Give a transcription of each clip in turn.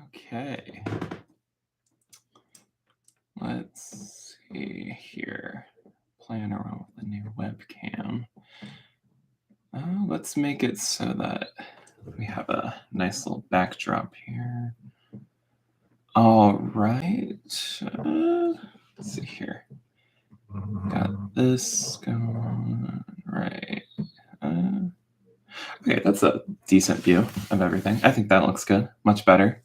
Okay. Let's see here. Playing around with the new webcam. Let's make it so that we have a nice little backdrop here. All right. Let's see here. Got this going on. Right. Okay, that's a decent view of everything. I think that looks good. Much better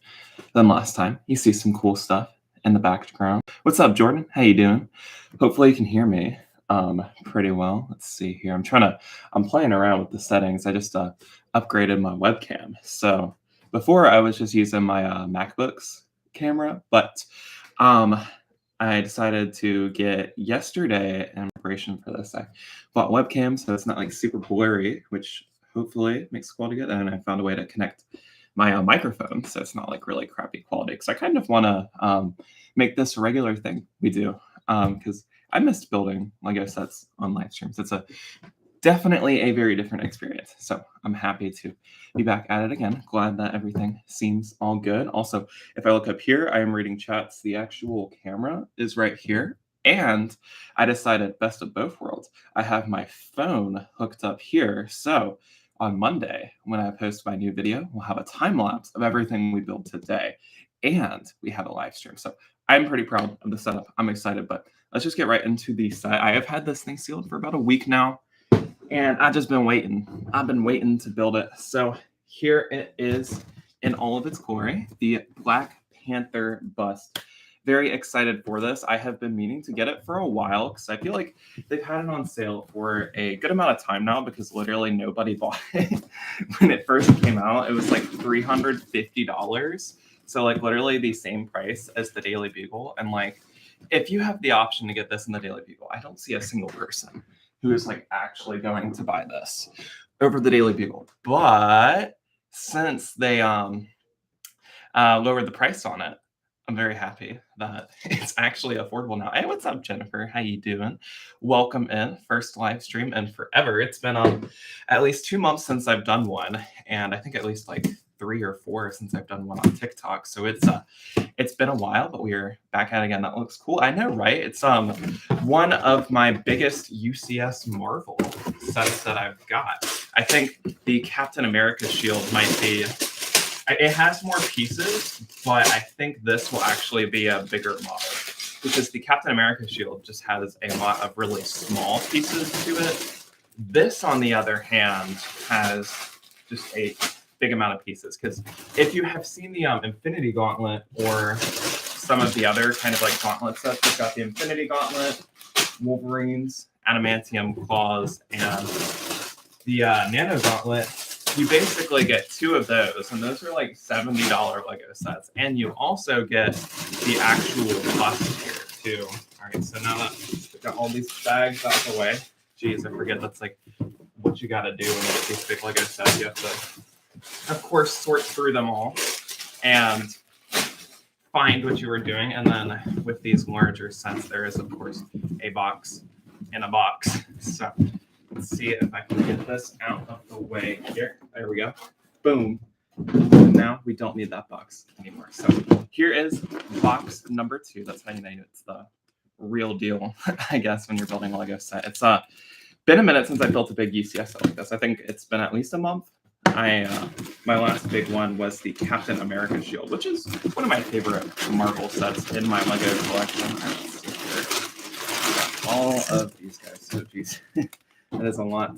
than last time. You see some cool stuff in the background. What's up, Jordan? How you doing? Hopefully you can hear me pretty well. Let's see here. I'm playing around with the settings. I just upgraded my webcam. So before I was just using my MacBook's camera, but I decided to get yesterday in preparation for this. I bought webcam so it's not like super blurry, which hopefully makes quality good. And I found a way to connect my microphone so it's not like really crappy quality. Because I kind of want to make this a regular thing we do because I missed building Lego sets on live streams. It's definitely a very different experience. So I'm happy to be back at it again. Glad that everything seems all good. Also, if I look up here, I am reading chats. The actual camera is right here. And I decided best of both worlds. I have my phone hooked up here. So on Monday, when I post my new video, we'll have a time lapse of everything we built today. And we have a live stream. So I'm pretty proud of the setup. I'm excited, but let's just get right into the set. I have had this thing sealed for about a week now. And I've just been waiting. I've been waiting to build it. So here it is in all of its glory, the Black Panther Bust. Very excited for this. I have been meaning to get it for a while because I feel like they've had it on sale for a good amount of time now because literally nobody bought it when it first came out. It was like $350. So like literally the same price as the Daily Bugle. And like, if you have the option to get this in the Daily Bugle, I don't see a single person who is like actually going to buy this over the Daily Bugle. But since they lowered the price on it, I'm very happy that it's actually affordable now. Hey, what's up, Jennifer? How you doing? Welcome in. First live stream in forever. It's been at least 2 months since I've done one, and I think at least like 3 or 4 since I've done one on TikTok. So it's been a while, but we are back at it again. That looks cool. I know, right? It's one of my biggest UCS Marvel sets that I've got. I think the Captain America shield might be. It has more pieces, but I think this will actually be a bigger model because the Captain America shield just has a lot of really small pieces to it. This, on the other hand, has just a big amount of pieces because if you have seen the Infinity Gauntlet or some of the other kind of like gauntlet sets, we've got the Infinity Gauntlet, Wolverines, Adamantium Claws, and the Nano Gauntlet. You basically get 2 of those, and those are like $70 Lego sets. And you also get the actual bust here too. All right, so now that we've got all these bags out the way, geez, I forget that's like what you got to do when you get these big Lego sets. You have to, of course, sort through them all and find what you were doing. And then with these larger sets, there is, of course, a box in a box. So let's see if I can get this out of the way here. There we go. Boom. Now we don't need that box anymore. So here is box number 2. That's how you know it's the real deal, I guess, when you're building a Lego set. It's been a minute since I built a big UCS set like this. I think it's been at least a month. My last big one was the Captain America shield, which is one of my favorite Marvel sets in my Lego collection. All of these guys. So geez. That is a lot.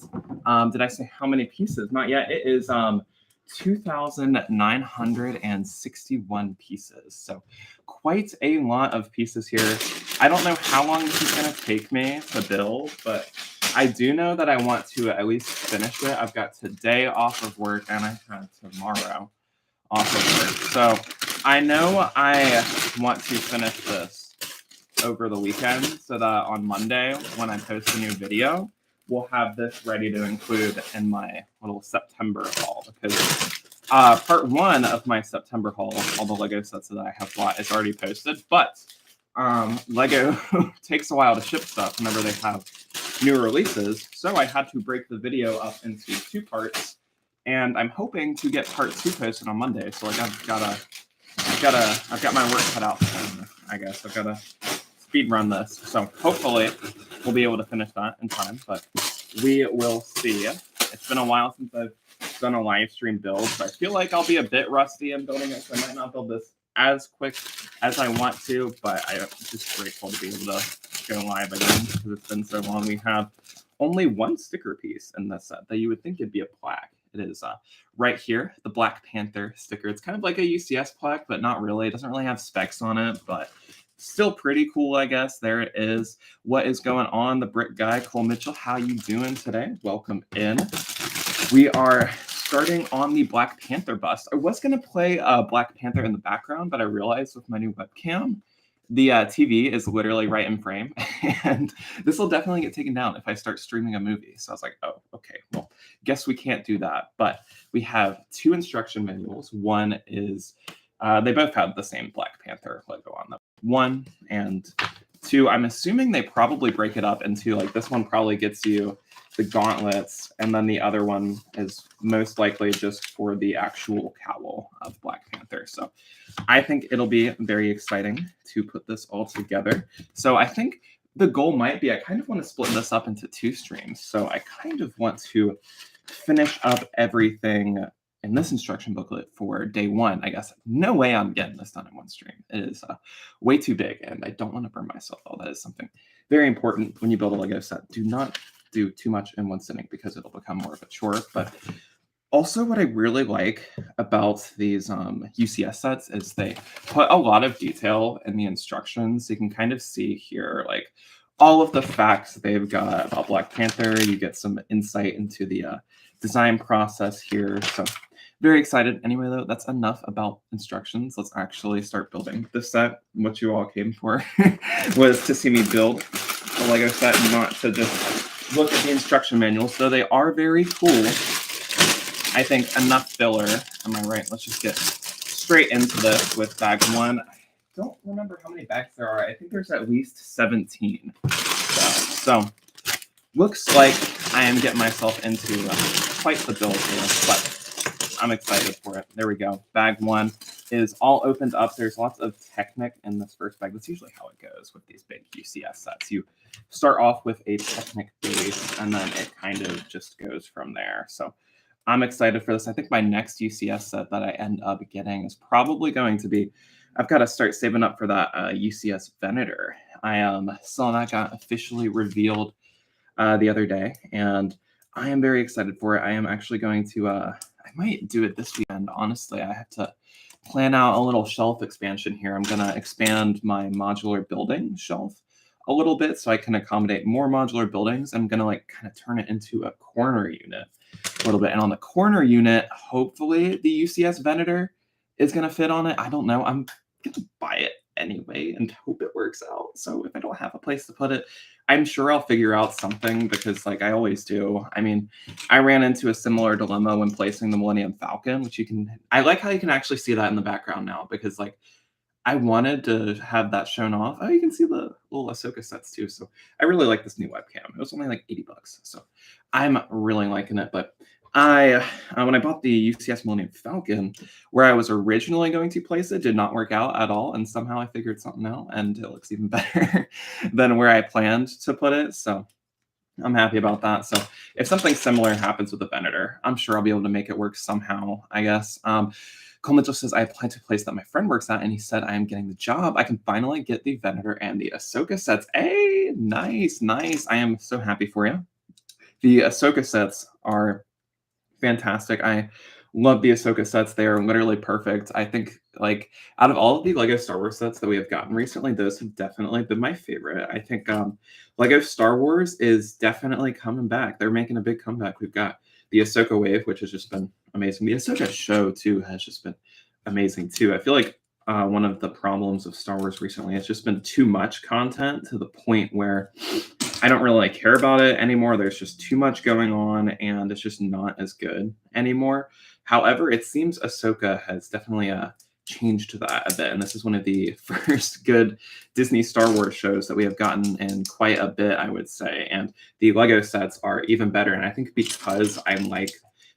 Did I say how many pieces? Not yet. It is 2,961 pieces. So quite a lot of pieces here. I don't know how long this is going to take me to build, but I do know that I want to at least finish it. I've got today off of work and I have tomorrow off of work. So I know I want to finish this over the weekend so that on Monday when I post a new video, we'll have this ready to include in my little September haul because part 1 of my September haul, all the Lego sets that I have bought, is already posted. But Lego takes a while to ship stuff whenever they have new releases. So I had to break the video up into 2 parts. And I'm hoping to get part 2 posted on Monday. So like I've got to I've got my work cut out for me, I guess. I've got to speed run this. So hopefully we'll be able to finish that in time, but we will see. It's been a while since I've done a live stream build, so I feel like I'll be a bit rusty in building it, so I might not build this as quick as I want to, but I'm just grateful to be able to go live again because it's been so long. We have only one sticker piece in this set that you would think it'd be a plaque. It is right here, the Black Panther sticker. It's kind of like a UCS plaque, but not really. It doesn't really have specs on it, but still pretty cool, I guess. There it is. What is going on? The Brick Guy, Cole Mitchell. How you doing today? Welcome in. We are starting on the Black Panther bust. I was going to play Black Panther in the background, but I realized with my new webcam, the TV is literally right in frame, and this will definitely get taken down if I start streaming a movie. So I was like, oh, okay, well, guess we can't do that. But we have two instruction manuals. One is, they both have the same Black Panther logo on them. 1 and 2, I'm assuming they probably break it up into, like, this one probably gets you the gauntlets, and then the other one is most likely just for the actual cowl of Black Panther. So I think it'll be very exciting to put this all together. So I think the goal might be, I kind of want to split this up into 2 streams. So I kind of want to finish up everything in this instruction booklet for day 1. I guess no way I'm getting this done in 1 stream. It is way too big, and I don't want to burn myself out. That is something very important when you build a Lego set. Do not do too much in 1 sitting because it'll become more of a chore. But also what I really like about these UCS sets is they put a lot of detail in the instructions. You can kind of see here, like, all of the facts they've got about Black Panther. You get some insight into the design process here. So very excited. Anyway, though, that's enough about instructions. Let's actually start building this set. What you all came for was to see me build a Lego set, not to just look at the instruction manual. So they are very cool. I think enough filler. Am I right? Let's just get straight into this with bag 1. I don't remember how many bags there are. I think there's at least 17. So looks like I am getting myself into quite the build here, but I'm excited for it. There we go. Bag 1 is all opened up. There's lots of Technic in this first bag. That's usually how it goes with these big UCS sets. You start off with a Technic base, and then it kind of just goes from there. So I'm excited for this. I think my next UCS set that I end up getting is probably going to be, I've got to start saving up for that UCS Venator. I saw that got officially revealed the other day, and I am very excited for it. I am actually going to, I might do it this weekend, honestly. I have to plan out a little shelf expansion here. I'm going to expand my modular building shelf a little bit so I can accommodate more modular buildings. I'm going to, like, kind of turn it into a corner unit a little bit. And on the corner unit, hopefully the UCS Venator is going to fit on it. I don't know. I'm going to buy it anyway and hope it works out. So if I don't have a place to put it, I'm sure I'll figure out something because, like I always do. I mean, I ran into a similar dilemma when placing the Millennium Falcon, which you can, I like how you can actually see that in the background now because, like, I wanted to have that shown off. Oh, you can see the little Ahsoka sets too. So I really like this new webcam. It was only like $80. So I'm really liking it. But when I bought the UCS Millennium Falcon, where I was originally going to place it, did not work out at all. And somehow I figured something out, and it looks even better than where I planned to put it. So I'm happy about that. So if something similar happens with the Venator, I'm sure I'll be able to make it work somehow, I guess. Cole Mitchell says, I applied to a place that my friend works at, and he said, I am getting the job. I can finally get the Venator and the Ahsoka sets. Hey, nice, nice. I am so happy for you. The Ahsoka sets are fantastic. I love the Ahsoka sets. They are literally perfect. I think, like, out of all of the Lego Star Wars sets that we have gotten recently, those have definitely been my favorite. I think Lego Star Wars is definitely coming back. They're making a big comeback. We've got the Ahsoka Wave, which has just been amazing. The Ahsoka Show, too, has just been amazing, too. I feel like one of the problems of Star Wars recently has just been too much content to the point where I don't really care about it anymore. There's just too much going on, and it's just not as good anymore. However, it seems Ahsoka has definitely changed that a bit, and this is one of the first good Disney Star Wars shows that we have gotten in quite a bit, I would say. And the Lego sets are even better, and I think because I like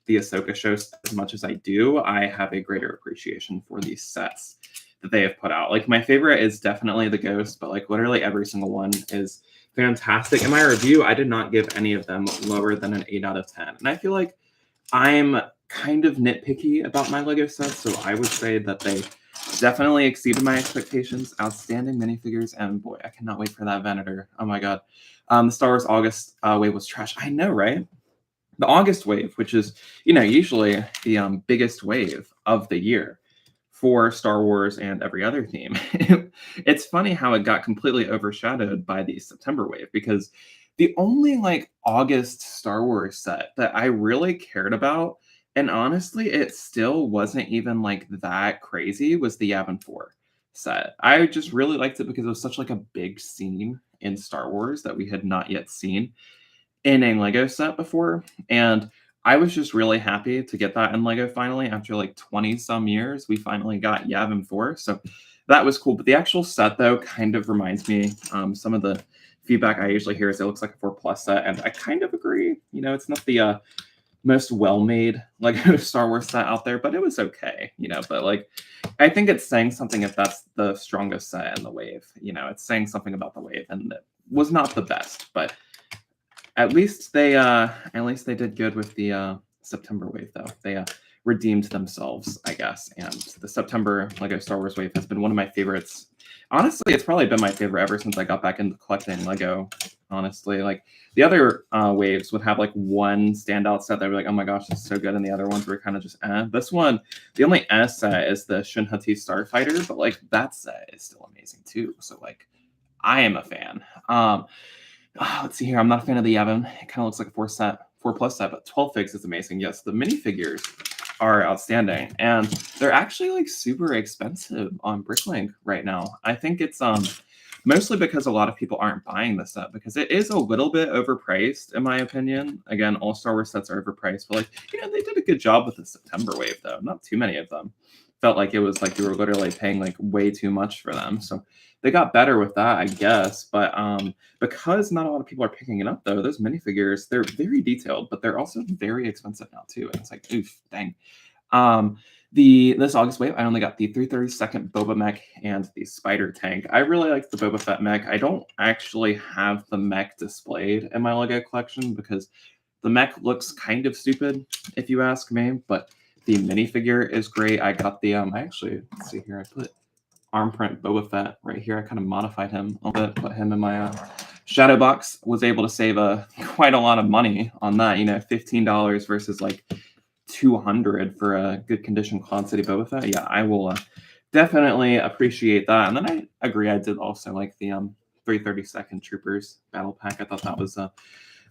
the Ahsoka show as much as I do, I have a greater appreciation for these sets that they have put out. Like my favorite is definitely the Ghost, but like literally every single one is fantastic. In my review, I did not give any of them lower than an 8 out of 10. And I feel like I'm kind of nitpicky about my Lego sets, so I would say that they definitely exceeded my expectations. Outstanding minifigures, and boy, I cannot wait for that Venator. Oh my god. The Star Wars August wave was trash. I know, right? The August wave, which is, usually the biggest wave of the year for Star Wars and every other theme. It's funny how it got completely overshadowed by the September wave, because the only like August Star Wars set that I really cared about, and honestly, it still wasn't even like that crazy, was the Yavin 4 set. I just really liked it because it was such like a big scene in Star Wars that we had not yet seen in a Lego set before, and I was just really happy to get that in Lego finally after like 20 some years. We finally got Yavin 4, so that was cool. But the actual set though kind of reminds me, some of the feedback I usually hear is it looks like a 4 plus set, and I kind of agree. It's not the most well-made Lego Star Wars set out there, but it was okay. But like I think it's saying something if that's the strongest set in the wave. It's saying something about the wave, and it was not the best, but at least they did good with the September wave, though. They redeemed themselves, I guess. And the September Lego Star Wars wave has been one of my favorites. Honestly, it's probably been my favorite ever since I got back into collecting Lego. Honestly, like the other waves would have like one standout set that would be like, oh my gosh, this is so good, and the other ones were kind of just eh. This one, the only S set is the Shin-Hati Starfighter, but like that set is still amazing too. So like, I am a fan. Let's see here. I'm not a fan of the Yavin. It kind of looks like a 4 plus set, but 12 figs is amazing. Yes, the minifigures are outstanding, and they're actually like super expensive on Bricklink right now. I think it's mostly because a lot of people aren't buying this set because it is a little bit overpriced, in my opinion. Again, all Star Wars sets are overpriced, but like they did a good job with the September wave though. Not too many of them felt like it was like you were literally paying like way too much for them. So they got better with that, I guess. But because not a lot of people are picking it up though, those minifigures, they're very detailed, but they're also very expensive now too. And it's like, oof, dang. This August wave, I only got the 332nd Boba mech and the Spider tank. I really like the Boba Fett mech. I don't actually have the mech displayed in my Lego collection because the mech looks kind of stupid, if you ask me, but the minifigure is great. I got the let's see here, I put arm print Boba Fett right here. I kind of modified him a little bit, put him in my shadow box. Was able to save quite a lot of money on that. $15 versus like $200 for a good condition Cloud City Boba Fett. Yeah, I will definitely appreciate that. And then I agree, I did also like the 332nd Troopers battle pack. I thought that was a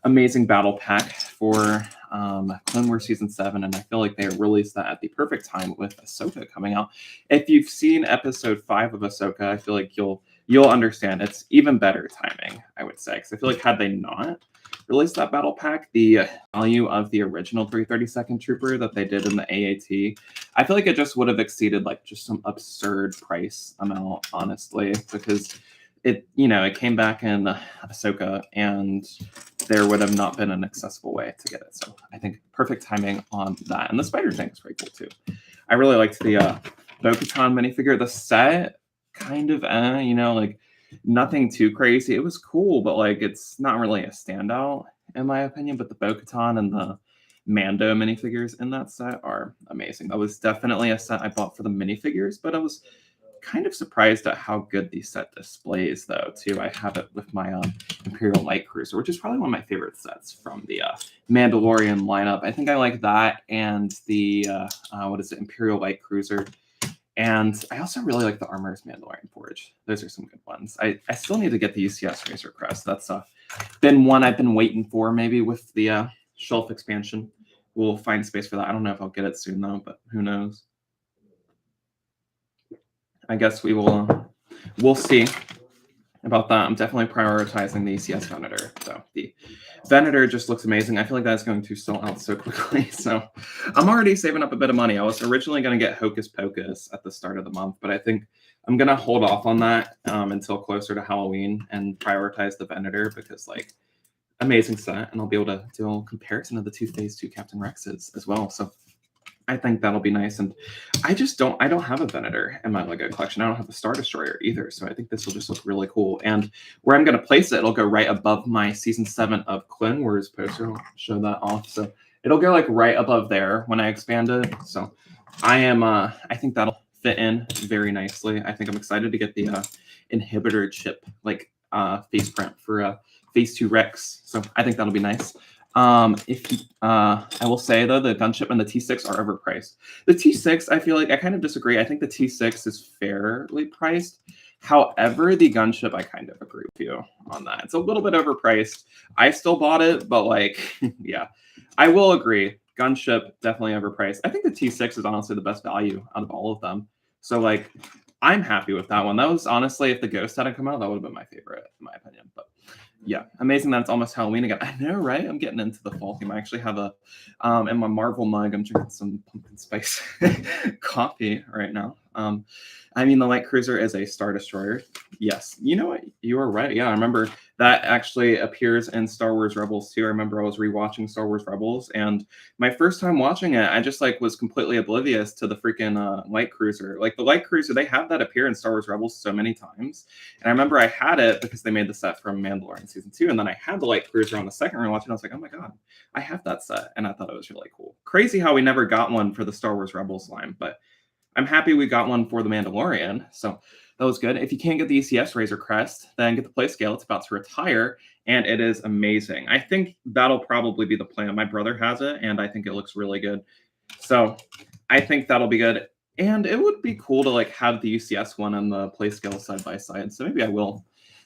amazing battle pack for Clone Wars Season 7, and I feel like they released that at the perfect time with Ahsoka coming out. If you've seen Episode 5 of Ahsoka, I feel like you'll understand it's even better timing, I would say, because I feel like had they not released that battle pack, the value of the original 332nd Trooper that they did in the AAT, I feel like it just would have exceeded like just some absurd price amount, honestly, because it came back in Ahsoka, and there would have not been an accessible way to get it. So I think perfect timing on that. And the Spider tank is pretty cool too. I really liked the Bo-Katan minifigure. The set kind of, like nothing too crazy. It was cool, but like it's not really a standout in my opinion. But the Bo-Katan and the Mando minifigures in that set are amazing. That was definitely a set I bought for the minifigures, but I was kind of surprised at how good the set displays though too. I have it with my Imperial Light Cruiser, which is probably one of my favorite sets from the Mandalorian lineup. I think I like that and the Imperial Light Cruiser. And I also really like the Armor's Mandalorian Forge. Those are some good ones. I still need to get the UCS Razor Crest. That's been one I've been waiting for, maybe with the shelf expansion. We'll find space for that. I don't know if I'll get it soon though, but who knows. I guess we'll see about that. I'm definitely prioritizing the ECS Venator. So the Venator just looks amazing. I feel like that's going to sell out so quickly. So I'm already saving up a bit of money. I was originally going to get Hocus Pocus at the start of the month, but I think I'm going to hold off on that until closer to Halloween and prioritize the Venator because like amazing set, and I'll be able to do a little comparison of the two Phase 2 Captain Rexes as well. So I think that'll be nice. And I don't have a Venator in my Lego collection. I don't have a Star Destroyer either. So I think this will just look really cool. And where I'm going to place it, it'll go right above my Season 7 of Clone Wars poster. I'll show that off. So it'll go like right above there when I expand it. So I think that'll fit in very nicely. I think I'm excited to get the inhibitor chip like face print for Phase 2 Rex. So I think that'll be nice. I will say though, the gunship and the T6 are overpriced. The T6, I feel like I kind of disagree. I think the T6 is fairly priced. However, the gunship, I kind of agree with you on that. It's a little bit overpriced. I still bought it, but like, yeah, I will agree. Gunship definitely overpriced. I think the T6 is honestly the best value out of all of them. So like, I'm happy with that one. That was honestly, if the Ghost hadn't come out, that would have been my favorite, in my opinion. But yeah, amazing that it's almost Halloween again. I know, right? I'm getting into the fall theme. I actually have a, in my Marvel mug, I'm drinking some pumpkin spice coffee right now. I mean, the Light Cruiser is a Star Destroyer. Yes, you know what? You were right. Yeah, I remember that actually appears in Star Wars Rebels too. I remember I was rewatching Star Wars Rebels, and my first time watching it, I just like was completely oblivious to the freaking Light Cruiser. Like the Light Cruiser, they have that appear in Star Wars Rebels so many times. And I remember I had it because they made the set from Mandalorian Season 2, and then I had the Light Cruiser on the second rewatch, and I was like, oh my god, I have that set, and I thought it was really cool. Crazy how we never got one for the Star Wars Rebels line, but I'm happy we got one for the Mandalorian, so that was good. If you can't get the ECS Razor Crest, then get the Play Scale. It's about to retire, and it is amazing. I think that'll probably be the plan. My brother has it, and I think it looks really good. So I think that'll be good. And it would be cool to like have the UCS one and the Play Scale side by side. So maybe I will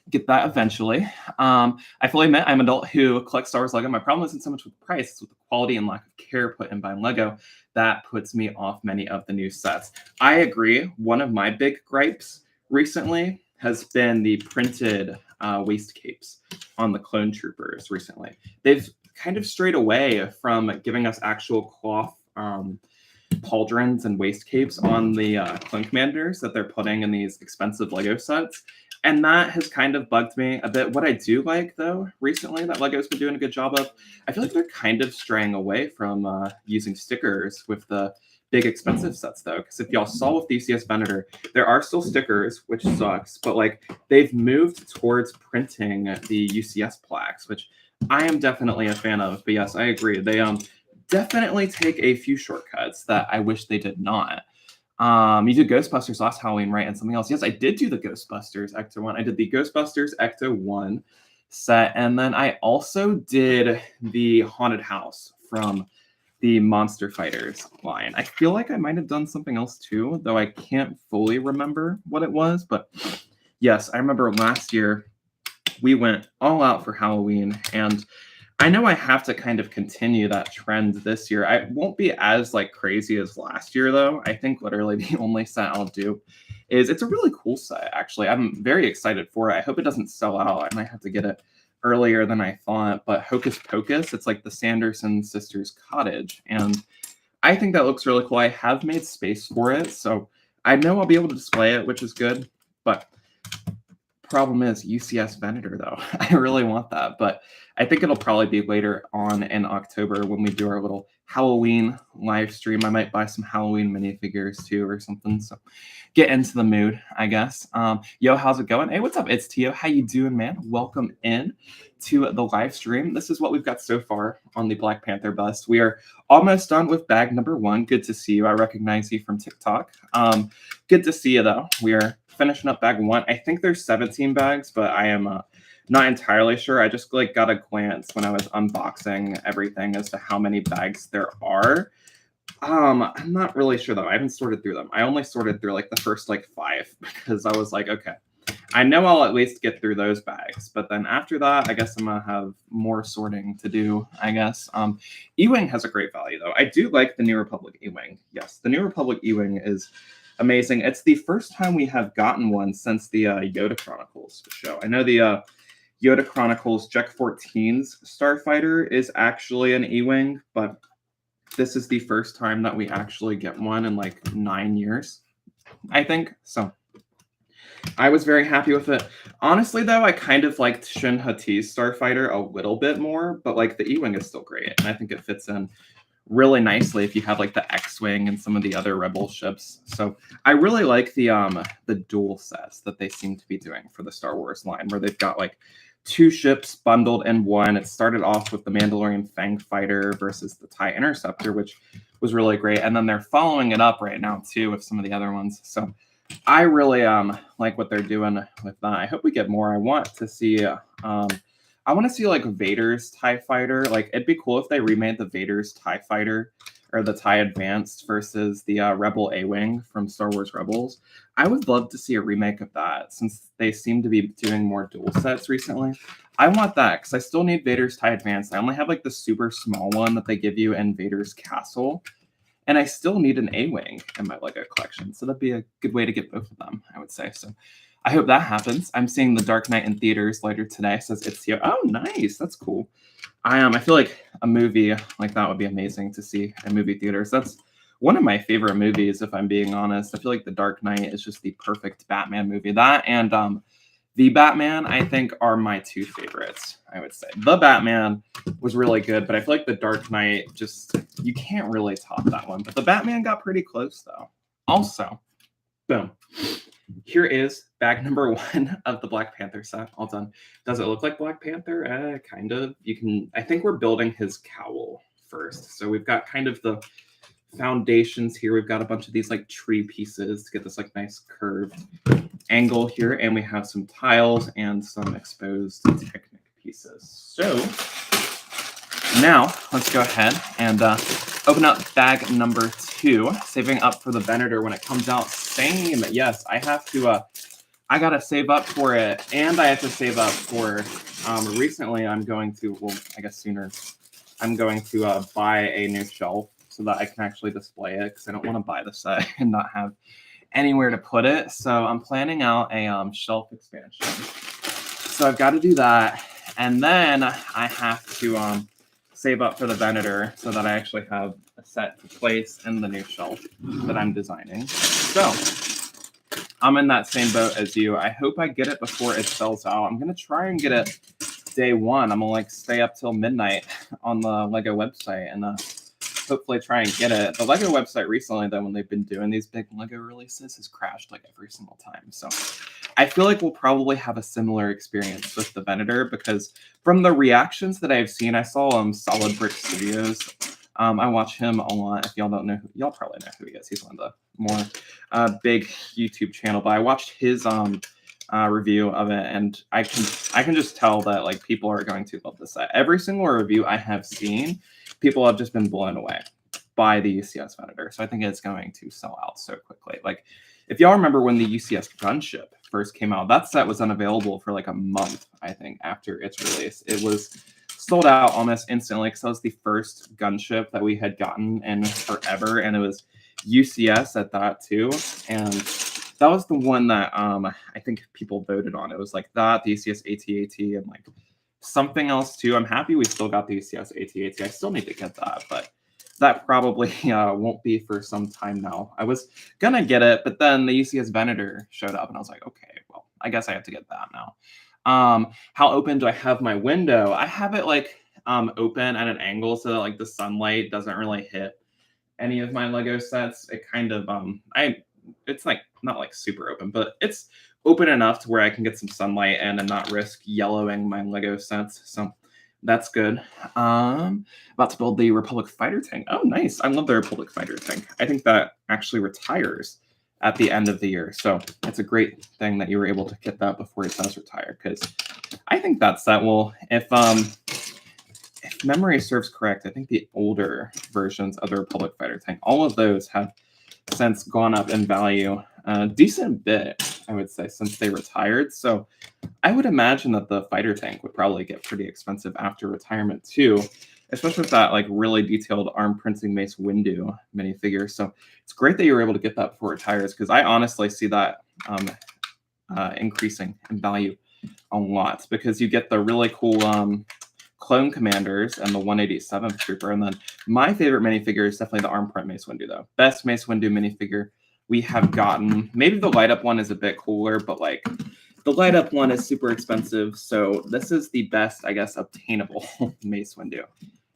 get that eventually. I fully admit I'm an adult who collects Star Wars Lego. My problem isn't so much with the price, it's with the quality and lack of care put in buying Lego that puts me off many of the new sets. I agree. One of my big gripes recently has been the printed waist capes on the Clone Troopers recently. They've kind of strayed away from giving us actual cloth pauldrons and waist capes on the Clone Commanders that they're putting in these expensive Lego sets. And that has kind of bugged me a bit. What I do like, though, recently that LEGO's been doing a good job of, I feel like they're kind of straying away from using stickers with the big expensive sets, though. Because if y'all saw with the UCS Venator, there are still stickers, which sucks. But like they've moved towards printing the UCS plaques, which I am definitely a fan of. But yes, I agree. They definitely take a few shortcuts that I wish they did not. You did Ghostbusters last Halloween, right? And something else. Yes, I did do the Ghostbusters Ecto 1. I did the Ghostbusters Ecto 1 set. And then I also did the Haunted House from the Monster Fighters line. I feel like I might have done something else too, though I can't fully remember what it was. But yes, I remember last year we went all out for Halloween, and I know I have to kind of continue that trend this year. I won't be as like crazy as last year though. I think literally the only set I'll do is it's a really cool set actually. I'm very excited for it. I hope it doesn't sell out. I might have to get it earlier than I thought, but Hocus Pocus, it's like the Sanderson sisters cottage, and I think that looks really cool. I have made space for it, so I know I'll be able to display it, which is good, but problem is UCS Venator though. I really want that, but I think it'll probably be later on in October when we do our little Halloween live stream. I might buy some Halloween minifigures too or something. So get into the mood, I guess. Yo, how's it going? Hey, what's up? It's Tio. How you doing, man? Welcome in to the live stream. This is what we've got so far on the Black Panther Bust. We are almost done with bag number 1. Good to see you. I recognize you from TikTok. Good to see you though. We are finishing up bag 1. I think there's 17 bags, but I am not entirely sure. I just like got a glance when I was unboxing everything as to how many bags there are. I'm not really sure though. I haven't sorted through them. I only sorted through like the first like 5 because I was like, okay, I know I'll at least get through those bags, but then after that, I guess I'm gonna have more sorting to do, I guess. E-Wing has a great value though. I do like the New Republic E-Wing. Yes, the New Republic E-Wing is amazing. It's the first time we have gotten one since the Yoda Chronicles show. I know the Yoda Chronicles Jack 14's Starfighter is actually an E-Wing, but this is the first time that we actually get one in like 9 years, I think. So I was very happy with it. Honestly, though, I kind of liked Shin Hati's Starfighter a little bit more, but like the E-Wing is still great, and I think it fits in really nicely if you have like the X-Wing and some of the other Rebel ships. So I really like the dual sets that they seem to be doing for the Star Wars line, where they've got like two ships bundled in one. It started off with the Mandalorian Fang Fighter versus the TIE Interceptor, which was really great, and then they're following it up right now too with some of the other ones. So I really like what they're doing with that. I hope we get more. I want to see like Vader's TIE Fighter. Like it'd be cool if they remade the Vader's TIE Fighter or the TIE Advanced versus the Rebel A-Wing from Star Wars Rebels. I would love to see a remake of that since they seem to be doing more dual sets recently. I want that because I still need Vader's TIE Advanced. I only have like the super small one that they give you in Vader's Castle. And I still need an A-Wing in my LEGO collection. So that'd be a good way to get both of them, I would say. So I hope that happens. I'm seeing The Dark Knight in theaters later today. It says it's here. Oh, nice. That's cool. I feel like a movie like that would be amazing to see in movie theaters. That's one of my favorite movies, if I'm being honest. I feel like The Dark Knight is just the perfect Batman movie. That and The Batman, I think, are my two favorites, I would say. The Batman was really good, but I feel like The Dark Knight just, you can't really top that one. But The Batman got pretty close, though. Also, boom. Here is bag number 1 of the Black Panther set, all done. Does it look like Black Panther? Kind of. I think we're building his cowl first. So we've got kind of the foundations here. We've got a bunch of these like tree pieces to get this like nice curved angle here, and we have some tiles and some exposed Technic pieces. So now let's go ahead and open up bag number 2, saving up for the Venator when it comes out. Same, yes, I have to I gotta save up for it, and I have to save up for recently I'm going to, well, I guess sooner, I'm going to buy a new shelf so that I can actually display it, because I don't want to buy the set and not have anywhere to put it. So I'm planning out a shelf expansion. So I've got to do that, and then I have to save up for the Venator so that I actually have a set to place in the new shelf that I'm designing. So I'm in that same boat as you. I hope I get it before it sells out. I'm gonna try and get it day 1. I'm gonna like stay up till midnight on the LEGO website and hopefully try and get it. The LEGO website recently, though, when they've been doing these big LEGO releases, has crashed like every single time. So I feel like we'll probably have a similar experience with the Venator, because from the reactions that I've seen, I saw Solid Brick Studios. I watch him a lot. If y'all don't know, y'all probably know who he is. He's one of the more big YouTube channel. But I watched his review of it, and I can just tell that like people are going to love this set. Every single review I have seen, people have just been blown away by the UCS Venator. So I think it's going to sell out so quickly. Like if y'all remember when the UCS Gunship first came out, that set was unavailable for like a month, I think, after its release. It was sold out almost instantly because that was the first gunship that we had gotten in forever, and it was UCS at that too. And that was the one that I think people voted on. It was like that, the UCS AT-AT, and like something else too. I'm happy we still got the UCS AT-AT. I still need to get that, but that probably won't be for some time now. I was gonna get it, but then the UCS Venator showed up, and I was like, okay, well, I guess I have to get that now. How open do I have my window? I have it like open at an angle so that like the sunlight doesn't really hit any of my Lego sets. It kind of it's like not like super open, but it's open enough to where I can get some sunlight in and not risk yellowing my Lego sets. So that's good. About to build the Republic Fighter Tank. Oh, nice. I love the Republic Fighter Tank. I think that actually retires at the end of the year. So it's a great thing that you were able to get that before it does retire, because I think that set will, if memory serves correct, I think the older versions of the Republic Fighter Tank, all of those have since gone up in value a decent bit, I would say, since they retired. So I would imagine that the fighter tank would probably get pretty expensive after retirement too, especially with that like really detailed arm printing Mace Windu minifigure. So it's great that you were able to get that before it retires, because I honestly see that increasing in value a lot, because you get the really cool clone commanders and the 187th Trooper. And then my favorite minifigure is definitely the arm print Mace Windu, though. Best Mace Windu minifigure we have gotten. Maybe the light up one is a bit cooler, but like the light up one is super expensive. So this is the best, I guess, obtainable Mace Windu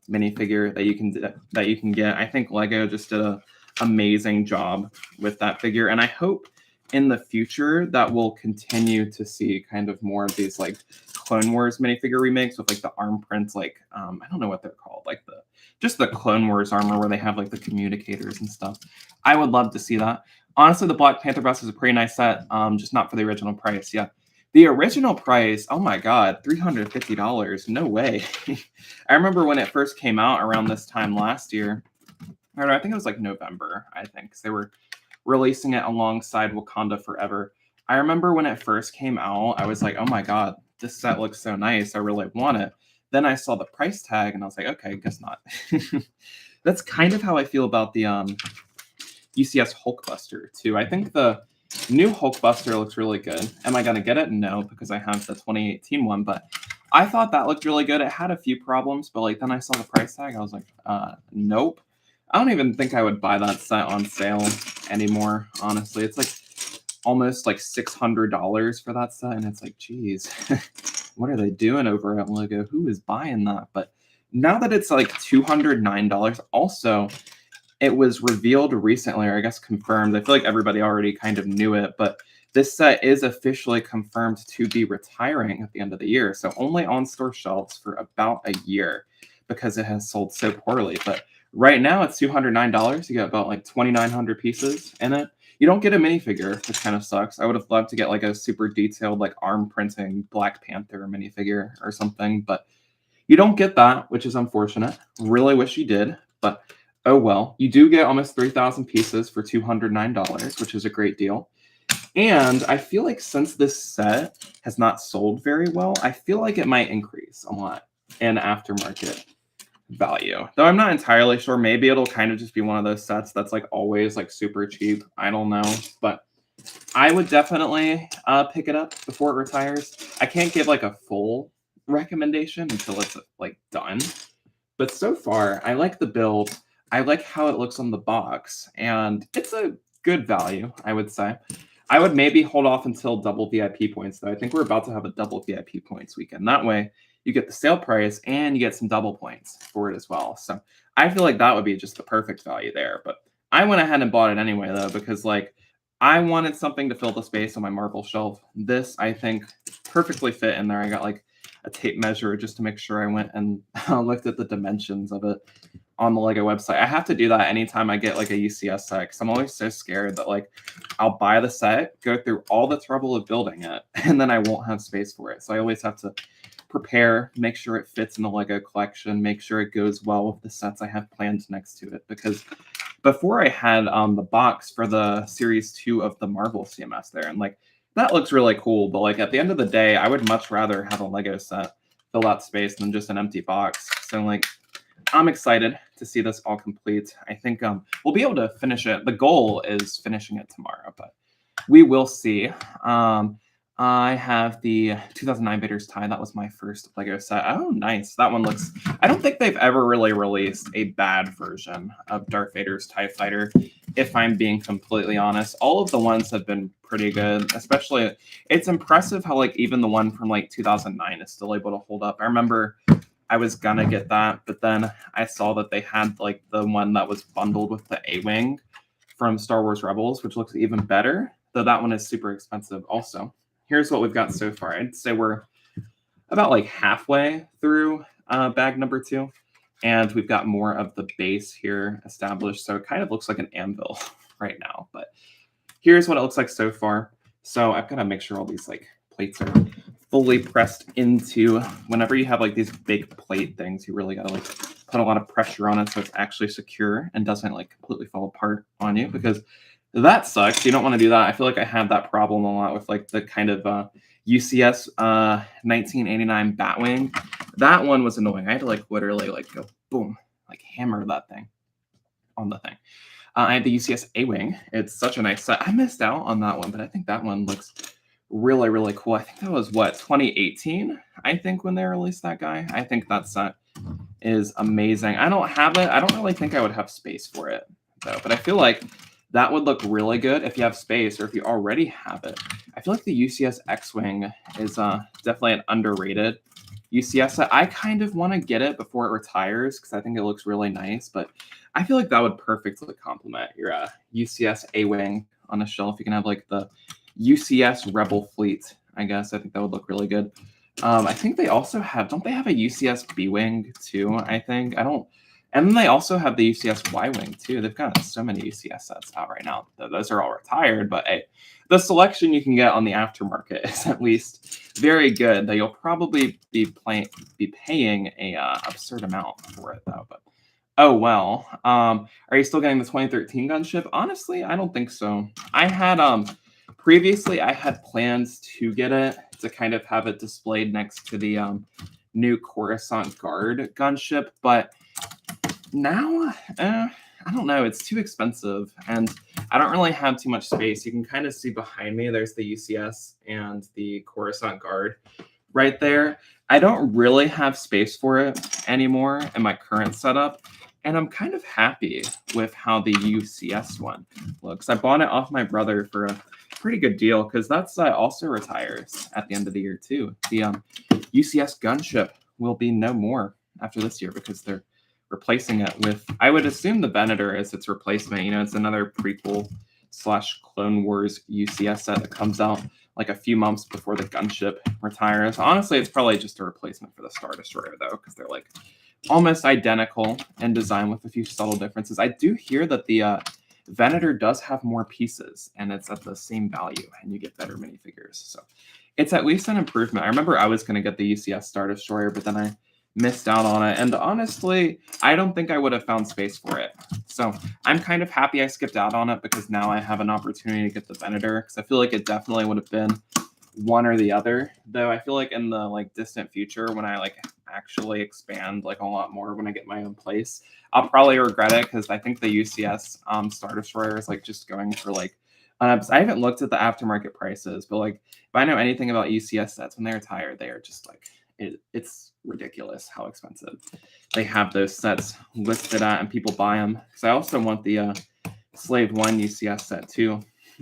minifigure that you can get. I think Lego just did an amazing job with that figure, and I hope in the future that we'll continue to see kind of more of these like Clone Wars minifigure remakes with like the arm prints, like I don't know what they're called, like the Clone Wars armor where they have like the communicators and stuff. I would love to see that. Honestly, the Black Panther Bust is a pretty nice set, just not for the original price. Yeah, the original price, oh my god, $350. No way. I remember when it first came out around this time last year. I don't know, I think it was like November, I think, 'cause they were releasing it alongside Wakanda Forever. I remember when it first came out, I was like, oh my god, this set looks so nice. I really want it. Then I saw the price tag and I was like, okay, guess not. That's kind of how I feel about the UCS Hulkbuster too. I think the new Hulkbuster looks really good. Am I going to get it? No, because I have the 2018 one, but I thought that looked really good. It had a few problems, but like then I saw the price tag. I was like, nope. I don't even think I would buy that set on sale anymore, honestly. It's like almost like $600 for that set, and it's like, geez, what are they doing over at Lego? Who is buying that? But now that it's like $209, also, it was revealed recently, or I guess confirmed. I feel like everybody already kind of knew it, but this set is officially confirmed to be retiring at the end of the year. So only on store shelves for about a year because it has sold so poorly. But right now it's $209. You get about like 2,900 pieces in it. You don't get a minifigure, which kind of sucks. I would have loved to get like a super detailed like arm printing Black Panther minifigure or something, but you don't get that, which is unfortunate. Really wish you did, but oh well. You do get almost 3,000 pieces for $209, which is a great deal. And I feel like since this set has not sold very well, I feel like it might increase a lot in aftermarket value. Though I'm not entirely sure. Maybe it'll kind of just be one of those sets that's like always like super cheap. I don't know. But I would definitely pick it up before it retires. I can't give like a full recommendation until it's like done. But so far, I like the build. I like how it looks on the box. And it's a good value, I would say. I would maybe hold off until double VIP points, though. I think we're about to have a double VIP points weekend. That way, you get the sale price and you get some double points for it as well. So I feel like that would be just the perfect value there. But I went ahead and bought it anyway, though, because like I wanted something to fill the space on my Marvel shelf. This, I think, perfectly fit in there. I got like a tape measure just to make sure I went and looked at the dimensions of it on the Lego website. I have to do that anytime I get like a UCS set because I'm always so scared that like I'll buy the set, go through all the trouble of building it, and then I won't have space for it. So I always have to prepare, make sure it fits in the Lego collection, make sure it goes well with the sets I have planned next to it. Because before I had the box for the Series 2 of the Marvel CMS there, and like that looks really cool, but like at the end of the day, I would much rather have a Lego set fill that space than just an empty box. So like I'm excited to see this all complete. I think we'll be able to finish it. The goal is finishing it tomorrow, but we will see. I have the 2009 Vader's Tie. That was my first Lego set. Oh, nice. That one looks... I don't think they've ever really released a bad version of Darth Vader's TIE Fighter, if I'm being completely honest. All of the ones have been pretty good, especially... It's impressive how, like, even the one from, like, 2009 is still able to hold up. I remember I was gonna get that, but then I saw that they had, like, the one that was bundled with the A-Wing from Star Wars Rebels, which looks even better, though that one is super expensive also. Here's what we've got so far. I'd say we're about like halfway through bag number 2. And we've got more of the base here established. So it kind of looks like an anvil right now. But here's what it looks like so far. So I've got to make sure all these like plates are fully pressed into. Whenever you have like these big plate things, you really got to like put a lot of pressure on it so it's actually secure and doesn't like completely fall apart on you, because that sucks. You don't want to do that. I feel like I had that problem a lot with like the kind of UCS 1989 Batwing. That one was annoying. I had to like literally like go boom, like hammer that thing on the thing. I had the UCS A-Wing. It's such a nice set. I missed out on that one, but I think that one looks really, really cool. I think that was what, 2018, I think, when they released that guy. I think that set is amazing. I don't have it. I don't really think I would have space for it though, but I feel like That would look really good if you have space or if you already have it. I feel like the UCS X-Wing is definitely an underrated UCS set. I kind of want to get it before it retires because I think it looks really nice, but I feel like that would perfectly complement your UCS A-Wing on a shelf. You can have like the UCS Rebel Fleet, I guess. I think that would look really good. I think they also have, don't they have a UCS B-Wing too, I think? I don't, and then they also have the UCS Y-Wing too. They've got so many UCS sets out right now. Those are all retired, but hey, the selection you can get on the aftermarket is at least very good. Though you'll probably be paying a absurd amount for it though. But oh well. Are you still getting the 2013 gunship? Honestly, I don't think so. I had previously I had plans to get it to kind of have it displayed next to the new Coruscant Guard gunship, but now I don't know, it's too expensive and I don't really have too much space. You can kind of see behind me there's the UCS and the Coruscant Guard right there. I don't really have space for it anymore in my current setup, and I'm kind of happy with how the UCS one looks. I bought it off my brother for a pretty good deal because that's also retires at the end of the year too. The UCS gunship will be no more after this year because they're replacing it with, I would assume, the Venator as its replacement. You know, it's another prequel / Clone Wars UCS set that comes out like a few months before the gunship retires. Honestly, it's probably just a replacement for the Star Destroyer though, because they're like almost identical in design with a few subtle differences. I do hear that the Venator does have more pieces and it's at the same value and you get better minifigures. So it's at least an improvement. I remember I was going to get the UCS Star Destroyer, but then I missed out on it. And honestly, I don't think I would have found space for it. So I'm kind of happy I skipped out on it because now I have an opportunity to get the Venator because I feel like it definitely would have been one or the other. Though I feel like in the like distant future when I like actually expand like a lot more when I get my own place, I'll probably regret it because I think the UCS Star Destroyer is like just going for like I haven't looked at the aftermarket prices, but like if I know anything about UCS sets, when they're retired, they are just like it's ridiculous how expensive they have those sets listed at, and people buy them. Because I also want the Slave 1 UCS set too.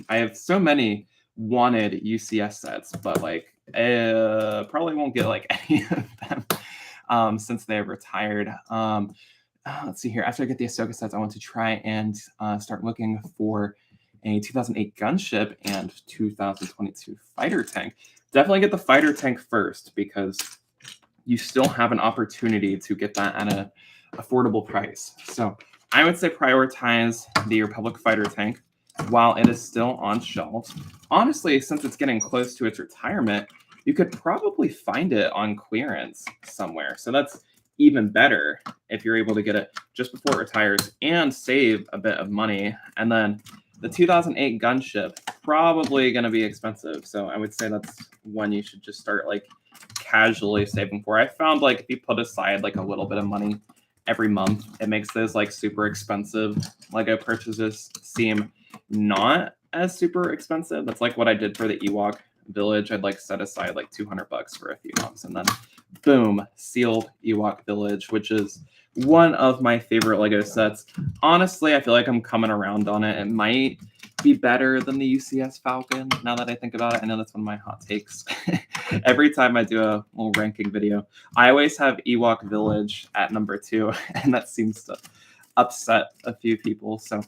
I have so many wanted UCS sets, but like probably won't get like any of them since they've retired. Let's see here. After I get the Ahsoka sets, I want to try and start looking for a 2008 gunship and 2022 fighter tank. Definitely get the fighter tank first because you still have an opportunity to get that at an affordable price. So I would say prioritize the Republic fighter tank while it is still on shelves. Honestly, since it's getting close to its retirement, you could probably find it on clearance somewhere. So that's even better if you're able to get it just before it retires and save a bit of money. And then the 2008 gunship, probably going to be expensive. So I would say that's one you should just start like casually saving for. I found like if you put aside like a little bit of money every month, it makes those like super expensive Lego purchases seem not as super expensive. That's like what I did for the Ewok Village. I'd like set aside like $200 for a few months and then boom, sealed Ewok Village, which is one of my favorite Lego sets. Honestly, I feel like I'm coming around on it. It might be better than the UCS Falcon now that I think about it. I know that's one of my hot takes. Every time I do a little ranking video, I always have Ewok Village at number 2, and that seems to upset a few people. So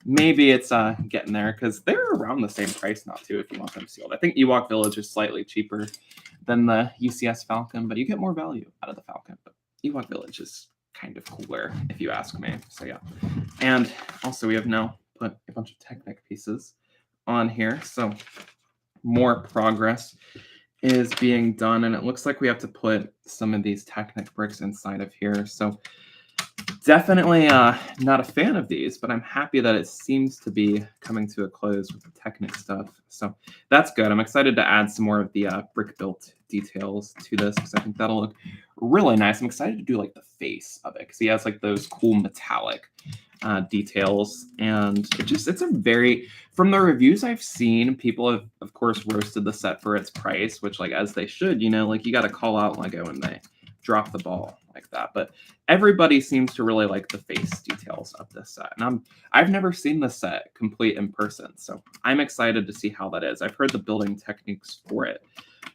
maybe it's getting there because they're around the same price now too if you want them sealed. I think Ewok Village is slightly cheaper than the UCS Falcon, but you get more value out of the Falcon. But Ewok Village is kind of cooler if you ask me. So yeah. And also we have now put a bunch of Technic pieces on here. So more progress is being done, and it looks like we have to put some of these Technic bricks inside of here. So definitely not a fan of these, but I'm happy that it seems to be coming to a close with the Technic stuff. So that's good. I'm excited to add some more of the brick built details to this because I think that'll look really nice. I'm excited to do like the face of it because he has like those cool metallic details, and it's a very, from the reviews I've seen, people have of course roasted the set for its price, which like as they should, you know, like you got to call out Lego when they drop the ball like that. But everybody seems to really like the face details of this set. And I've never seen this set complete in person, so I'm excited to see how that is. I've heard the building techniques for it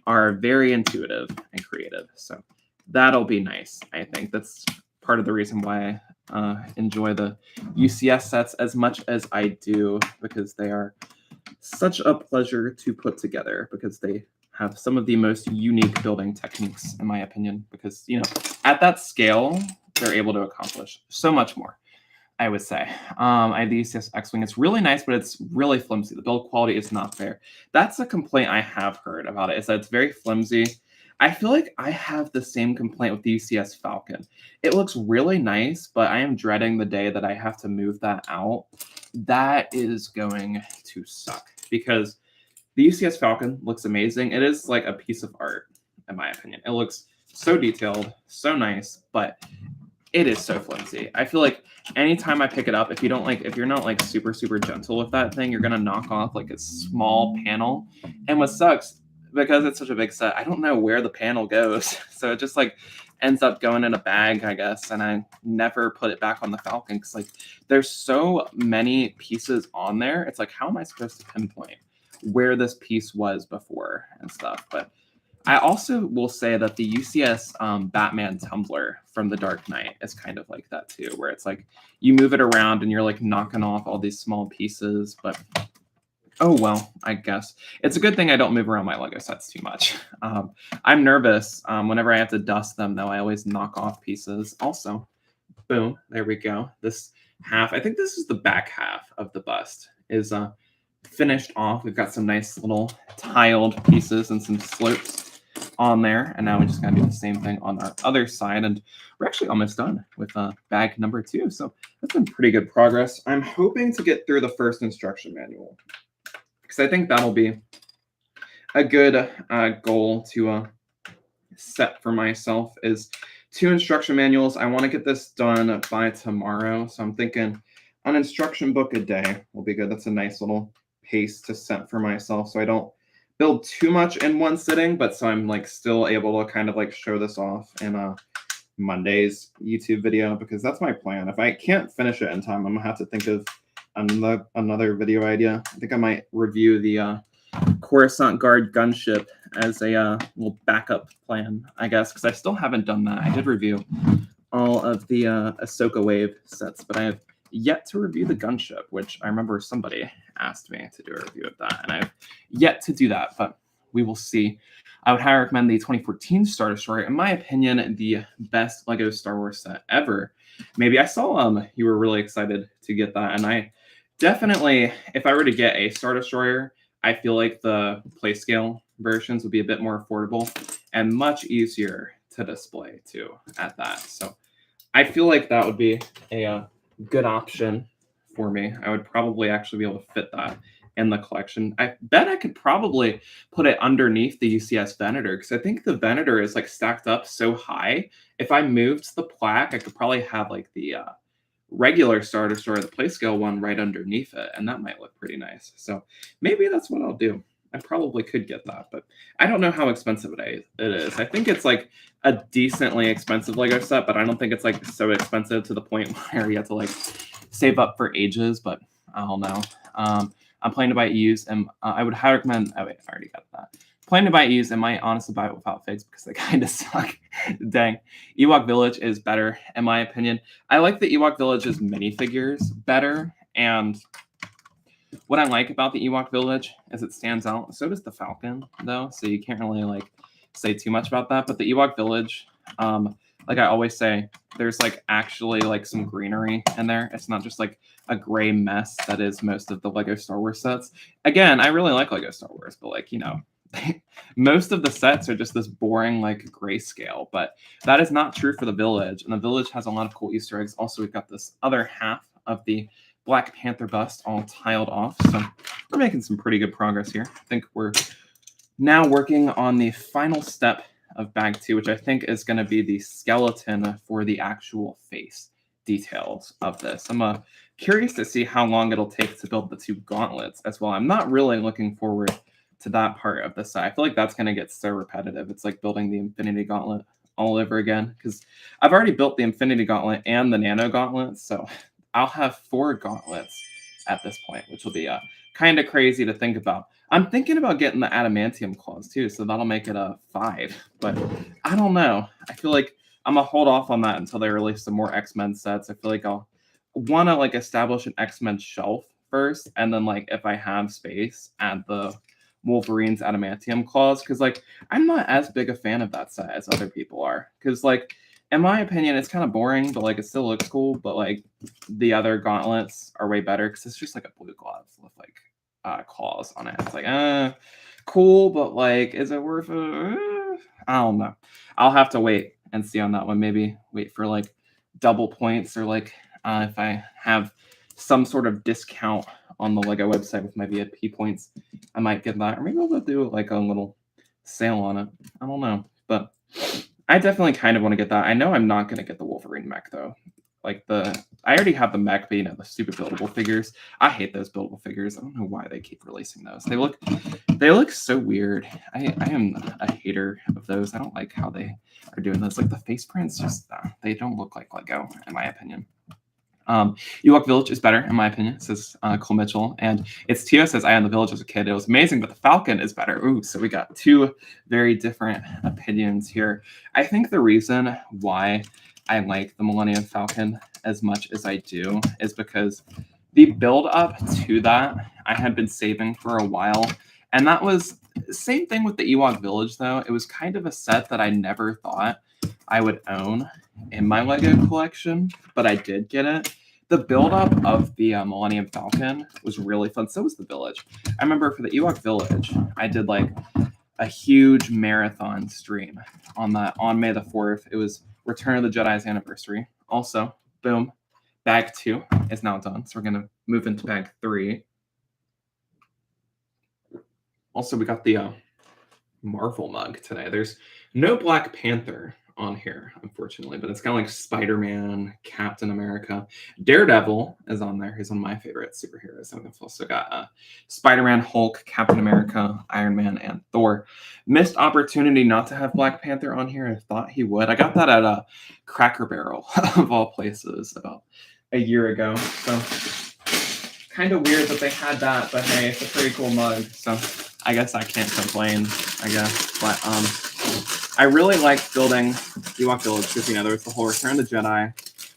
are very intuitive and creative, so that'll be nice. I think that's part of the reason why I enjoy the UCS sets as much as I do, because they are such a pleasure to put together, because they have some of the most unique building techniques, in my opinion, because, you know, at that scale, they're able to accomplish so much more, I would say. I have the UCS X-Wing. It's really nice, but it's really flimsy. The build quality is not there. That's a complaint I have heard about it, is that it's very flimsy. I feel like I have the same complaint with the UCS Falcon. It looks really nice, but I am dreading the day that I have to move that out. That is going to suck, because the UCS Falcon looks amazing. It is like a piece of art, in my opinion. It looks so detailed, so nice, but it is so flimsy. I feel like anytime I pick it up, if you're not like super gentle with that thing, you're gonna knock off like a small panel. And what sucks, because it's such a big set, I don't know where the panel goes. So it just like ends up going in a bag, I guess. And I never put it back on the Falcon, because like there's so many pieces on there. It's like, how am I supposed to pinpoint where this piece was before and stuff? But I also will say that the UCS Batman tumbler from The Dark Knight is kind of like that too, where it's like you move it around and you're like knocking off all these small pieces. But oh well, I guess it's a good thing I don't move around my Lego sets too much. I'm nervous whenever I have to dust them, though. I always knock off pieces. Also, boom, there we go. This half, I think this is the back half of the bust, is finished off. We've got some nice little tiled pieces and some slopes on there, and now we just gotta do the same thing on our other side, and we're actually almost done with bag number 2. So that's been pretty good progress. I'm hoping to get through the first instruction manual, because I think that'll be a good goal to set for myself, is 2 instruction manuals. I want to get this done by tomorrow, so I'm thinking an instruction book a day will be good. That's a nice little pace to set for myself, so I don't build too much in one sitting, but so I'm like still able to kind of like show this off in Monday's YouTube video, because that's my plan. If I can't finish it in time, I'm gonna have to think of another video idea. I think I might review the Coruscant Guard gunship as a little backup plan, I guess, because I still haven't done that. I did review all of the Ahsoka Wave sets, but I have yet to review the gunship, which I remember somebody asked me to do a review of that, and I've yet to do that, but we will see. I would highly recommend the 2014 Star Destroyer. In my opinion, the best Lego Star Wars set ever. Maybe I saw you were really excited to get that, and I definitely, if I were to get a Star Destroyer, I feel like the PlayScale versions would be a bit more affordable and much easier to display too at that. So I feel like that would be a good option for me. I would probably actually be able to fit that in the collection. I bet I could probably put it underneath the UCS Venator, because I think the Venator is like stacked up so high. If I moved the plaque, I could probably have like the regular Star Destroyer, the PlayScale one, right underneath it, and that might look pretty nice. So maybe that's what I'll do. I probably could get that, but I don't know how expensive it is. I think it's like a decently expensive Lego set, but I don't think it's like so expensive to the point where you have to like save up for ages, but I don't know. I'm planning to buy it used, and I would highly recommend. Oh wait, I already got that. Planning to buy it used, and might honestly buy it without figs, because they kind of suck. Dang, Ewok Village is better in my opinion. I like the Ewok Village's minifigures better, and what I like about the Ewok Village is it stands out. So does the Falcon, though, so you can't really like say too much about that. But the Ewok Village, like I always say, there's like actually like some greenery in there. It's not just like a gray mess that is most of the Lego Star Wars sets. Again, I really like Lego Star Wars, but like, you know, most of the sets are just this boring like grayscale, but that is not true for the village, and the village has a lot of cool Easter eggs. Also, we've got this other half of the Black Panther bust all tiled off, so we're making some pretty good progress here. I think we're now working on the final step of bag 2, which I think is going to be the skeleton for the actual face details of this. I'm curious to see how long it'll take to build the 2 gauntlets as well. I'm not really looking forward to that part of the set. I feel like that's going to get so repetitive. It's like building the Infinity Gauntlet all over again because I've already built the Infinity Gauntlet and the Nano Gauntlet, so I'll have 4 gauntlets at this point, which will be kind of crazy to think about. I'm thinking about getting the adamantium claws too, so that'll make it a 5. But I don't know. I feel like I'm gonna hold off on that until they release some more X-Men sets. I feel like I'll want to like establish an X-Men shelf first, and then like if I have space, add the Wolverine's adamantium claws, because like I'm not as big a fan of that set as other people are, because like in my opinion it's kind of boring, but like it still looks cool. But like the other gauntlets are way better because it's just like a blue glove with like claws on it. It's like cool, but like is it worth it? I don't know. I'll have to wait and see on that one. Maybe wait for like double points, or like if I have some sort of discount on the Lego website with my VIP points, I might get that. Or maybe I'll do like a little sale on it. I don't know. But I definitely kind of want to get that. I know I'm not going to get the Wolverine mech though. Like I already have the mech, but you know, the stupid buildable figures. I hate those buildable figures. I don't know why they keep releasing those. They look so weird. I am a hater of those. I don't like how they are doing this. Like the face prints, just they don't look like Lego, in my opinion. Ewok Village is better, in my opinion, says Cole Mitchell. And it's Tio says, I owned the Village as a kid. It was amazing, but the Falcon is better. Ooh, so we got 2 very different opinions here. I think the reason why I like the Millennium Falcon as much as I do is because the build up to that I had been saving for a while. And that was same thing with the Ewok Village, though. It was kind of a set that I never thought I would own in my Lego collection, but I did get it. The build-up of the Millennium Falcon was really fun. So was the Village. I remember for the Ewok Village, I did like a huge marathon stream on May the 4th. It was Return of the Jedi's anniversary. Also, boom, bag 2 is now done. So we're gonna move into bag 3. Also, we got the Marvel mug today. There's no Black Panther on here, unfortunately, but it's kind of like Spider-Man, Captain America. Daredevil is on there. He's one of my favorite superheroes. And we've also got Spider-Man, Hulk, Captain America, Iron Man, and Thor. Missed opportunity not to have Black Panther on here. I thought he would. I got that at a Cracker Barrel, of all places, about a year ago. So kind of weird that they had that, but hey, it's a pretty cool mug. So I guess I can't complain, I guess. But I really liked building Ewok Village because, you know, there was the whole Return of the Jedi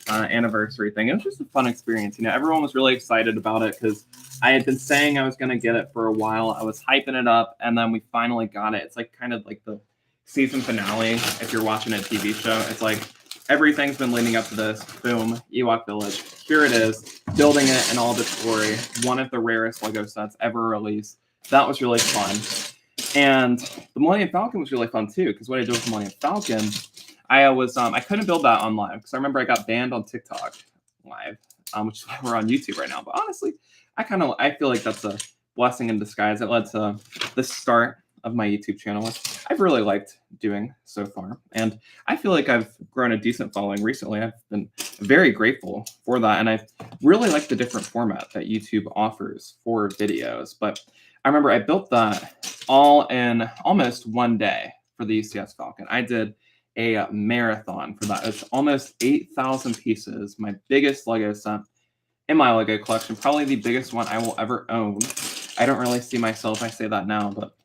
anniversary thing. It was just a fun experience. You know, everyone was really excited about it because I had been saying I was going to get it for a while. I was hyping it up, and then we finally got it. It's like kind of like the season finale. If you're watching a TV show, it's like everything's been leading up to this. Boom, Ewok Village. Here it is, building it in all of its glory. One of the rarest Lego sets ever released. That was really fun. And the Millennium Falcon was really fun too, because what I did with the Millennium Falcon, I couldn't build that on live because I remember I got banned on TikTok live, which is why we're on YouTube right now. But honestly, I feel like that's a blessing in disguise. It led to the start of my YouTube channel, which I've really liked doing so far. And I feel like I've grown a decent following recently. I've been very grateful for that. And I really like the different format that YouTube offers for videos. But I remember I built that all in almost one day for the UCS Falcon. I did a marathon for that. It's almost 8,000 pieces, my biggest Lego set in my Lego collection, probably the biggest one I will ever own. I don't really see myself, I say that now, but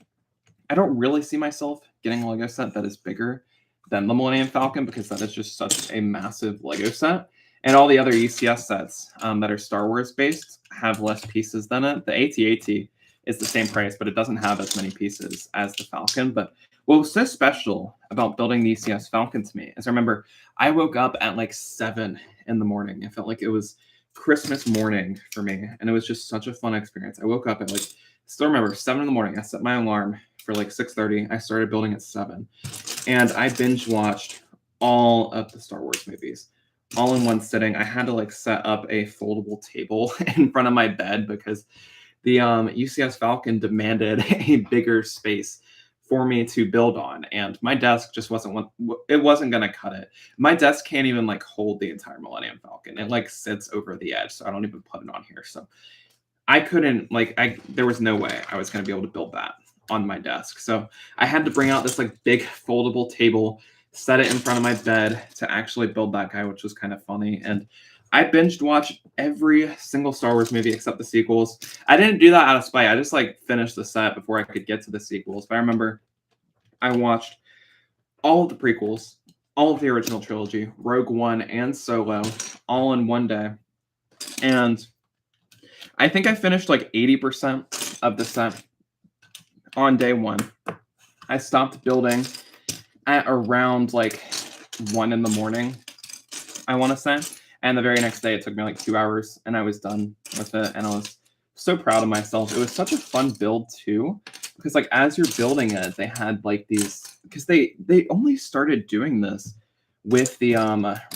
I don't really see myself getting a Lego set that is bigger than the Millennium Falcon because that is just such a massive Lego set. And all the other UCS sets that are Star Wars based have less pieces than it. The AT-AT is the same price, but it doesn't have as many pieces as the Falcon. But what was so special about building the UCS Falcon to me is I remember I woke up at like 7 in the morning. It felt like it was Christmas morning for me. And it was just such a fun experience. I woke up at like, still remember, 7 in the morning. I set my alarm for like 6:30. I started building at 7. And I binge watched all of the Star Wars movies, all in one sitting. I had to like set up a foldable table in front of my bed because the UCS Falcon demanded a bigger space for me to build on, and my desk just wasn't going to cut it. My desk can't even like hold the entire Millennium Falcon. It like sits over the edge, so I don't even put it on here. So I couldn't there was no way I was going to be able to build that on my desk. So I had to bring out this like big foldable table set it in front of my bed to actually build that guy, which was kind of funny. And I binged watched every single Star Wars movie except the sequels. I didn't do that out of spite. I just like finished the set before I could get to the sequels. But I remember I watched all of the prequels, all of the original trilogy, Rogue One and Solo, all in one day. And I think I finished like 80% of the set on day one. I stopped building at around like 1 in the morning, I want to say. And the very next day, it took me like 2 hours and I was done with it. And I was so proud of myself. It was such a fun build too, because like as you're building it, they had like these, because they only started doing this with the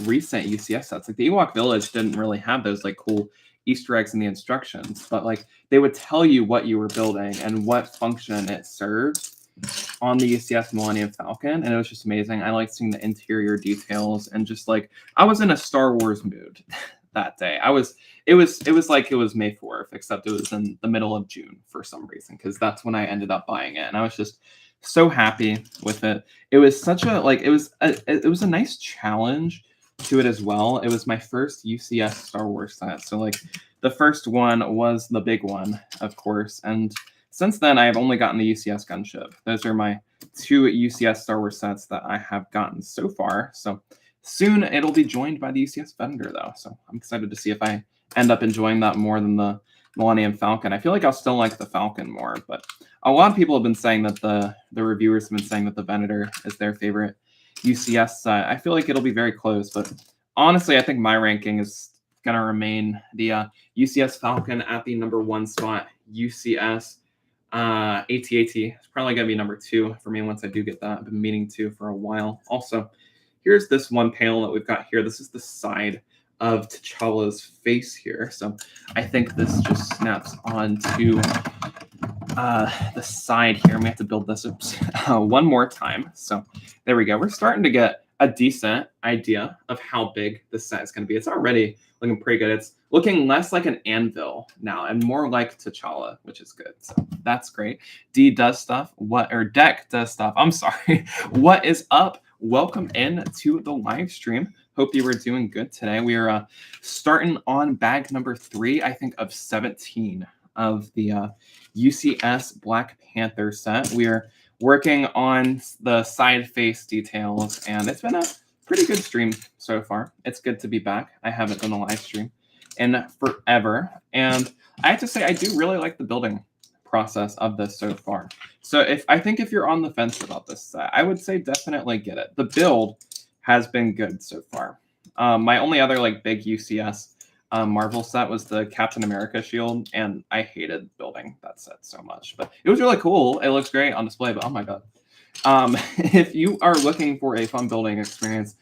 recent UCS sets. Like the Ewok Village didn't really have those like cool Easter eggs in the instructions, but like they would tell you what you were building and what function it served on the UCS Millennium Falcon, and it was just amazing. I liked seeing the interior details and just like I was in a Star Wars mood that day. It was like it was May 4th, except it was in the middle of June for some reason, because that's when I ended up buying it, and I was just so happy with it. It was such a like it was a nice challenge to it as well. It was my first UCS Star Wars set, so like the first one was the big one, of course, and since then, I have only gotten the UCS gunship. Those are my 2 UCS Star Wars sets that I have gotten so far. So soon it'll be joined by the UCS Vendor, though. So I'm excited to see if I end up enjoying that more than the Millennium Falcon. I feel like I'll still like the Falcon more, but a lot of people have been saying that the reviewers have been saying that the Venator is their favorite UCS set. I feel like it'll be very close, but honestly, I think my ranking is going to remain the UCS Falcon at the number 1 spot. UCS AT-AT is probably going to be number 2 for me once I do get that. I've been meaning to for a while. Also, here's this one panel that we've got here. This is the side of T'Challa's face here. So I think this just snaps onto the side here. We have to build this one more time. So there we go. We're starting to get a decent idea of how big this set is going to be. It's already looking pretty good. It's looking less like an anvil now and more like T'Challa, which is good. So that's great. D does stuff. Deck does stuff. I'm sorry. What is up? Welcome in to the live stream. Hope you were doing good today. We are starting on bag number 3, I think, of 17 of the UCS Black Panther set. We are working on the side face details, and it's been a pretty good stream so far. It's good to be back. I haven't done a live stream in forever, and I have to say I do really like the building process of this so far. So if you're on the fence about this set, I would say definitely get it. The build has been good so far. My only other like big UCS Marvel set was the Captain America shield, and I hated building that set so much, but it was really cool. It looks great on display, but oh my god. If you are looking for a fun building experience,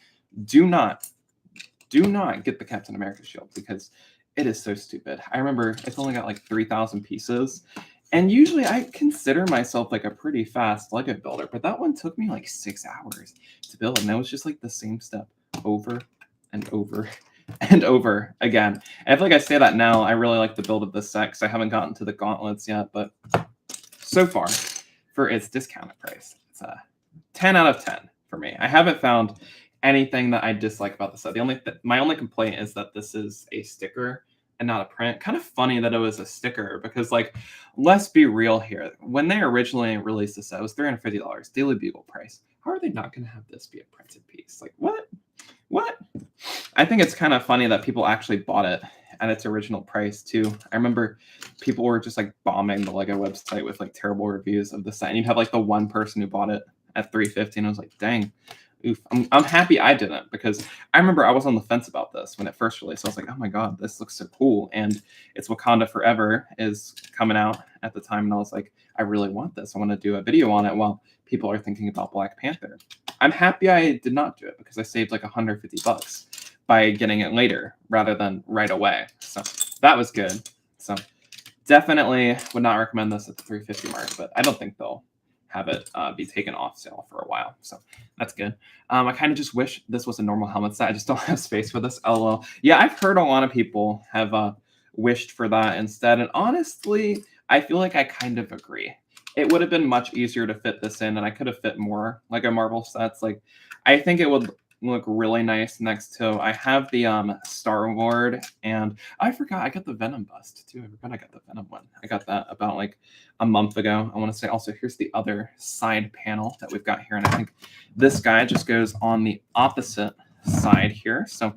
do not get the Captain America shield because it is so stupid. I remember it's only got like 3,000 pieces, and usually I consider myself like a pretty fast LEGO builder, but that one took me like 6 hours to build, and it was just like the same step over and over and over again. And I feel like I say that now. I really like the build of this set because I haven't gotten to the gauntlets yet, but so far for its discounted price, it's a 10 out of 10 for me. I haven't found anything that I dislike about the set. My only complaint is that this is a sticker and not a print. Kind of funny that it was a sticker because, like, let's be real here. When they originally released the set, it was $350 Daily Bugle price. How are they not going to have this be a printed piece? Like, what? I think it's kind of funny that people actually bought it at its original price too. I remember people were just like bombing the LEGO website with like terrible reviews of the set, and you'd have like the one person who bought it at $350, and I was like, dang, oof. I'm happy I didn't, because I remember I was on the fence about this when it first released. I was like, oh my god, this looks so cool, and it's Wakanda Forever is coming out at the time, and I was like, I really want this. I want to do a video on it while people are thinking about Black Panther. I'm happy I did not do it because I saved like $150 by getting it later rather than right away. So that was good. So definitely would not recommend this at the $350 mark, but I don't think they'll have it be taken off sale for a while. So that's good. I kind of just wish this was a normal helmet set. I just don't have space for this. LOL. Yeah, I've heard a lot of people have wished for that instead. And honestly, I feel like I kind of agree. it would have been much easier to fit this in, and I could have fit more Lego Marvel sets. Like, I think it would look really nice next to. I have the Star Lord, and I forgot I got the Venom bust too. I forgot I got the Venom one. I got that about like a month ago. I want to say also here's the other side panel that we've got here, and I think this guy just goes on the opposite side here. So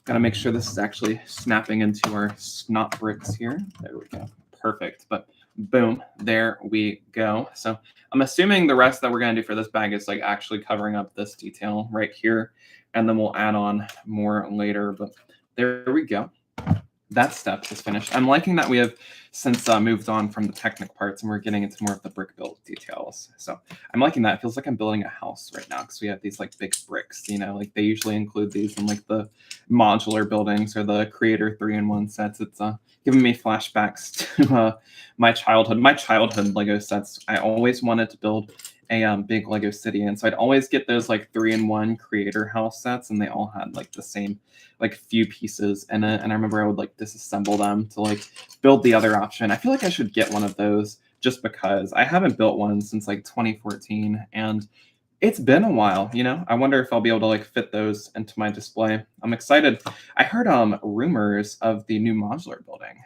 gotta make sure this is actually snapping into our snot bricks here. There we go. Perfect. But boom, there we go. So I'm assuming the rest that we're gonna do for this bag is like actually covering up this detail right here. And then we'll add on more later. But there we go. That step is finished. I'm liking that we have since moved on from the technical parts and we're getting into more of the brick build details. So I'm liking that. It feels like I'm building a house right now because we have these like big bricks, you know, like they usually include these in like the modular buildings or the creator 3-in-1 sets. It's giving me flashbacks to my childhood. My childhood Lego sets, I always wanted to build a big Lego city. And so I'd always get those like 3-in-1 creator house sets and they all had like the same like few pieces in it. And I remember I would like disassemble them to like build the other option. I feel like I should get one of those just because I haven't built one since like 2014 and it's been a while, you know. I wonder if I'll be able to like fit those into my display. I'm excited. I heard rumors of the new modular building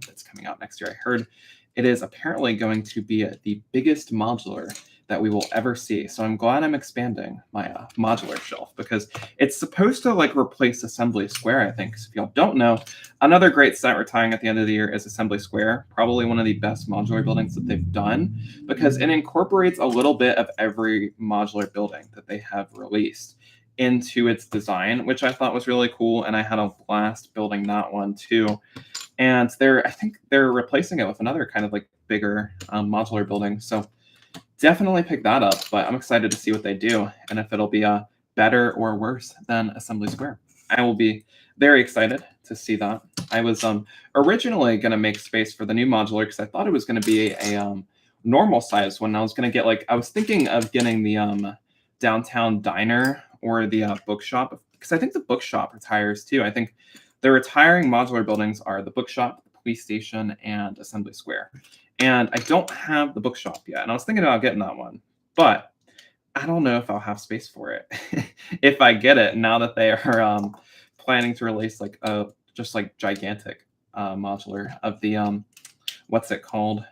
that's coming out next year. I heard it is apparently going to be the biggest modular that we will ever see. So I'm glad I'm expanding my modular shelf because it's supposed to like replace Assembly Square, I think. So if y'all don't know, another great set we're tying at the end of the year is Assembly Square, probably one of the best modular buildings that they've done because it incorporates a little bit of every modular building that they have released into its design, which I thought was really cool. And I had a blast building that one too. And I think they're replacing it with another kind of like bigger modular building. So definitely pick that up, but I'm excited to see what they do and if it'll be better or worse than Assembly Square. I will be very excited to see that. I was originally going to make space for the new modular because I thought it was going to be a normal size one. I was going to get like, I was thinking of getting the downtown diner or the bookshop because I think the bookshop retires too. I think the retiring modular buildings are the bookshop, the police station, and Assembly Square. And I don't have the bookshop yet. And I was thinking about getting that one, but I don't know if I'll have space for it. If I get it, now that they are planning to release like a just like gigantic modular of the what's it called?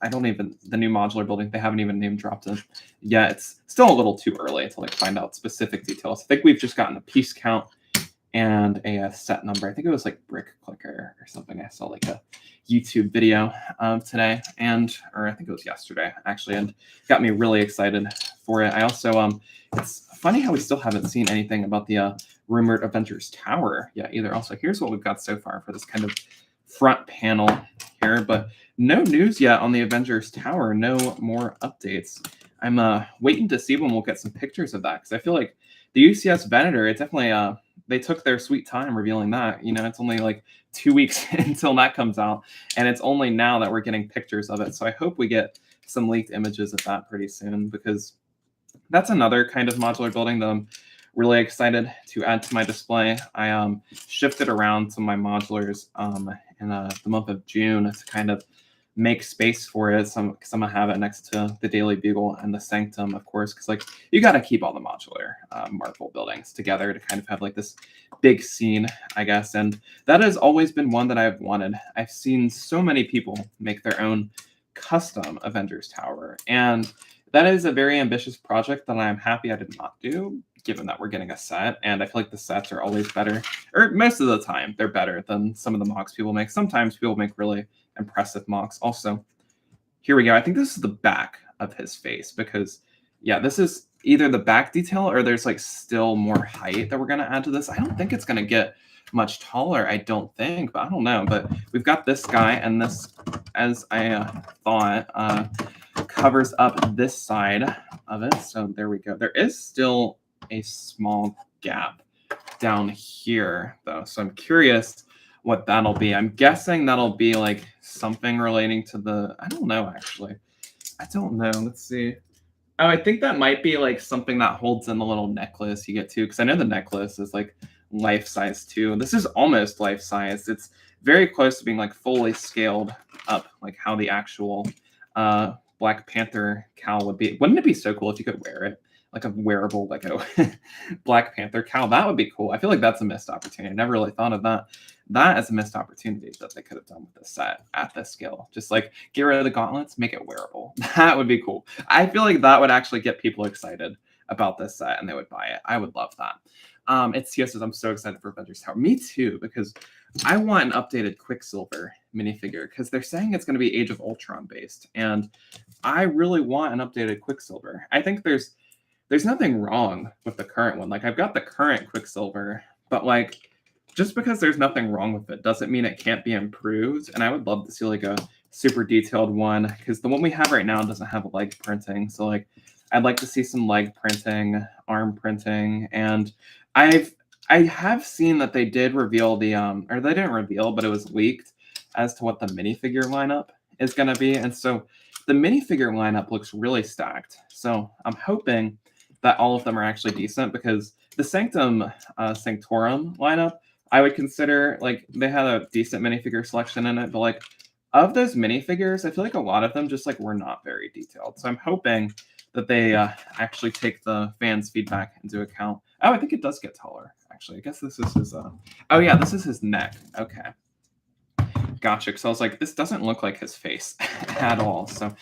The new modular building. They haven't even name dropped it yet. It's still a little too early to like find out specific details. I think we've just gotten a piece count and a set number. I think it was like Brick Clicker or something. I saw like a YouTube video today, or I think it was yesterday actually, and got me really excited for it. I also it's funny how we still haven't seen anything about the rumored Avengers Tower yet either. Also, here's what we've got so far for this kind of front panel here, but no news yet on the Avengers Tower. No more updates. I'm waiting to see when we'll get some pictures of that because I feel like the UCS Venator, it definitely they took their sweet time revealing that. You know, it's only like 2 weeks until that comes out, and it's only now that we're getting pictures of it. So I hope we get some leaked images of that pretty soon because that's another kind of modular building that I'm really excited to add to my display. I shifted around some of my modulars in the month of June to kind of make space for it. Because I'm gonna have it next to the Daily Bugle and the Sanctum, of course, because like you got to keep all the modular Marvel buildings together to kind of have like this big scene, I guess. And that has always been one that I've wanted. I've seen so many people make their own custom Avengers Tower, and that is a very ambitious project that I'm happy I did not do, given that we're getting a set. And I feel like the sets are always better, or most of the time they're better than some of the mocks people make. Sometimes people make really impressive mocks. Also, here we go. I think this is the back of his face because, yeah, this is either the back detail or there's like still more height that we're going to add to this. I don't think it's going to get much taller, I don't think, but I don't know. But we've got this guy, and this, as I thought, covers up this side of it. So there we go. There is still a small gap down here, though. So I'm curious what that'll be. I'm guessing that'll be like something relating to the, I don't know, actually. I don't know. Let's see. Oh, I think that might be like something that holds in the little necklace you get too, because I know the necklace is like life size too. This is almost life size. It's very close to being like fully scaled up, like how the actual Black Panther cowl would be. Wouldn't it be so cool if you could wear it? Like a wearable Lego Black Panther cowl. That would be cool. I feel like that's a missed opportunity. I never really thought of that. That is a missed opportunity that they could have done with this set at this scale. Just like get rid of the gauntlets, make it wearable. That would be cool. I feel like that would actually get people excited about this set and they would buy it. I would love that. It's Tio says, I'm so excited for Avengers Tower. Me too, because I want an updated Quicksilver minifigure because they're saying it's going to be Age of Ultron based. And I really want an updated Quicksilver. I think there's nothing wrong with the current one. Like I've got the current Quicksilver, but like just because there's nothing wrong with it doesn't mean it can't be improved. And I would love to see like a super detailed one because the one we have right now doesn't have leg printing. So like I'd like to see some leg printing, arm printing, and I have seen that they did reveal the or they didn't reveal, but it was leaked as to what the minifigure lineup is going to be. And so the minifigure lineup looks really stacked. So I'm hoping that all of them are actually decent because the Sanctum Sanctorum lineup, I would consider like they had a decent minifigure selection in it, but like of those minifigures, I feel like a lot of them just like were not very detailed. So I'm hoping that they actually take the fans' feedback into account. Oh, I think it does get taller, actually. I guess this is his... Oh, yeah, this is his neck. Okay. Gotcha, because I was like, this doesn't look like his face at all. So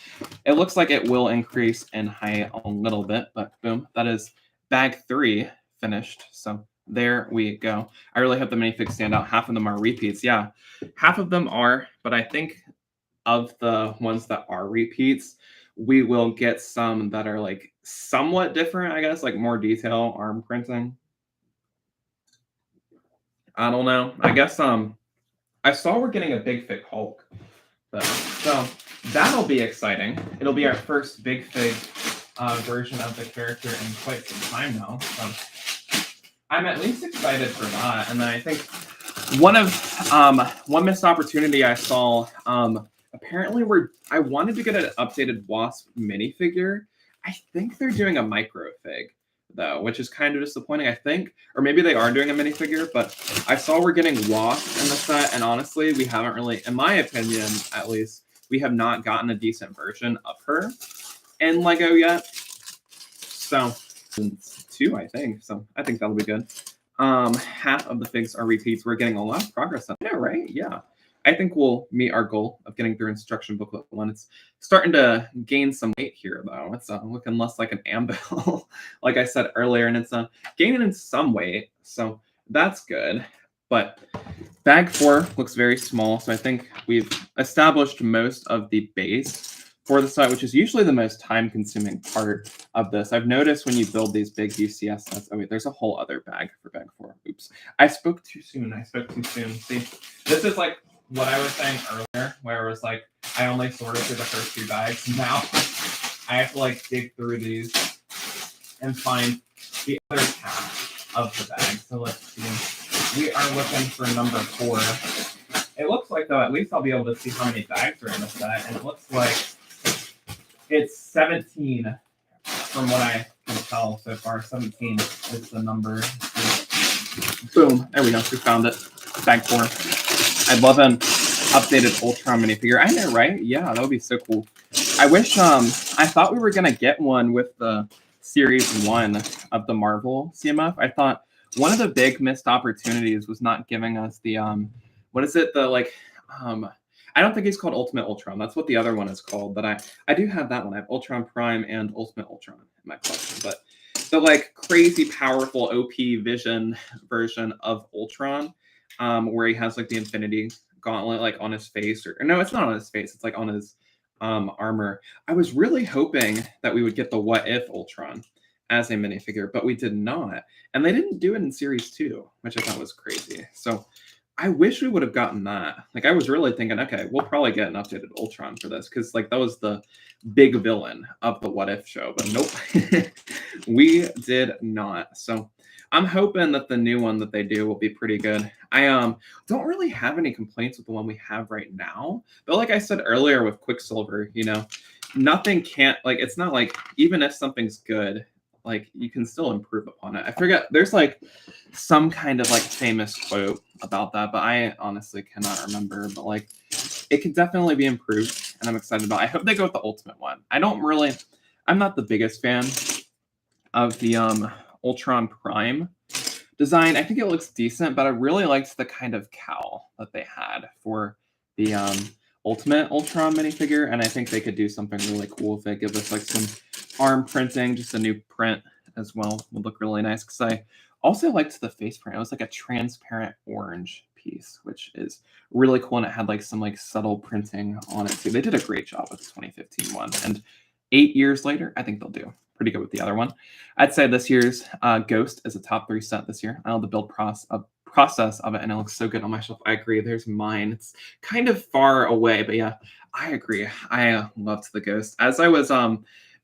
it looks like it will increase in height a little bit, but boom, that is bag 3 finished. So there we go. I really hope the minifigs stand out. Half of them are repeats. Yeah, half of them are, but I think of the ones that are repeats, we will get some that are like somewhat different, I guess, like more detail, arm printing. I don't know. I guess I saw we're getting a Big Fig Hulk, though. So that'll be exciting. It'll be our first Big Fig version of the character in quite some time now. So I'm at least excited for that. And then I think one missed opportunity I saw, apparently I wanted to get an updated Wasp minifigure. I think they're doing a micro fig though, which is kind of disappointing, I think. Or maybe they are doing a minifigure, but I saw we're getting Wasp in the set, and honestly, we haven't really, in my opinion, at least, we have not gotten a decent version of her in LEGO yet. So, 2, I think. So I think that'll be good. Half of the figs are repeats. We're getting a lot of progress on it. Yeah, right? Yeah. I think we'll meet our goal of getting through instruction booklet 1. It's starting to gain some weight here, though. It's looking less like an anvil, like I said earlier, and it's gaining in some weight, so that's good. But bag 4 looks very small, so I think we've established most of the base for the set, which is usually the most time-consuming part of this. I've noticed when you build these big UCS sets, oh wait, there's a whole other bag for bag 4. Oops, I spoke too soon. See, this is like what I was saying earlier, where it was like I only sorted through the first 2 bags. Now I have to like dig through these and find the other half of the bag. So let's see. We are looking for number 4. It looks like, though, at least I'll be able to see how many bags are in the set, and it looks like it's 17 from what I can tell so far. 17 is the number. Boom. There we go. We found it. Bag 4. I'd love an updated Ultron minifigure. I know, right? Yeah, that would be so cool. I wish, I thought we were going to get one with the Series 1 of the Marvel CMF. I thought one of the big missed opportunities was not giving us the, what is it? The, like, I don't think he's called Ultimate Ultron. That's what the other one is called. But I do have that one. I have Ultron Prime and Ultimate Ultron in my collection. But the, like, crazy powerful OP Vision version of Ultron, where he has like the Infinity Gauntlet like on his face, or no, it's not on his face, it's like on his armor. I was really hoping that we would get the What If Ultron as a minifigure, but we did not, and they didn't do it in Series 2, which I thought was crazy. So I wish we would have gotten that. Like I was really thinking, okay, we'll probably get an updated Ultron for this because like that was the big villain of the What If show, but nope, we did not. So I'm hoping that the new one that they do will be pretty good. I don't really have any complaints with the one we have right now. But like I said earlier with Quicksilver, you know, nothing can't, like, it's not like, even if something's good, like, you can still improve upon it. I forget, there's like some kind of like famous quote about that, but I honestly cannot remember. But like, it could definitely be improved. and I'm excited about. I hope they go with the ultimate one. I'm not the biggest fan of the Ultron Prime design. I think it looks decent, but I really liked the kind of cowl that they had for the Ultimate Ultron minifigure, and I think they could do something really cool if they give us like some arm printing, just a new print as well. Would look really nice, because I also liked the face print. It was like a transparent orange piece, which is really cool, and it had like some like subtle printing on it too. They did a great job with the 2015 one, and 8 years later, I think they'll do pretty good with the other one. I'd say this year's Ghost is a top 3 set this year. I know the build process of it, and it looks so good on my shelf. I agree. There's mine. It's kind of far away, but yeah, I agree. I loved the Ghost. As I was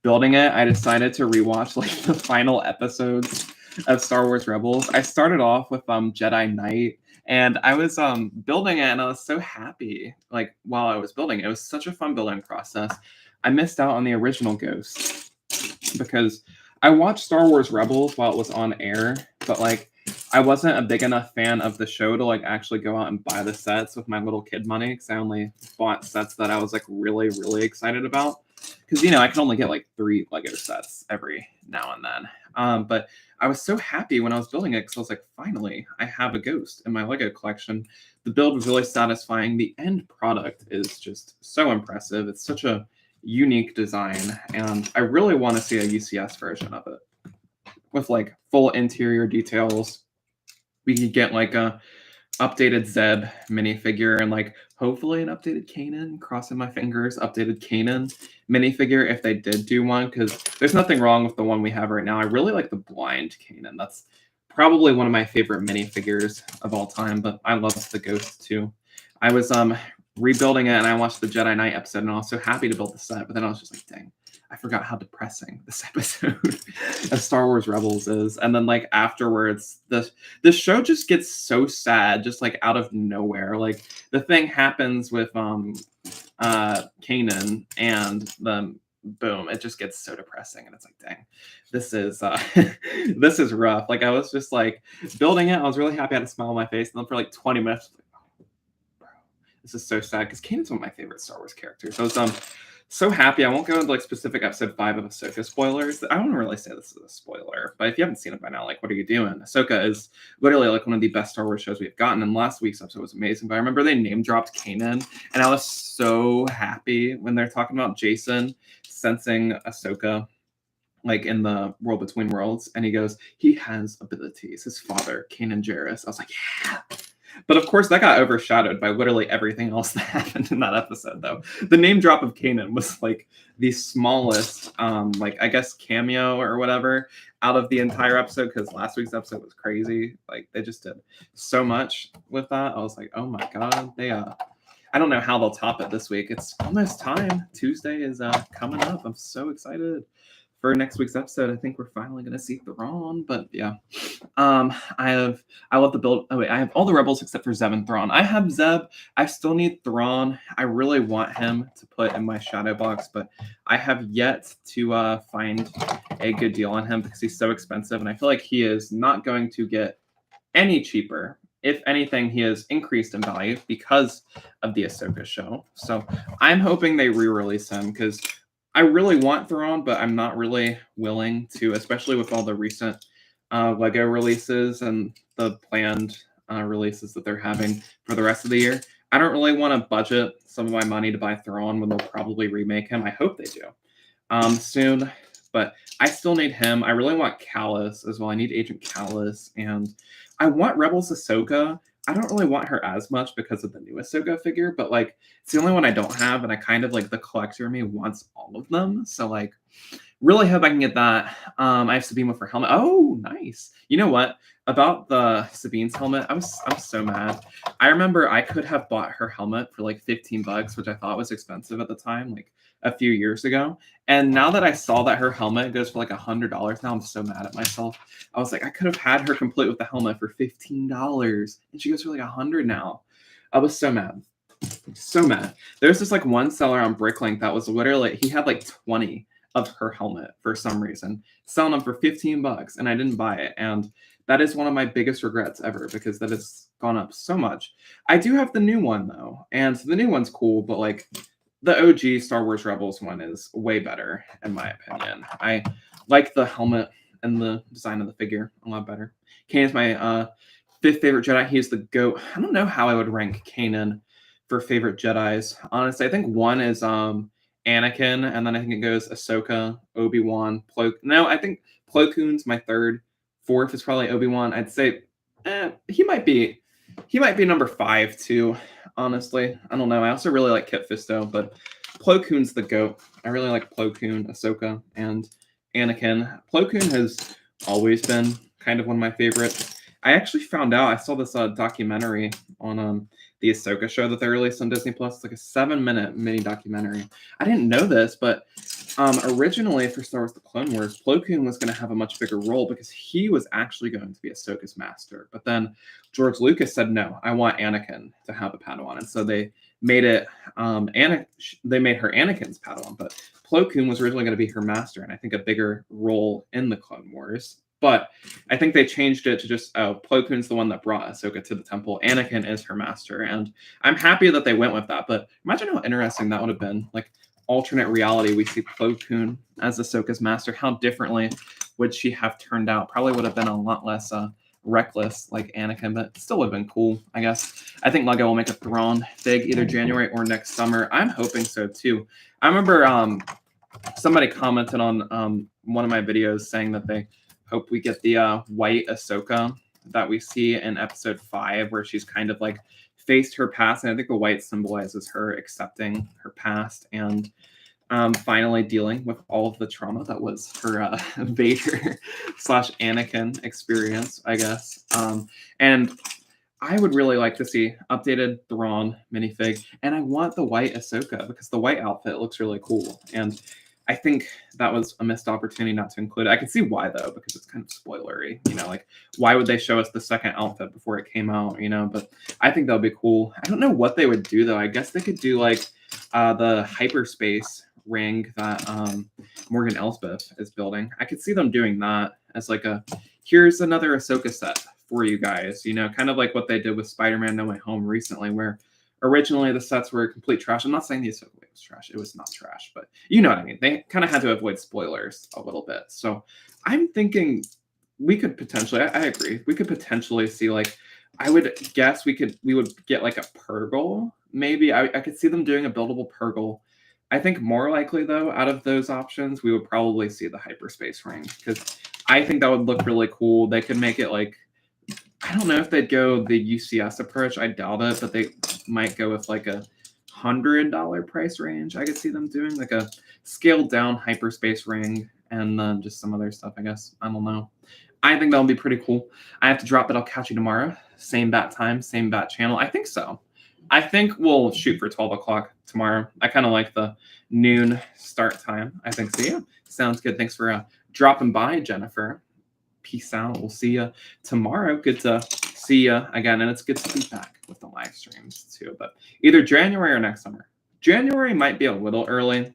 building it, I decided to rewatch like the final episodes of Star Wars Rebels. I started off with Jedi Knight, and I was building it, and I was so happy. Like while I was building it was such a fun building process. I missed out on the original Ghost because I watched Star Wars Rebels while it was on air, but like I wasn't a big enough fan of the show to like actually go out and buy the sets with my little kid money, because I only bought sets that I was like really, really excited about. Because, you know, I can only get like 3 Lego sets every now and then. But I was so happy when I was building it, because I was like, finally, I have a Ghost in my Lego collection. The build was really satisfying. The end product is just so impressive. It's such a unique design, and I really want to see a UCS version of it with like full interior details. We could get like a updated Zeb minifigure, and like hopefully an updated Kanan, crossing my fingers, updated Kanan minifigure if they did do one, because there's nothing wrong with the one we have right now. I really like the blind Kanan. That's probably one of my favorite minifigures of all time, but I love the Ghost too. I was rebuilding it, and I watched the Jedi Knight episode, and I was so happy to build the set, but then I was just like, dang, I forgot how depressing this episode of Star Wars Rebels is. And then like afterwards, the show just gets so sad, just like out of nowhere. Like the thing happens with Kanan, and then boom, it just gets so depressing, and it's like, dang, this is this is rough. Like I was just like building it, I was really happy, I had a smile on my face, and then for like 20 minutes, this is so sad, because Kanan's one of my favorite Star Wars characters. I was so happy. I won't go into like specific episode 5 of Ahsoka spoilers. I don't really say this is a spoiler, but if you haven't seen it by now, like, what are you doing? Ahsoka is literally like one of the best Star Wars shows we've gotten, and last week's episode was amazing. But I remember they name dropped Kanan, and I was so happy when they're talking about Jason sensing Ahsoka like in the World Between Worlds, and he goes, he has abilities. His father, Kanan Jarrus. I was like, yeah. But of course, that got overshadowed by literally everything else that happened in that episode, though. The name drop of Kanan was like the smallest, like I guess cameo or whatever out of the entire episode, because last week's episode was crazy. Like they just did so much with that. I was like, oh my god, I don't know how they'll top it this week. It's almost time. Tuesday is coming up. I'm so excited for next week's episode. I think we're finally going to see Thrawn, but yeah. I love the build. Oh wait, I have all the rebels except for Zeb and Thrawn. I have Zeb. I still need Thrawn. I really want him to put in my shadow box, but I have yet to find a good deal on him, because he's so expensive, and I feel like he is not going to get any cheaper. If anything, he has increased in value because of the Ahsoka show. So I'm hoping they re-release him, because I really want Thrawn, but I'm not really willing to, especially with all the recent Lego releases and the planned releases that they're having for the rest of the year. I don't really want to budget some of my money to buy Thrawn when they'll probably remake him. I hope they do soon, but I still need him. I really want Callus as well. I need Agent Callus, and I want Rebels Ahsoka. I don't really want her as much because of the new Ahsoka figure, but like it's the only one I don't have, and I kind of like the collector in me wants all of them. So like really hope I can get that. I have Sabine with her helmet. Oh, nice. You know what? About the Sabine's helmet, I'm so mad. I remember I could have bought her helmet for like $15, which I thought was expensive at the time, like a few years ago. And now that I saw that her helmet goes for like $100 now, I'm so mad at myself. I was like, I could have had her complete with the helmet for $15, and she goes for like $100 now. I was so mad. So mad. There's this like one seller on Bricklink that was literally, he had like 20 of her helmet for some reason, selling them for $15, and I didn't buy it. And that is one of my biggest regrets ever, because that has gone up so much. I do have the new one though, and the new one's cool, but like the OG Star Wars Rebels one is way better, in my opinion. I like the helmet and the design of the figure a lot better. Kanan's my fifth favorite Jedi. He's the GOAT. I don't know how I would rank Kanan for favorite Jedis. Honestly, I think one is Anakin, and then I think it goes Ahsoka, Obi-Wan, Plo. No, I think Plo Koon's my third. Fourth is probably Obi-Wan. I'd say he might be number 5 too. Honestly, I don't know. I also really like Kit Fisto, but Plo Koon's the GOAT. I really like Plo Koon, Ahsoka, and Anakin. Plo Koon has always been kind of one of my favorites. I actually found out, I saw this documentary on the Ahsoka show that they released on Disney Plus. It's like a 7-minute mini documentary. I didn't know this, but originally for Star Wars: The Clone Wars, Plo Koon was going to have a much bigger role because he was actually going to be Ahsoka's master. But then George Lucas said, no, I want Anakin to have a Padawan. And so they made it, they made her Anakin's Padawan. But Plo Koon was originally going to be her master, and I think a bigger role in the Clone Wars. But I think they changed it to just, Plo Koon's the one that brought Ahsoka to the temple. Anakin is her master. And I'm happy that they went with that. But imagine how interesting that would have been. Like, alternate reality, we see Plo Koon as Ahsoka's master. How differently would she have turned out? Probably would have been a lot less reckless like Anakin, but still would have been cool, I guess. I think LEGO will make a Thrawn fig either January or next summer. I'm hoping so too. I remember somebody commented on one of my videos saying that they hope we get the white Ahsoka that we see in episode 5, where she's kind of like faced her past, and I think the white symbolizes her accepting her past and finally dealing with all of the trauma that was her Vader / Anakin experience, I guess. And I would really like to see updated Thrawn minifig, and I want the white Ahsoka because the white outfit looks really cool. And I think that was a missed opportunity not to include it. I can see why, though, because it's kind of spoilery. You know, like, why would they show us the second outfit before it came out, you know? But I think that would be cool. I don't know what they would do, though. I guess they could do, like, the hyperspace ring that Morgan Elsbeth is building. I could see them doing that as, like, here's another Ahsoka set for you guys. You know, kind of like what they did with Spider-Man No Way Home recently, where originally the sets were complete trash. I'm not saying the Ahsoka way was trash. It was not trash, but you know what I mean. They kind of had to avoid spoilers a little bit. So I'm thinking we could potentially, I agree, we could potentially see, like, I would guess we would get like a Purgle. Maybe I could see them doing a buildable Purgle. I think more likely, though, out of those options, we would probably see the hyperspace ring, because I think that would look really cool. They could make it like, I don't know if they'd go the UCS approach. I doubt it, but they might go with like a $100 price range. I could see them doing like a scaled down hyperspace ring and then just some other stuff, I guess. I don't know. I think that'll be pretty cool. I have to drop it. I'll catch you tomorrow. Same bat time, same bat channel. I think so. I think we'll shoot for 12 o'clock tomorrow. I kind of like the noon start time. I think so. Yeah, sounds good. Thanks for dropping by, Jennifer. Peace out. We'll see you tomorrow. Good to see you again. And it's good to be back with the live streams too. But either January or next summer. January might be a little early,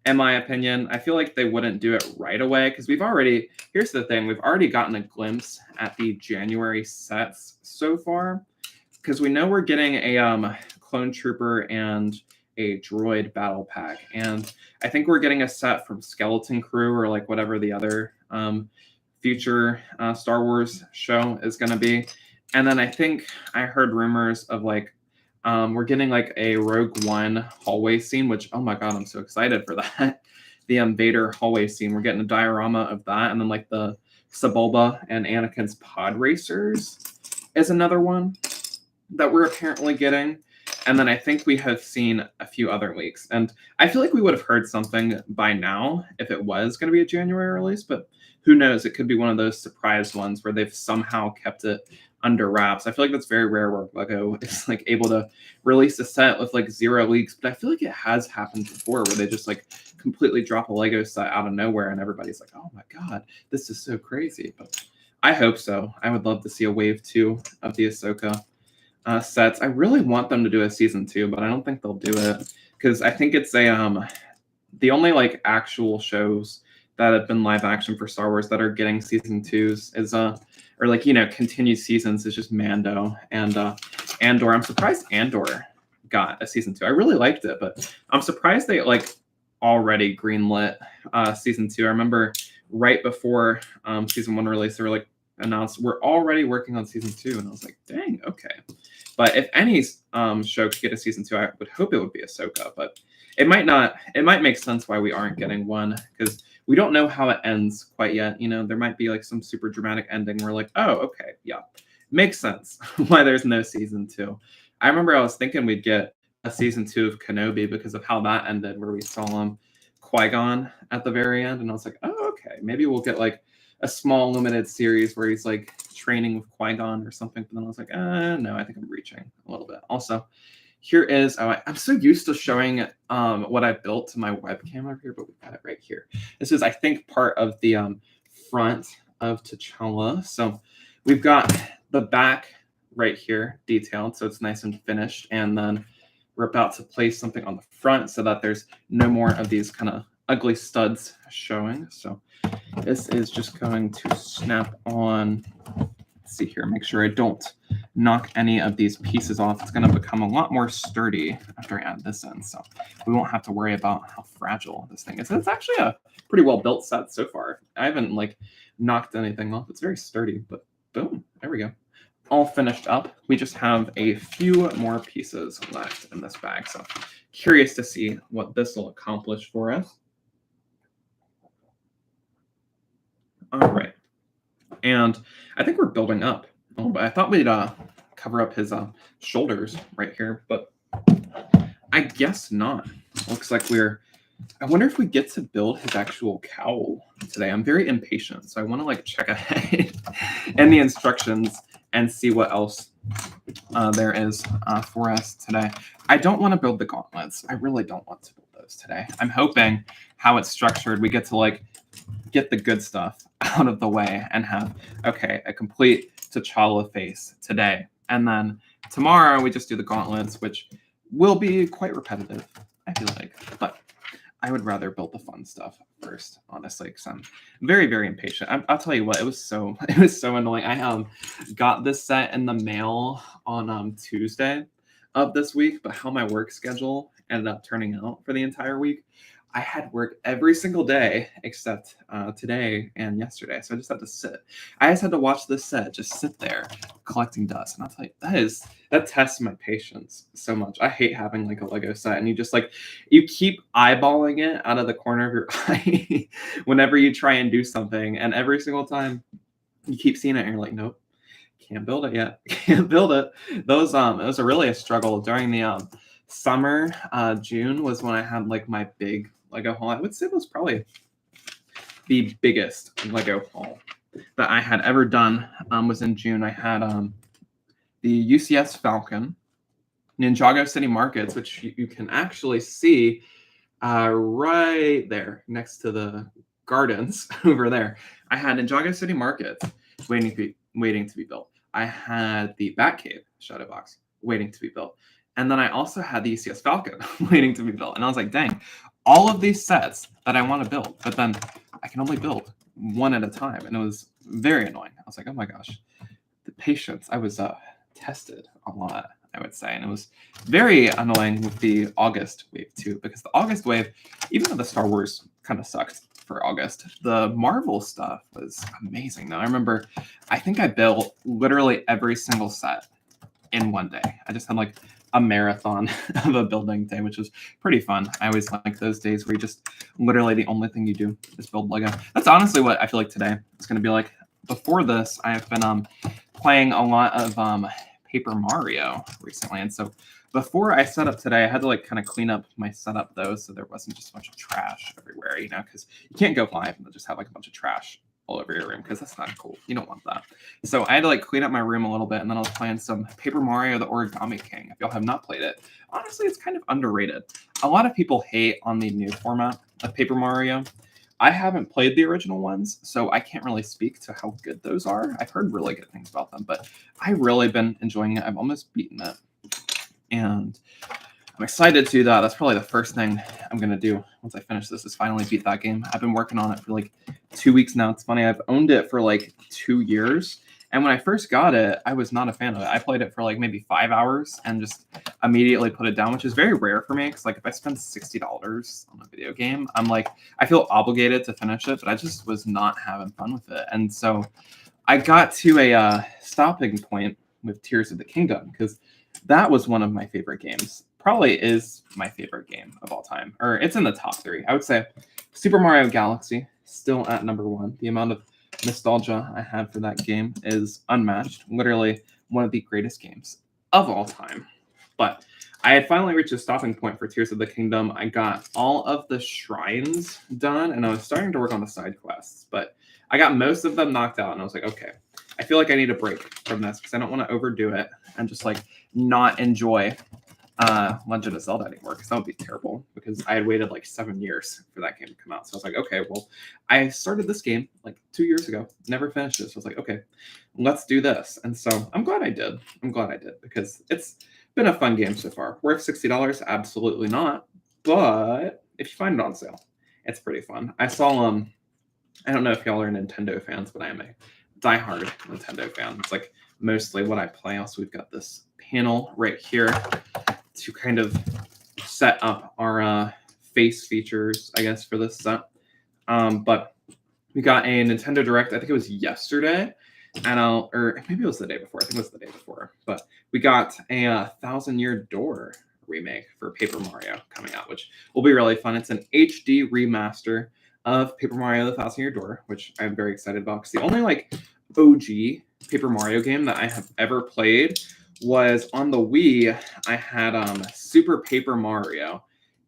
in my opinion. I feel like they wouldn't do it right away because here's the thing. We've already gotten a glimpse at the January sets so far, because we know we're getting a clone trooper and a droid battle pack. And I think we're getting a set from Skeleton Crew or like whatever the other future Star Wars show is going to be. And then I think I heard rumors of like we're getting like a Rogue One hallway scene, which, oh my god, I'm so excited for that. The Vader hallway scene, we're getting a diorama of that. And then like the Sebulba and Anakin's pod racers is another one that we're apparently getting. And then I think we have seen a few other leaks. And I feel like we would have heard something by now if it was going to be a January release, but who knows? It could be one of those surprise ones where they've somehow kept it under wraps. I feel like that's very rare where LEGO is like able to release a set with like 0 leaks, but I feel like it has happened before where they just like completely drop a LEGO set out of nowhere and everybody's like, oh my god, this is so crazy. But I hope so. I would love to see a wave 2 of the Ahsoka sets. I really want them to do a season 2, but I don't think they'll do it because I think it's the only like actual shows that have been live action for Star Wars that are getting season 2s is or like, you know, continued seasons is just Mando and Andor. I'm surprised Andor got a season 2. I really liked it, but I'm surprised they like already greenlit season 2. I remember right before season 1 release, they were like announced we're already working on season 2, and I was like, dang, okay. But if any show could get a season 2, I would hope it would be Ahsoka. But it might not. It might make sense why we aren't getting one, because we don't know how it ends quite yet. You know, there might be like some super dramatic ending. We're like, oh, okay, yeah, makes sense why there's no season 2. I remember I was thinking we'd get a season 2 of Kenobi because of how that ended, where we saw Qui-Gon at the very end, and I was like, oh, okay, maybe we'll get like a small limited series where he's like training with Qui-Gon or something. But then I was like, no, I think I'm reaching a little bit. Also, here is, I'm so used to showing what I built to my webcam over here, but we've got it right here. This is, I think, part of the front of T'Challa. So we've got the back right here detailed, so it's nice and finished. And then we're about to place something on the front so that there's no more of these kind of ugly studs showing. So this is just going to snap on. Let's see here, make sure I don't knock any of these pieces off. It's going to become a lot more sturdy after I add this in, so we won't have to worry about how fragile this thing is. It's actually a pretty well built set so far. I haven't like knocked anything off. It's very sturdy, but boom, there we go. All finished up. We just have a few more pieces left in this bag, so curious to see what this will accomplish for us. All right, and I think we're building up. Oh, but I thought we'd cover up his shoulders right here, but I guess not. Looks like I wonder if we get to build his actual cowl today. I'm very impatient, so I want to like check ahead in the instructions and see what else there is for us today. I don't want to build the gauntlets. I really don't want to build those today. I'm hoping how it's structured, we get to like get the good stuff out of the way and have, okay, a complete T'Challa face today. And then tomorrow we just do the gauntlets, which will be quite repetitive, I feel like. But I would rather build the fun stuff first, honestly, because I'm very, very impatient. I'll tell you what, it was so annoying. I got this set in the mail on Tuesday of this week, but how my work schedule ended up turning out for the entire week, I had work every single day except today and yesterday. So I just had to sit. I just had to watch this set, just sit there collecting dust. And I'll tell you, that tests my patience so much. I hate having like a Lego set and you just like, you keep eyeballing it out of the corner of your eye whenever you try and do something. And every single time you keep seeing it and you're like, nope, can't build it yet. Can't build it. It was really a struggle during the summer. June was when I had like my big Lego haul. I would say it was probably the biggest Lego haul that I had ever done. Was in June. I had the UCS Falcon, Ninjago City Markets, which you can actually see right there next to the gardens over there. I had Ninjago City Markets waiting to be built. I had the Batcave Shadow Box waiting to be built. And then I also had the UCS Falcon waiting to be built. And I was like, dang, all of these sets that I want to build, but then I can only build one at a time. And it was very annoying. I was like, oh my gosh, the patience. I was tested a lot, I would say. And it was very annoying with the August wave too, because the August wave, even though the Star Wars kind of sucked for August, the Marvel stuff was amazing. Now I remember, I think I built literally every single set in one day. I just had like a marathon of a building day, which was pretty fun. I always like those days where you just literally the only thing you do is build Lego. That's honestly what I feel like today is going to be like. Before this, I have been playing a lot of Paper Mario recently, and so before I set up today, I had to like kind of clean up my setup though, so there wasn't just a bunch of trash everywhere, you know, because you can't go live and just have like a bunch of trash all over your room, because that's not cool. You don't want that. So I had to like clean up my room a little bit, and then I was playing some Paper Mario the Origami King. If y'all have not played it, honestly, it's kind of underrated. A lot of people hate on the new format of Paper Mario. I haven't played the original ones, so I can't really speak to how good those are. I've heard really good things about them, but I've really been enjoying it. I've almost beaten it, and I'm excited to do that. That's probably the first thing I'm going to do once I finish this, is finally beat that game. I've been working on it for like 2 weeks now. It's funny, I've owned it for like 2 years, And when I first got it, I was not a fan of it. I played it for like maybe 5 hours and just immediately put it down, which is very rare for me. Because like if I spend $60 on a video game, I'm like, I feel obligated to finish it, but I just was not having fun with it. And so I got to a stopping point with Tears of the Kingdom because that was one of my favorite games. Probably is my favorite game of all time, or it's in the top 3. I would say Super Mario Galaxy still at number 1. The amount of nostalgia I have for that game is unmatched. Literally one of the greatest games of all time. But I had finally reached a stopping point for Tears of the Kingdom. I got all of the shrines done, and I was starting to work on the side quests, but I got most of them knocked out, and I was like, okay, I feel like I need a break from this because I don't want to overdo it and just like not enjoy Legend of Zelda anymore, because that would be terrible, because I had waited like 7 years for that game to come out. So I was like, okay, well, I started this game like 2 years ago, never finished it. So I was like, okay, let's do this. And so I'm glad I did. Because it's been a fun game so far. Worth $60? Absolutely not. But if you find it on sale, it's pretty fun. I saw I don't know if y'all are Nintendo fans, but I am a diehard Nintendo fan. It's like mostly what I play. Also, we've got this panel right here to kind of set up our face features, I guess, for this set. But we got a Nintendo Direct, I think it was yesterday, and or maybe it was the day before. I think it was the day before. But we got a Thousand Year Door remake for Paper Mario coming out, which will be really fun. It's an HD remaster of Paper Mario: The Thousand Year Door, which I'm very excited about, because the only like OG Paper Mario game that I have ever played was on the Wii. I had Super Paper Mario,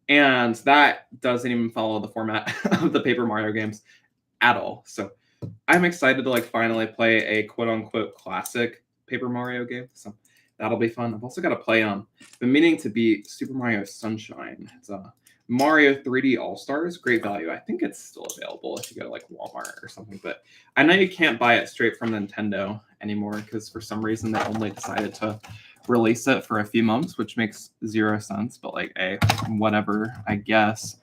and that doesn't even follow the format of the Paper Mario games at all. So I'm excited to like finally play a quote unquote classic Paper Mario game. So that'll be fun. I've also got to play been meaning to beat Super Mario Sunshine. It's Mario 3D All Stars, great value. I think it's still available if you go to like Walmart or something, but I know you can't buy it straight from Nintendo anymore because for some reason they only decided to release it for a few months, which makes 0 sense, but like whatever, I guess.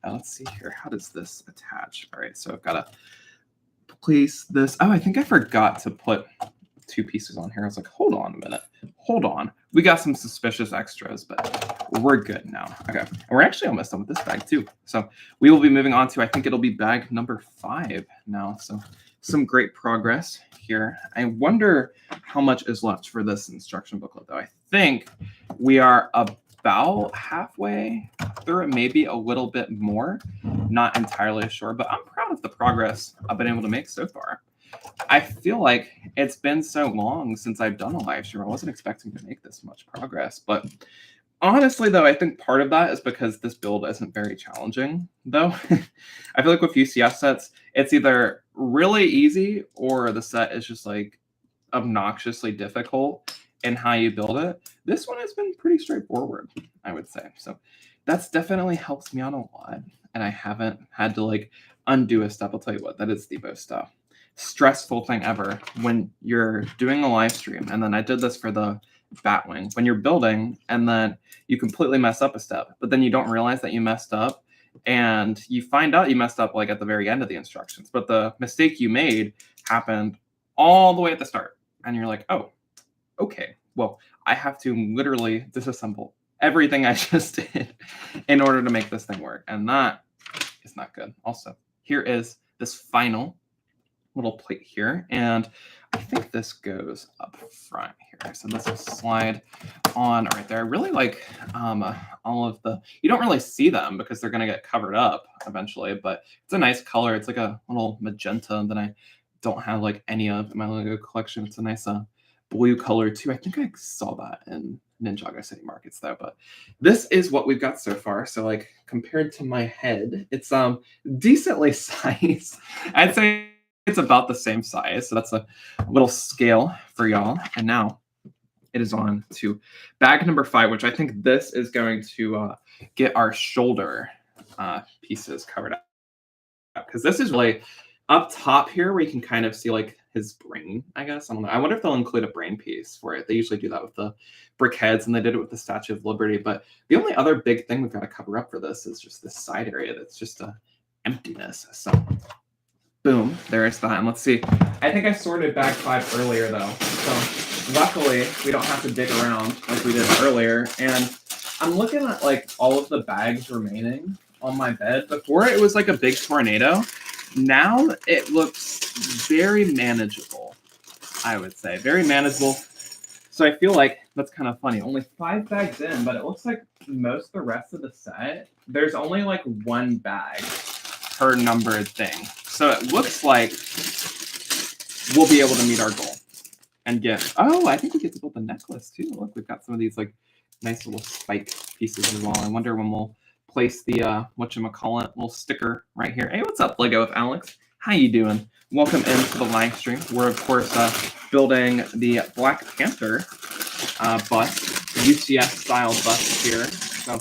Let's see here. How does this attach? All right, so I've got to place this. Oh, I think I forgot to put 2 pieces on here. I was like, hold on a minute. Hold on. We got some suspicious extras, but we're good now. Okay. And we're actually almost done with this bag too. So we will be moving on to, I think it'll be bag number 5 now. So some great progress here. I wonder how much is left for this instruction booklet though. I think we are about halfway through it, maybe a little bit more. Not entirely sure, but I'm proud of the progress I've been able to make so far. I feel like it's been so long since I've done a live stream. I wasn't expecting to make this much progress, but honestly, though, I think part of that is because this build isn't very challenging, though. I feel like with UCS sets, it's either really easy or the set is just like obnoxiously difficult in how you build it. This one has been pretty straightforward, I would say. So that's definitely helps me out a lot, and I haven't had to like undo a step. I'll tell you what, that is the most stressful thing ever when you're doing a live stream. And then I did this for the Batwing. When you're building and then you completely mess up a step, but then you don't realize that you messed up, and you find out you messed up like at the very end of the instructions, but the mistake you made happened all the way at the start. And you're like, oh, okay, well, I have to literally disassemble everything I just did in order to make this thing work. And that is not good. Also, here is this final little plate here, and I think this goes up front here. So this will slide on right there. I really like all of the, you don't really see them because they're going to get covered up eventually, but it's a nice color. It's like a little magenta that I don't have like any of in my LEGO collection. It's a nice blue color too. I think I saw that in Ninjago City Markets though, but this is what we've got so far. So like compared to my head, it's decently sized. I'd say it's about the same size. So that's a little scale for y'all. And now it is on to bag number 5, which I think this is going to get our shoulder pieces covered up, because this is really up top here where you can kind of see like his brain, I guess. I don't know. I wonder if they'll include a brain piece for it. They usually do that with the brick heads, and they did it with the Statue of Liberty. But the only other big thing we've got to cover up for this is just this side area that's just a emptiness. So Boom, there's that. And let's see. I think I sorted bag 5 earlier though. So luckily we don't have to dig around like we did earlier. And I'm looking at like all of the bags remaining on my bed. Before it was like a big tornado. Now it looks very manageable, I would say. Very manageable. So I feel like that's kind of funny. Only 5 bags in, but it looks like most of the rest of the set, there's only like 1 bag per numbered thing. So it looks like we'll be able to meet our goal and get, oh, I think we get to build the necklace too. Look, we've got some of these like nice little spike pieces as well. I wonder when we'll place the, whatchamacallit, little sticker right here. Hey, what's up, Lego with Alex? How you doing? Welcome into the live stream. We're, of course, building the Black Panther bust, UCS-style bust here. So,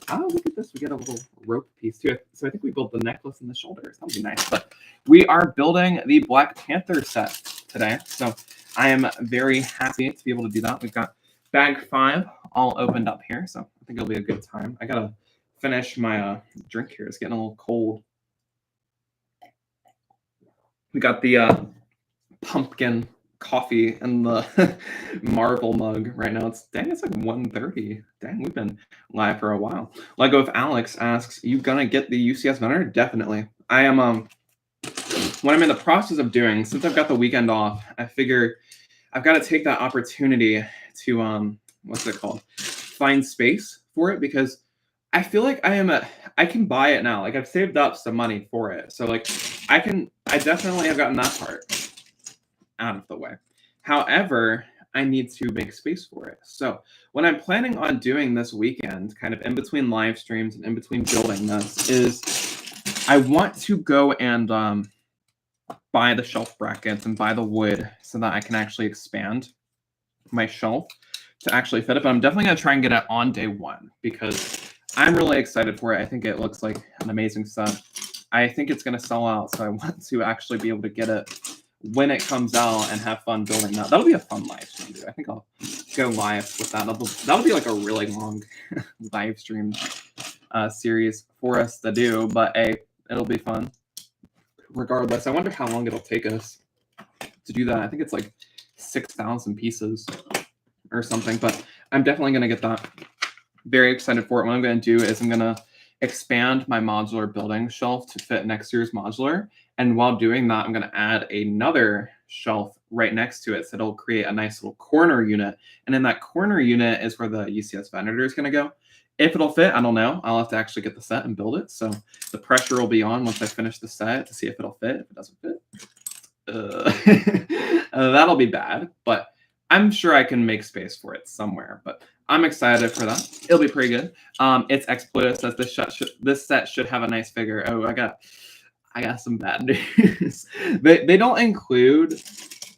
oh, look at this. We get a little rope piece too. So I think we built the necklace and the shoulders. That would be nice. But we are building the Black Panther set today. So I am very happy to be able to do that. We've got bag 5 all opened up here. So I think it'll be a good time. I got to finish my drink here. It's getting a little cold. We got the pumpkin coffee and the Marvel mug right now. It's like 1:30. Dang, we've been live for a while. Lego with Alex asks, you gonna get the UCS vendor? Definitely. I am what I'm in the process of doing, since I've got the weekend off, I figure I've got to take that opportunity to what's it called? Find space for it, because I feel like I can buy it now. Like I've saved up some money for it. So like I definitely have gotten that part out of the way. However, I need to make space for it. So what I'm planning on doing this weekend, kind of in between live streams and in between building this, is I want to go and buy the shelf brackets and buy the wood so that I can actually expand my shelf to actually fit it. But I'm definitely going to try and get it on day 1 because I'm really excited for it. I think it looks like an amazing set. I think it's going to sell out, so I want to actually be able to get it when it comes out and have fun building that. That'll be a fun live stream, dude. I think I'll go live with that. That'll be like a really long live stream series for us to do, but hey, it'll be fun. Regardless, I wonder how long it'll take us to do that. I think it's like 6,000 pieces or something, but I'm definitely going to get that. Very excited for it. What I'm going to do is I'm going to expand my modular building shelf to fit next year's modular. And while doing that, I'm going to add another shelf right next to it. So it'll create a nice little corner unit. And in that corner unit is where the UCS vendor is going to go. If it'll fit, I don't know. I'll have to actually get the set and build it. So the pressure will be on once I finish the set to see if it'll fit. If it doesn't fit, that'll be bad. But I'm sure I can make space for it somewhere. But I'm excited for that. It'll be pretty good. It's Exploited says this set should have a nice figure. Oh, I got some bad news. They don't include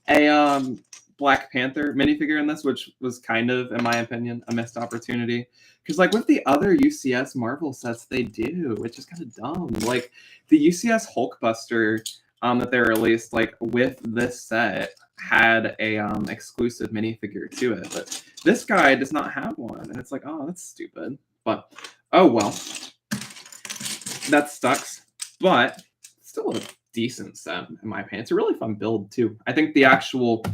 a Black Panther minifigure in this, which was kind of, in my opinion, a missed opportunity. Because like with the other UCS Marvel sets, they do, which is kind of dumb. Like the UCS Hulkbuster that they released, like with this set, had a exclusive minifigure to it, but this guy does not have one, and it's like, oh, that's stupid. But oh well, that sucks. But still a decent set in my opinion. It's a really fun build too. I think the actual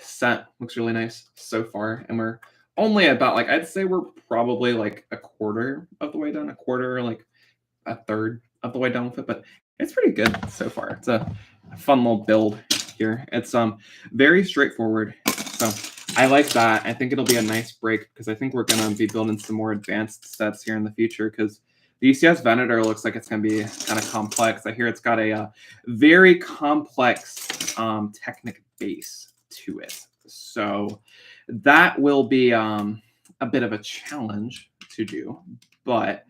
set looks really nice so far, and we're only about, like, I'd say we're probably like a quarter of the way done, like a third of the way done with it, but it's pretty good so far. It's a fun little build here. It's very straightforward, so I like that. I think it'll be a nice break because I think we're gonna be building some more advanced sets here in the future, because the UCS Venator looks like it's gonna be kind of complex. I hear it's got a very complex Technic base to it, so that will be a bit of a challenge to do, but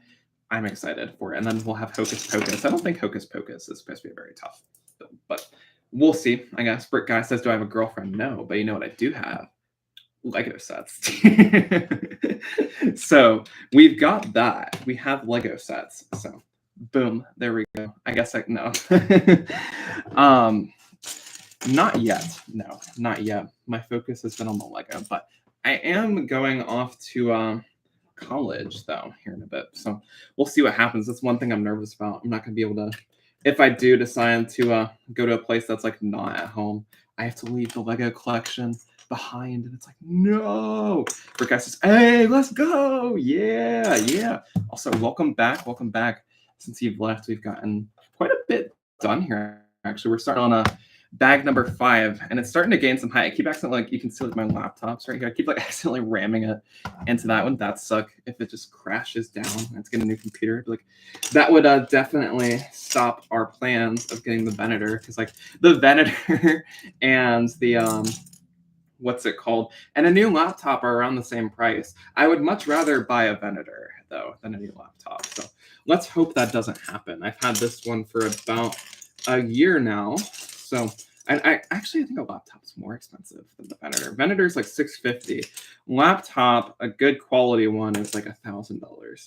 I'm excited for it. And then we'll have Hocus Pocus. I don't think Hocus Pocus is supposed to be a very tough build, but we'll see, I guess. Brick Guy says, do I have a girlfriend? No, but you know what I do have? Lego sets. So we've got that. We have Lego sets. So boom, there we go. I guess no. Not yet. No, not yet. My focus has been on the Lego, but I am going off to college though here in a bit, so we'll see what happens. That's one thing I'm nervous about. I'm not going to be able to if I do decide to go to a place that's like not at home, I have to leave the Lego collection behind, and it's like no. Rick says, "Hey, let's go! Yeah, yeah." Also, welcome back, welcome back. Since you've left, we've gotten quite a bit done here. Actually, we're starting on a bag number 5, and it's starting to gain some height. I keep accidentally, like, you can see like my laptops right here. I keep like accidentally ramming it into that one. That suck if it just crashes down. Let's get a new computer. Like that would definitely stop our plans of getting the Venator, because like the Venator and the what's it called, and a new laptop are around the same price. I would much rather buy a Venator though than a new laptop. So let's hope that doesn't happen. I've had this one for about a year now. So I actually think a laptop's more expensive than the Venator. Venator's like $650. Laptop, a good quality one, is like $1,000.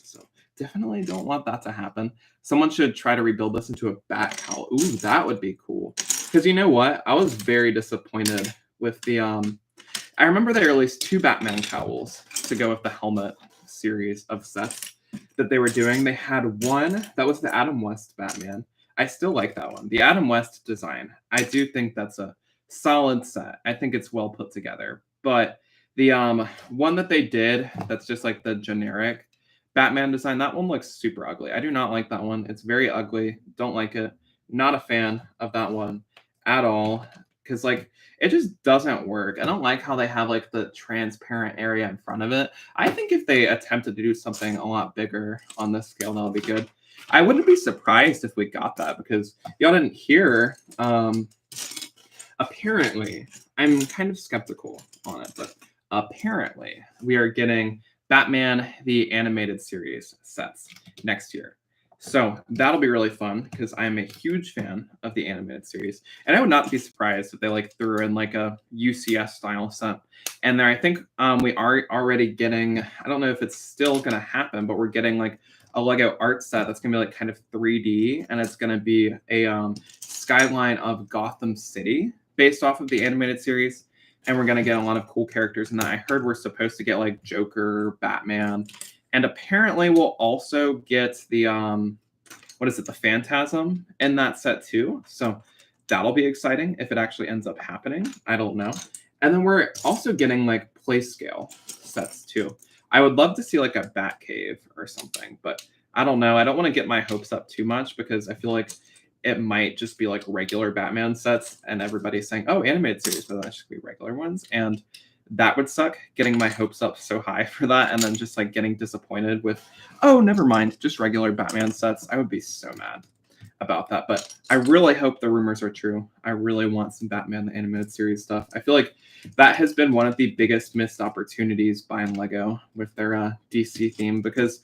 So definitely don't want that to happen. Someone should try to rebuild this into a bat cowl. Ooh, that would be cool. Because you know what? I was very disappointed with the I remember they released 2 Batman cowls to go with the helmet series of sets that they were doing. They had one that was the Adam West Batman. I still like that one. The Adam West design, I do think that's a solid set. I think it's well put together. But the one that they did, that's just like the generic Batman design, that one looks super ugly. I do not like that one. It's very ugly. Don't like it. Not a fan of that one at all. Because like it just doesn't work. I don't like how they have like the transparent area in front of it. I think if they attempted to do something a lot bigger on this scale, that would be good. I wouldn't be surprised if we got that, because y'all didn't hear. Apparently, I'm kind of skeptical on it, but apparently we are getting Batman the Animated Series sets next year. So that'll be really fun, because I am a huge fan of the animated series, and I would not be surprised if they like threw in like a UCS style set. And there, I think we are already getting. I don't know if it's still gonna happen, but we're getting like a Lego art set that's gonna be like kind of 3D, and it's gonna be a skyline of Gotham City based off of the animated series. And we're gonna get a lot of cool characters in that. I heard we're supposed to get like Joker, Batman, and apparently we'll also get the what is it, the Phantasm in that set too. So that'll be exciting if it actually ends up happening. I don't know. And then we're also getting like play scale sets too. I would love to see like a Batcave or something, but I don't know. I don't want to get my hopes up too much, because I feel like it might just be like regular Batman sets and everybody's saying, oh, animated series, but that should be regular ones. And that would suck, getting my hopes up so high for that and then just like getting disappointed with, oh, never mind, just regular Batman sets. I would be so mad about that. But I really hope the rumors are true. I really want some Batman the Animated Series stuff. I feel like that has been one of the biggest missed opportunities by LEGO with their DC theme, because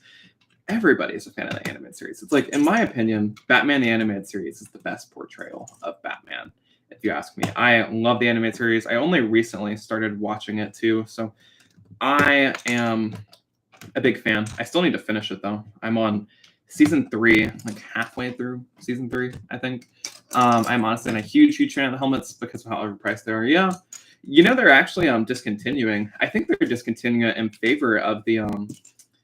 everybody's a fan of the animated series. It's like, in my opinion, Batman the Animated Series is the best portrayal of Batman, if you ask me. I love the animated series. I only recently started watching it too, so I am a big fan. I still need to finish it though. I'm on season 3, like halfway through season 3, I think. I'm honestly a huge fan of the helmets because of how overpriced they are. Yeah, you know, they're actually discontinuing. I think they're discontinuing it in favor of the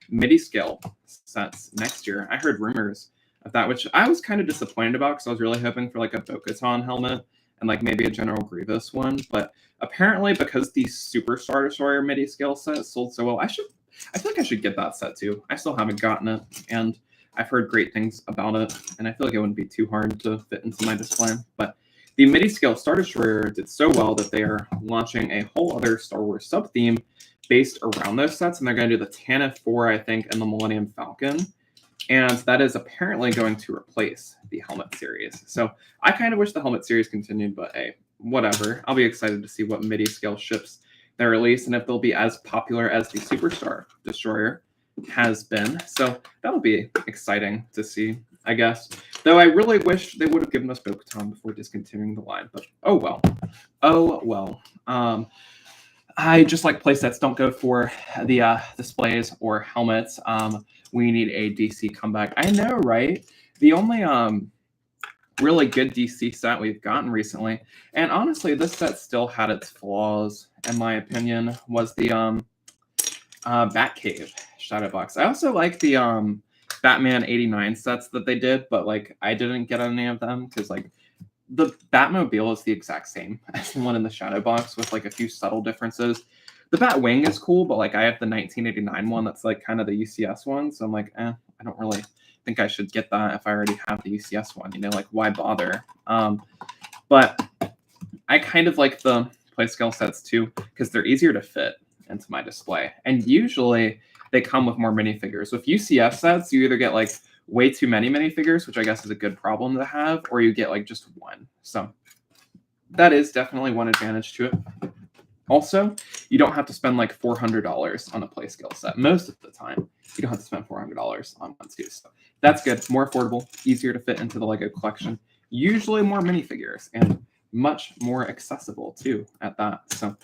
MIDI scale sets next year. I heard rumors of that, which I was kind of disappointed about, because I was really hoping for like a Bo-Katan helmet and like maybe a General Grievous one. But apparently, because the Superstar Destroyer MIDI scale set sold so well, I feel like I should get that set too. I still haven't gotten it, and I've heard great things about it, and I feel like it wouldn't be too hard to fit into my display. But the MIDI scale Star Destroyer did so well that they are launching a whole other Star Wars sub theme based around those sets, and they're going to do the Tantive 4, I think, and the Millennium Falcon. And that is apparently going to replace the helmet series. So I kind of wish the helmet series continued, but hey, whatever. I'll be excited to see what MIDI scale ships they release, and if they'll be as popular as the Superstar Destroyer has been. So that'll be exciting to see, I guess. Though I really wish they would have given us Bo-Katan before discontinuing the line, but oh well. Oh well. I just like playsets don't go for the displays or helmets. We need a DC comeback. I know, right? The only really good DC set we've gotten recently, and honestly, this set still had its flaws, in my opinion, was the Batcave Shadow Box. I also like the Batman 89 sets that they did, but like I didn't get any of them because like the Batmobile is the exact same as the one in the shadow box with like a few subtle differences. The Batwing is cool, but like I have the 1989 one that's like kind of the UCS one, so I'm like, I don't really think I should get that if I already have the UCS one. You know, like why bother? But I kind of like the play scale sets too because they're easier to fit into my display, and usually they come with more minifigures. With UCS sets, you either get like way too many minifigures, which I guess is a good problem to have, or you get like just one. So that is definitely one advantage to it. Also, you don't have to spend like $400 on a play scale set. Most of the time, you don't have to spend $400 on one too. So that's good. More affordable, easier to fit into the LEGO collection. Usually more minifigures and much more accessible too at that. So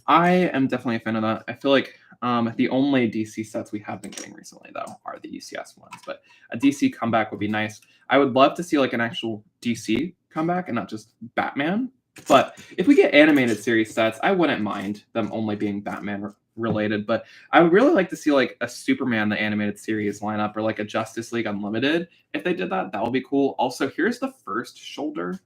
I am definitely a fan of that. I feel like the only DC sets we have been getting recently, though, are the UCS ones. But a DC comeback would be nice. I would love to see like an actual DC comeback and not just Batman. But if we get animated series sets, I wouldn't mind them only being Batman related. But I would really like to see like a Superman the animated series lineup or like a Justice League Unlimited. If they did that, that would be cool. Also, here's the first shoulder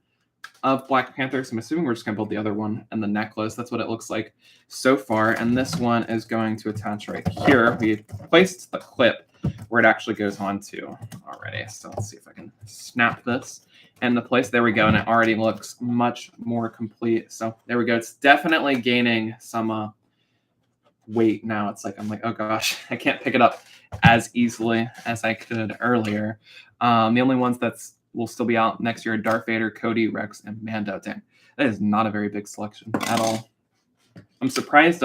of Black Panther. So I'm assuming we're just going to build the other one and the necklace. That's what it looks like so far. And this one is going to attach right here. We placed the clip where it actually goes on to already. So let's see if I can snap this and the place. There we go. And it already looks much more complete. So there we go. It's definitely gaining some weight now. It's like, I'm like, oh gosh, I can't pick it up as easily as I could earlier. The only ones that's will still be out next year: Darth Vader, Cody, Rex, and Mando. Dang, that is not a very big selection at all. I'm surprised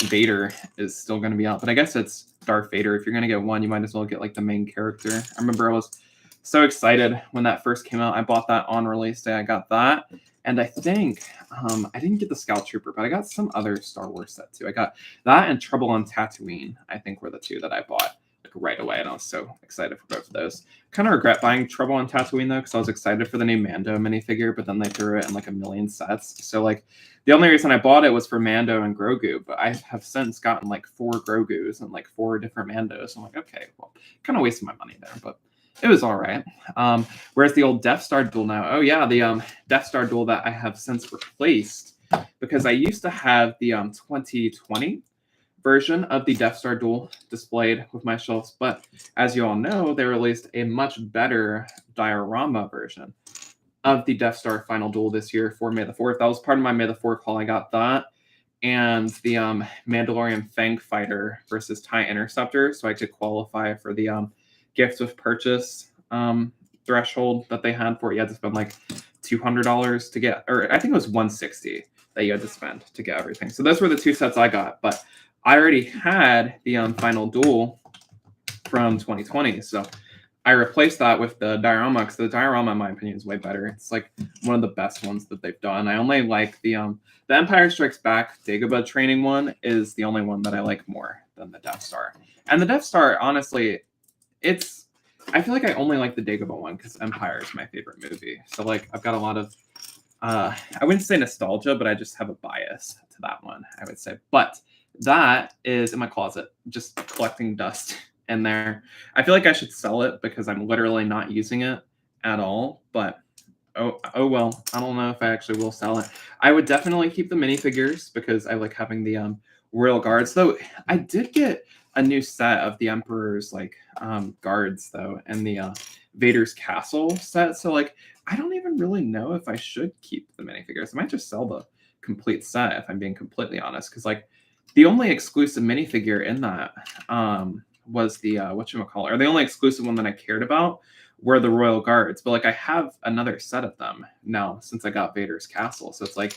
Vader is still going to be out, but I guess it's Darth Vader. If you're going to get one, you might as well get like the main character. I remember I was so excited when that first came out. I bought that on release day. I got that, and I think I didn't get the Scout Trooper, but I got some other Star Wars set too. I got that and Trouble on Tatooine, I think, were the two that I bought right away, and I was so excited for both of those. Kind of regret buying Trouble on Tatooine though, because I was excited for the new Mando minifigure, but then they threw it in like a million sets. So like the only reason I bought it was for Mando and Grogu, but I have since gotten like 4 Grogus and like 4 different Mandos. I'm like, okay, well, kind of wasted my money there, but it was all right. Whereas the old Death Star duel now, oh yeah, the Death Star duel that I have since replaced, because I used to have the 2020 version of the Death Star duel displayed with my shelves, but as you all know, they released a much better diorama version of the Death Star final duel this year for May the 4th. That was part of my May the 4th haul. I got that and the Mandalorian Fang Fighter versus TIE Interceptor, so I could qualify for the gift with purchase threshold that they had for it. You had to spend like $200 to get, or I think it was $160 that you had to spend to get everything. So those were the 2 sets I got, but I already had the final duel from 2020, so I replaced that with the diorama because the diorama, in my opinion, is way better. It's like one of the best ones that they've done. I only like the Empire Strikes Back Dagobah training one is the only one that I like more than the Death Star. And the Death Star, honestly, I feel like I only like the Dagobah one because Empire is my favorite movie. So like I've got a lot of I wouldn't say nostalgia, but I just have a bias to that one, I would say. But that is in my closet, just collecting dust in there. I feel like I should sell it because I'm literally not using it at all. But oh well, I don't know if I actually will sell it. I would definitely keep the minifigures because I like having the royal guards. Though I did get a new set of the Emperor's like guards though, and the Vader's castle set. So like I don't even really know if I should keep the minifigures. I might just sell the complete set if I'm being completely honest, because like the only exclusive minifigure in that was the whatchamacallit, or the only exclusive one that I cared about were the Royal Guards. But like I have another set of them now since I got Vader's castle. So it's like,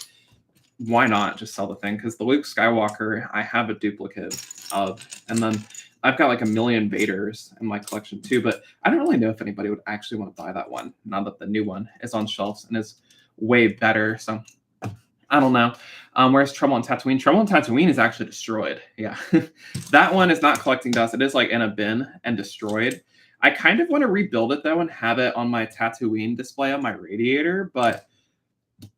why not just sell the thing? Because the Luke Skywalker, I have a duplicate of, and then I've got like a million Vaders in my collection too, but I don't really know if anybody would actually want to buy that one now that the new one is on shelves and is way better. So I don't know. Where's Trouble on Tatooine? Trouble on Tatooine is actually destroyed. Yeah. That one is not collecting dust. It is like in a bin and destroyed. I kind of want to rebuild it though and have it on my Tatooine display on my radiator, but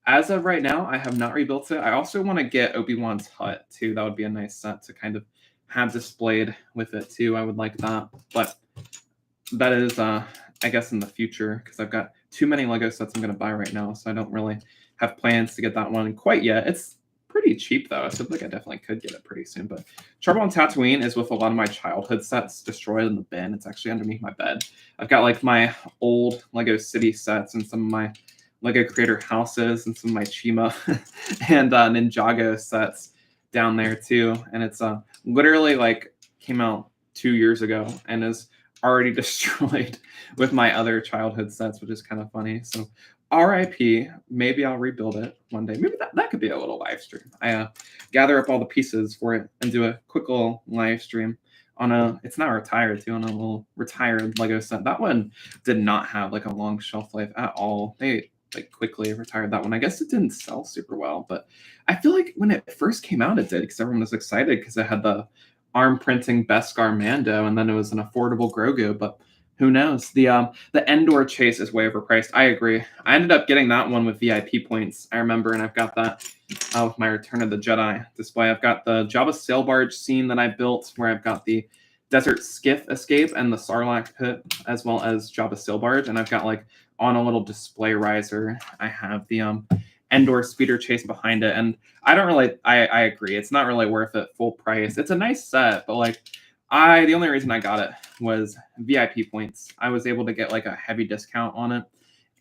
as of right now, I have not rebuilt it. I also want to get Obi-Wan's hut too. That would be a nice set to kind of have displayed with it too. I would like that. But that is, I guess, in the future, because I've got too many Lego sets I'm going to buy right now, so I don't really have plans to get that one quite yet. It's pretty cheap though, so I feel like I definitely could get it pretty soon. But Trouble on Tatooine is with a lot of my childhood sets destroyed in the bin. It's actually underneath my bed. I've got like my old Lego City sets and some of my Lego Creator houses and some of my Chima and Ninjago sets down there too. And it's literally like came out 2 years ago and is already destroyed with my other childhood sets, which is kind of funny. So RIP, maybe I'll rebuild it one day. Maybe that could be a little live stream. I gather up all the pieces for it and do a quick little live stream on it's now retired too, on a little retired Lego set. That one did not have like a long shelf life at all. They like quickly retired that one. I guess it didn't sell super well, but I feel like when it first came out, it did, because everyone was excited because it had the arm printing Beskar Mando, and then it was an affordable Grogu. But who knows? The Endor chase is way overpriced. I agree. I ended up getting that one with VIP points, I remember, and I've got that with my Return of the Jedi display. I've got the Jabba sail barge scene that I built, where I've got the desert skiff escape and the Sarlacc pit, as well as Jabba sail barge, and I've got like on a little display riser, I have the Endor speeder chase behind it. And I don't really, I agree, it's not really worth it full price. It's a nice set, but like the only reason I got it was VIP points. I was able to get like a heavy discount on it,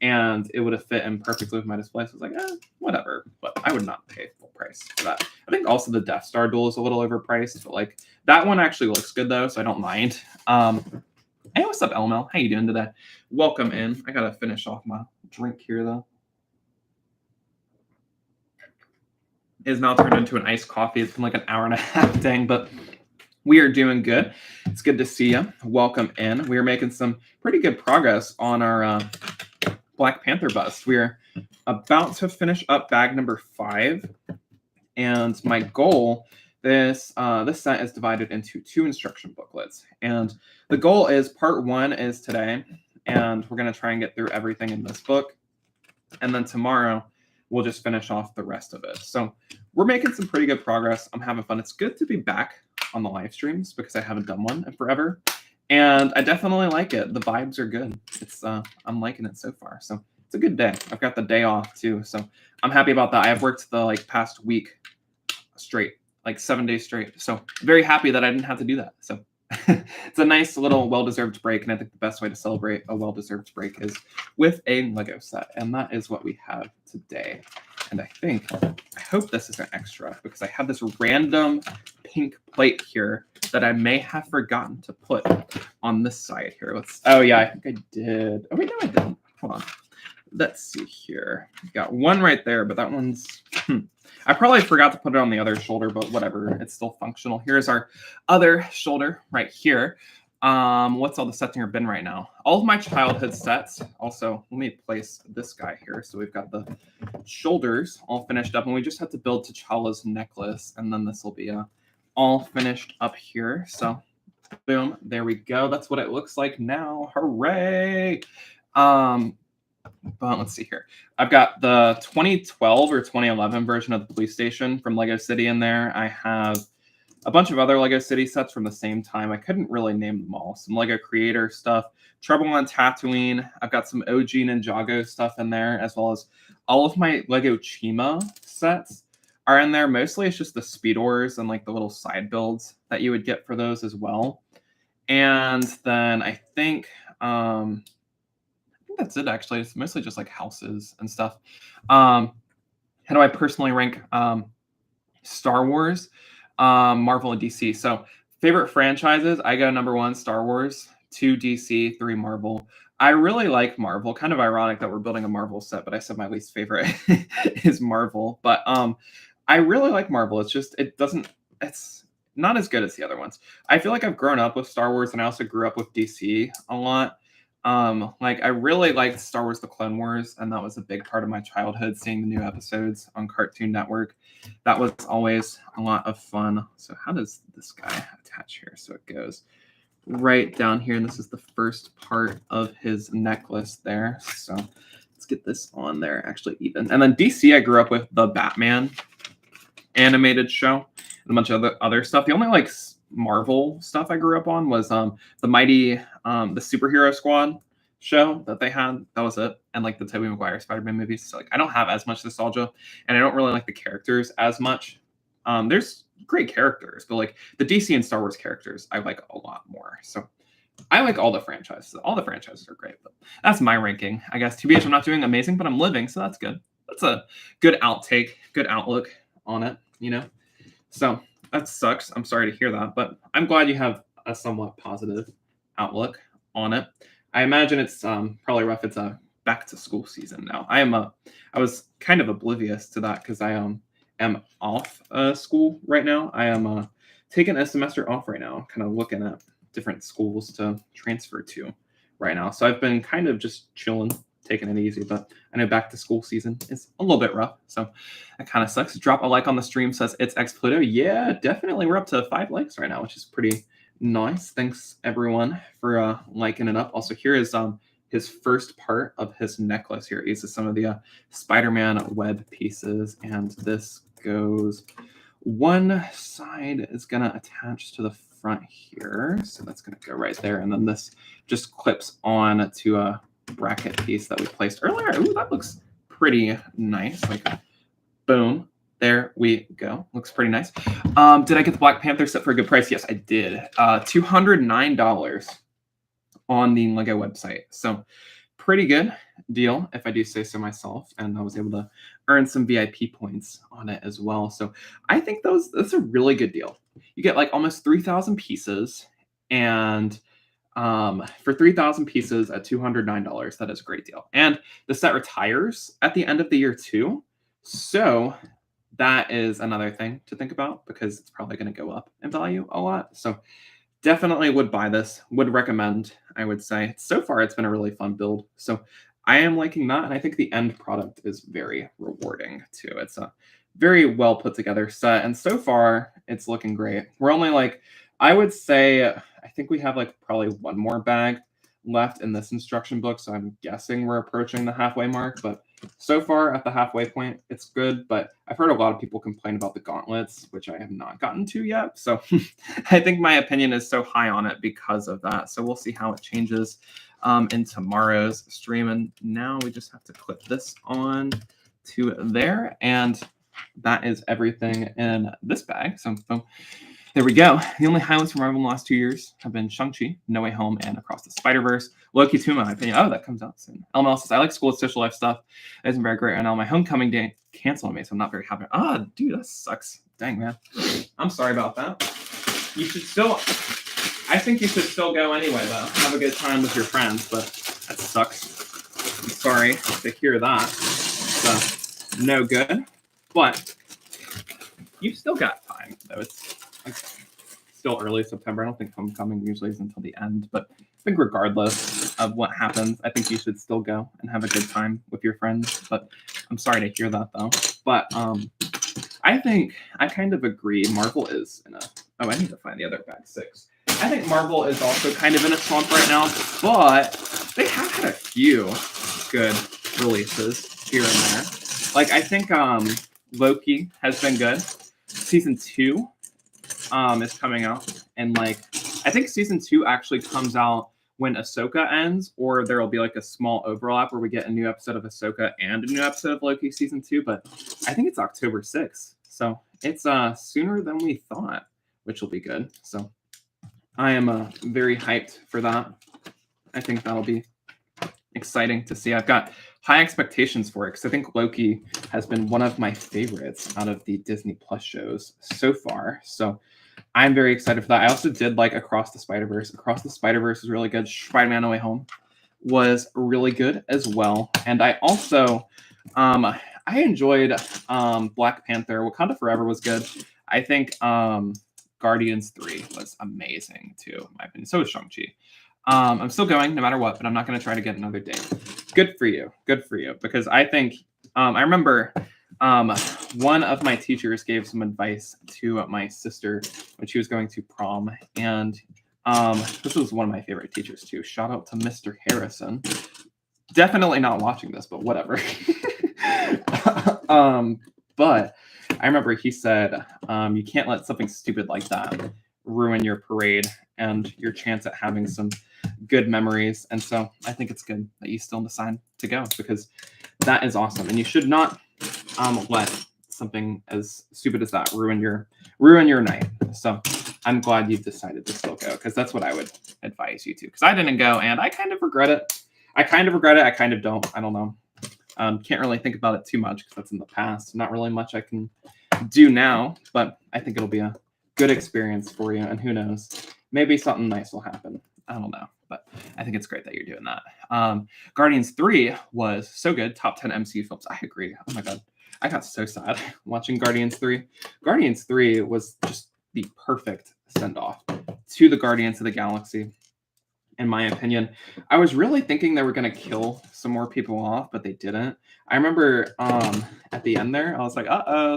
and it would have fit in perfectly with my display. So I was like, whatever. But I would not pay full price for that. I think also the Death Star duel is a little overpriced, but like that one actually looks good though, so I don't mind. Hey, what's up, LML? How you doing today? Welcome in. I gotta finish off my drink here though. It is now turned into an iced coffee. It's been like an hour and a half, dang, but we are doing good. It's good to see you. Welcome in. We are making some pretty good progress on our Black Panther bust. We are about to finish up bag number 5, and my goal, this set is divided into 2 instruction booklets, and the goal is part 1 is today, and we're going to try and get through everything in this book, and then tomorrow we'll just finish off the rest of it. So we're making some pretty good progress. I'm having fun. It's good to be back on the live streams because I haven't done one in forever, and I definitely like it. The vibes are good. It's I'm liking it so far. So it's a good day. I've got the day off too, so I'm happy about that. I have worked the like past week straight, like 7 days straight. So very happy that I didn't have to do that. So it's a nice little well-deserved break, and I think the best way to celebrate a well-deserved break is with a Lego set, and that is what we have today. And I hope this is an extra, because I have this random pink plate here that I may have forgotten to put on this side here. Oh yeah, I think I did. Oh wait, no I didn't. Hold on. Let's see here. Got one right there, but that one's... I probably forgot to put it on the other shoulder, but whatever. It's still functional. Here's our other shoulder right here. What's all the sets in your bin right now? All of my childhood sets. Also, let me place this guy here. So we've got the shoulders all finished up, and we just have to build T'Challa's necklace, and then this will be all finished up here. So boom, there we go. That's what it looks like now. Hooray! But let's see here. I've got the 2012 or 2011 version of the police station from Lego City in there. I have a bunch of other Lego City sets from the same time. I couldn't really name them all. Some Lego Creator stuff. Trouble on Tatooine. I've got some OG Ninjago stuff in there, as well as all of my Lego Chima sets are in there. Mostly it's just the Speedors and like the little side builds that you would get for those as well. And then I think that's it, actually. It's mostly just like houses and stuff. How do I personally rank Star Wars, Marvel, and DC? So favorite franchises, I go number 1, Star Wars, 2, DC, 3, Marvel. I really like Marvel. Kind of ironic that we're building a Marvel set, but I said my least favorite is Marvel. But I really like Marvel. It's not as good as the other ones. I feel like I've grown up with Star Wars, and I also grew up with DC a lot. Like I really liked Star Wars: The Clone Wars, and that was a big part of my childhood, seeing the new episodes on Cartoon Network. That was always a lot of fun. So how does this guy attach here? So it goes right down here, and this is the first part of his necklace there. So let's get this on there, actually even. And then DC, I grew up with the Batman animated show and a bunch of other stuff. The only like Marvel stuff I grew up on was the Mighty the Superhero Squad show that they had. That was it. And like the Tobey Maguire Spider-Man movies. So like I don't have as much nostalgia and I don't really like the characters as much. There's great characters, but like the DC and Star Wars characters I like a lot more. So I like all the franchises. All the franchises are great, but that's my ranking. I guess TBH, I'm not doing amazing, but I'm living, so that's good. That's a good outtake, good outlook on it, you know? So that sucks. I'm sorry to hear that, but I'm glad you have a somewhat positive outlook on it. I imagine it's probably rough. It's a back to school season now. I was kind of oblivious to that because I am off school right now. I am taking a semester off right now, kind of looking at different schools to transfer to right now. So I've been kind of just chilling, taking it easy, but I know back to school season is a little bit rough. So that kind of sucks. Drop a like on the stream, says it's X Pluto. Yeah, definitely. We're up to 5 likes right now, which is pretty nice. Thanks everyone for liking it up. Also, here is his first part of his necklace here. He uses some of the Spider-Man web pieces, and this goes one side is gonna attach to the front here, so that's gonna go right there, and then this just clips on to a bracket piece that we placed earlier. Ooh, that looks pretty nice. Like, boom, there we go. Looks pretty nice. Did I get the Black Panther set for a good price? Yes, I did. $209 on the LEGO website. So pretty good deal, if I do say so myself. And I was able to earn some VIP points on it as well. So I think that's a really good deal. You get like almost 3,000 pieces, and for 3,000 pieces at $209, that is a great deal. And the set retires at the end of the year too. So that is another thing to think about because it's probably going to go up in value a lot. So definitely would buy this, would recommend, I would say. So far, it's been a really fun build. So I am liking that, and I think the end product is very rewarding too. It's a very well put together set, and so far, it's looking great. We're only like, I would say, I think we have like probably one more bag left in this instruction book, so I'm guessing we're approaching the halfway mark, but so far at the halfway point, it's good, but I've heard a lot of people complain about the gauntlets, which I have not gotten to yet. So I think my opinion is so high on it because of that. So we'll see how it changes in tomorrow's stream. And now we just have to clip this on to there. And that is everything in this bag. So boom. There we go. The only highlights from Marvel in the last 2 years have been Shang-Chi, No Way Home, and Across the Spider-Verse. Loki 2, in my opinion. Oh, that comes out soon. LML says, I like school and social life stuff. It isn't very great right now. My homecoming day canceled on me, so I'm not very happy. Ah, dude, that sucks. Dang, man. I'm sorry about that. You should still... I think you should still go anyway, though. Have a good time with your friends, but that sucks. I'm sorry to hear that. So, no good. But you've still got time, though. It's still early September. I don't think homecoming usually is until the end, but I think regardless of what happens, I think you should still go and have a good time with your friends. But I'm sorry to hear that though. But I think I kind of agree. Marvel is in a I need to find the other bag 6. I think Marvel is also kind of in a slump right now, but they have had a few good releases here and there. Like I think Loki has been good. Season 2 is coming out, and like I think season 2 actually comes out when Ahsoka ends, or there will be like a small overlap where we get a new episode of Ahsoka and a new episode of Loki season 2. But I think it's October 6th, so it's sooner than we thought, which will be good. So I am very hyped for that. I think that'll be exciting to see. I've got high expectations for it because I think Loki has been one of my favorites out of the Disney Plus shows so far. So I'm very excited for that. I also did like Across the Spider-Verse. Across the Spider-Verse is really good. Spider-Man No Way Home was really good as well. And I also, I enjoyed Black Panther. Wakanda Forever was good. I think Guardians 3 was amazing too, in my opinion. So was Shang-Chi. I'm still going no matter what, but I'm not going to try to get another date. Good for you. Good for you. Because I think, I remember one of my teachers gave some advice to my sister when she was going to prom. And this was one of my favorite teachers too. Shout out to Mr. Harrison. Definitely not watching this, but whatever. But I remember he said, you can't let something stupid like that ruin your parade and your chance at having some good memories. And so I think it's good that you still decide to go, because that is awesome. And you should not let something as stupid as that ruin your night. So I'm glad you've decided to still go, because that's what I would advise you to. Because I didn't go, and I kind of regret it. I kind of don't. I don't know. Can't really think about it too much because that's in the past. Not really much I can do now, but I think it'll be a good experience for you. And who knows, maybe something nice will happen. I don't know, but I think it's great that you're doing that. Guardians 3 was so good. Top 10 MCU films. I agree. Oh my God. I got so sad watching Guardians 3. Guardians 3 was just the perfect send-off to the Guardians of the Galaxy, in my opinion. I was really thinking they were going to kill some more people off, but they didn't. I remember at the end there, I was like,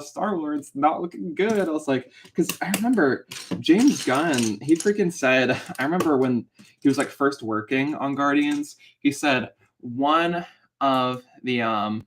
Star-Lord's not looking good. I was like, because I remember James Gunn, he freaking said, I remember when he was like first working on Guardians, he said one of the,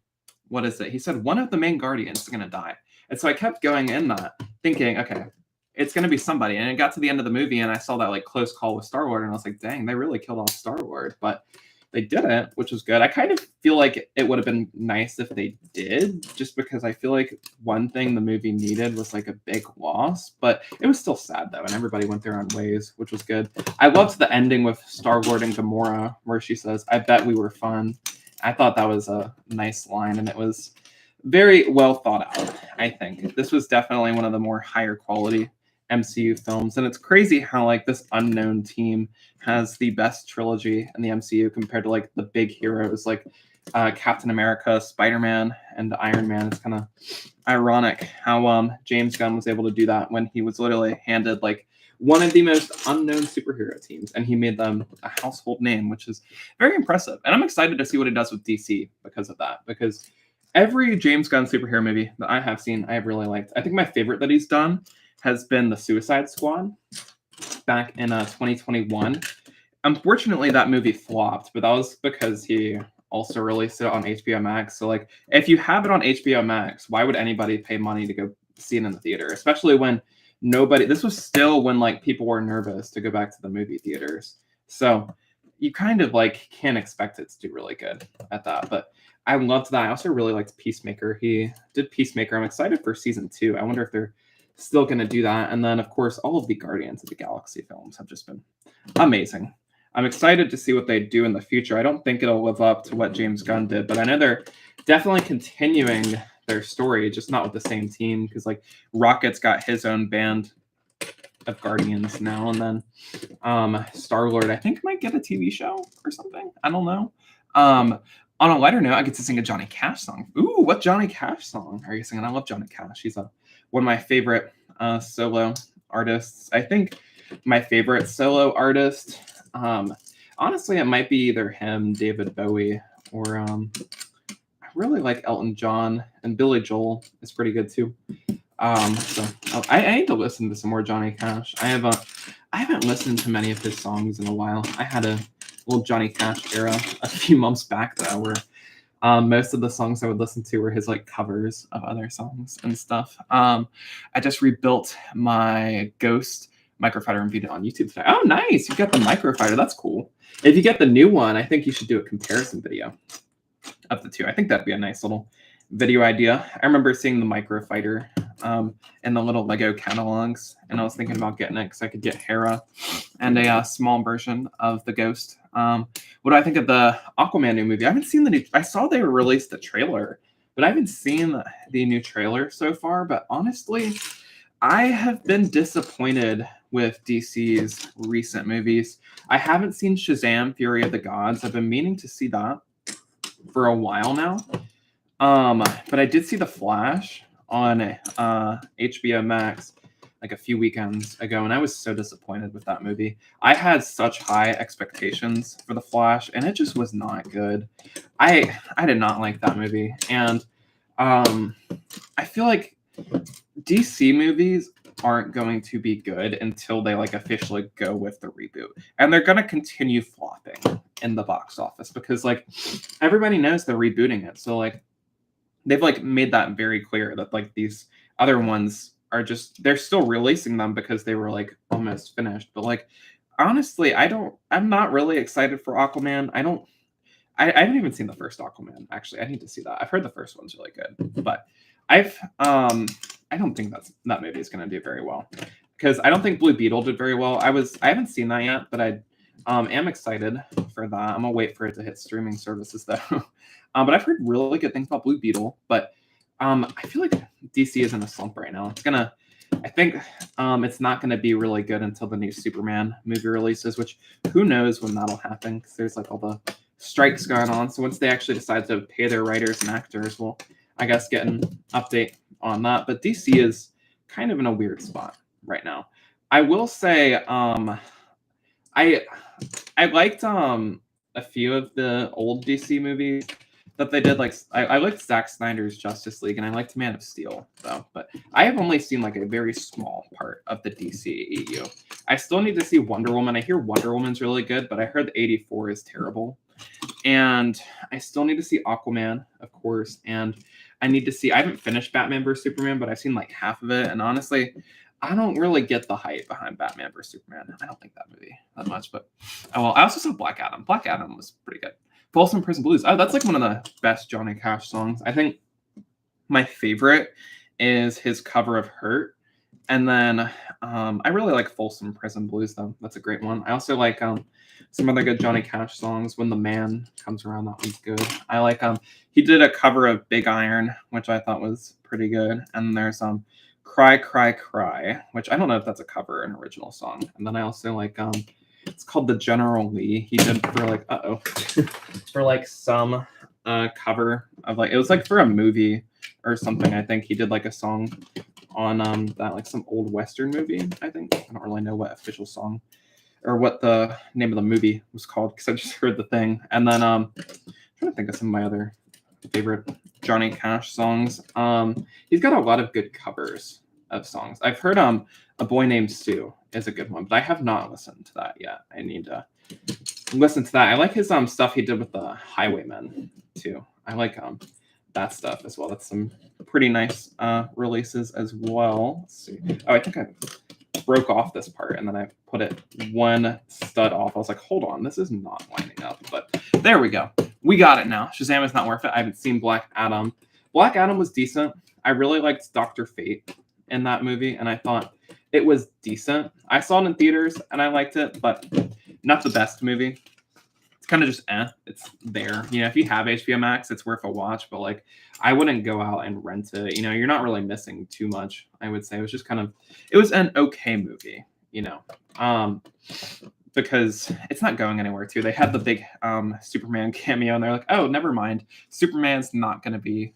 what is it? He said one of the main Guardians is going to die. And so I kept going in that thinking, okay, it's going to be somebody. And it got to the end of the movie and I saw that like close call with Star-Lord and I was like, dang, they really killed off Star-Lord, but they didn't, which was good. I kind of feel like it would have been nice if they did, just because I feel like one thing the movie needed was like a big loss, but it was still sad though. And everybody went their own ways, which was good. I loved the ending with Star-Lord and Gamora where she says, I bet we were fun. I thought that was a nice line and it was very well thought out. I think this was definitely one of the more higher quality MCU films, and it's crazy how like this unknown team has the best trilogy in the MCU compared to like the big heroes like Captain America, Spider-Man, and Iron Man. It's kind of ironic how James Gunn was able to do that when he was literally handed like one of the most unknown superhero teams, and he made them a household name, which is very impressive. And I'm excited to see what he does with DC because of that, because every James Gunn superhero movie that I have seen, I have really liked. I think my favorite that he's done has been the Suicide Squad back in 2021. Unfortunately, that movie flopped, but that was because he also released it on HBO Max. So, like, if you have it on HBO Max, why would anybody pay money to go see it in the theater? Especially when this was still when, like, people were nervous to go back to the movie theaters. So, you kind of, like, can't expect it to do really good at that. But I loved that. I also really liked Peacemaker. He did Peacemaker. I'm excited for season 2. I wonder if they're still going to do that. And then, of course, all of the Guardians of the Galaxy films have just been amazing. I'm excited to see what they do in the future. I don't think it'll live up to what James Gunn did, but I know they're definitely continuing their story, just not with the same team, because like Rocket's got his own band of Guardians now, and then Star-Lord, I think, might get a TV show or something. I don't know. On a lighter note, I get to sing a Johnny Cash song. Ooh, what Johnny Cash song are you singing? I love Johnny Cash. He's one of my favorite solo artists. I think my favorite solo artist, honestly, it might be either him, David Bowie, or I really like Elton John, and Billy Joel is pretty good too. So I need to listen to some more Johnny Cash. I haven't listened to many of his songs in a while. I had a little Johnny Cash era a few months back though, where most of the songs I would listen to were his like covers of other songs and stuff. I just rebuilt my Ghost microfighter and viewed it on YouTube today. Oh, nice! You got the microfighter. That's cool. If you get the new one, I think you should do a comparison video of the two. I think that'd be a nice little video idea. I remember seeing the microfighter in the little Lego catalogs, and I was thinking about getting it because I could get Hera and a small version of the Ghost. What do I think of the Aquaman new movie? I haven't seen the new. I saw they released the trailer, but I haven't seen the new trailer so far. But honestly, I have been disappointed with DC's recent movies. I haven't seen Shazam: Fury of the Gods. I've been meaning to see that for a while now. But I did see The Flash on HBO Max like a few weekends ago, and I was so disappointed with that movie. I had such high expectations for The Flash, and it just was not good. I did not like that movie, and I feel like DC movies aren't going to be good until they like officially go with the reboot, and they're going to continue flopping in the box office because like everybody knows they're rebooting it. So like they've like made that very clear that like these other ones are just they're still releasing them because they were like almost finished. But like honestly, I'm not really excited for Aquaman. I haven't even seen the first Aquaman, actually. I need to see that. I've heard the first one's really good. But I've I don't think that movie is gonna do very well. Because I don't think Blue Beetle did very well. I haven't seen that yet, but I am excited for that. I'm gonna wait for it to hit streaming services though. But I've heard really good things about Blue Beetle. But I feel like DC is in a slump right now. I think it's not gonna be really good until the new Superman movie releases. Which who knows when that'll happen? Because there's like all the strikes going on. So once they actually decide to pay their writers and actors, we'll I guess get an update on that. But DC is kind of in a weird spot right now. I will say I I liked a few of the old DC movies that they did. Like I liked Zack Snyder's Justice League and I liked Man of Steel though. But I have only seen like a very small part of the DCEU. I still need to see Wonder Woman. I hear Wonder Woman's really good, but I heard the 84 is terrible. And I still need to see Aquaman, of course, and I need to see. I haven't finished Batman vs Superman, but I've seen like half of it, and honestly, I don't really get the hype behind Batman vs Superman. I don't think that movie that much, but oh well. I also saw Black Adam. Black Adam was pretty good. Folsom Prison Blues. Oh, that's like one of the best Johnny Cash songs. I think my favorite is his cover of Hurt. And then I really like Folsom Prison Blues, though. That's a great one. I also like some other good Johnny Cash songs. When the Man Comes Around, that one's good. I like he did a cover of Big Iron, which I thought was pretty good. And there's Cry Cry Cry, which I don't know if that's a cover or an original song. And then I also like it's called The General Lee. He did for like for like some cover of like it was like for a movie or something. I think he did like a song on that like some old Western movie. I think I don't really know what official song or what the name of the movie was called because I just heard the thing. And then I'm trying to think of some of my other favorite Johnny Cash songs. He's got a lot of good covers of songs. I've heard A Boy Named Sue is a good one, but I have not listened to that yet. I need to listen to that. I like his stuff he did with the Highwaymen too. I like that stuff as well. That's some pretty nice releases as well. Let's see. Oh, I think I broke off this part and then I put it one stud off. I was like, hold on, this is not lining up. But there we go. We got it now. Shazam is not worth it. I haven't seen Black Adam. Black Adam was decent. I really liked Dr. Fate in that movie, and I thought it was decent. I saw it in theaters and I liked it, but not the best movie. It's kind of just it's there. You know, if you have HBO Max, it's worth a watch, but like I wouldn't go out and rent it. You know, you're not really missing too much, I would say. It was just it was an okay movie, you know. Because it's not going anywhere too. They had the big Superman cameo and they're like, oh, never mind. Superman's not gonna be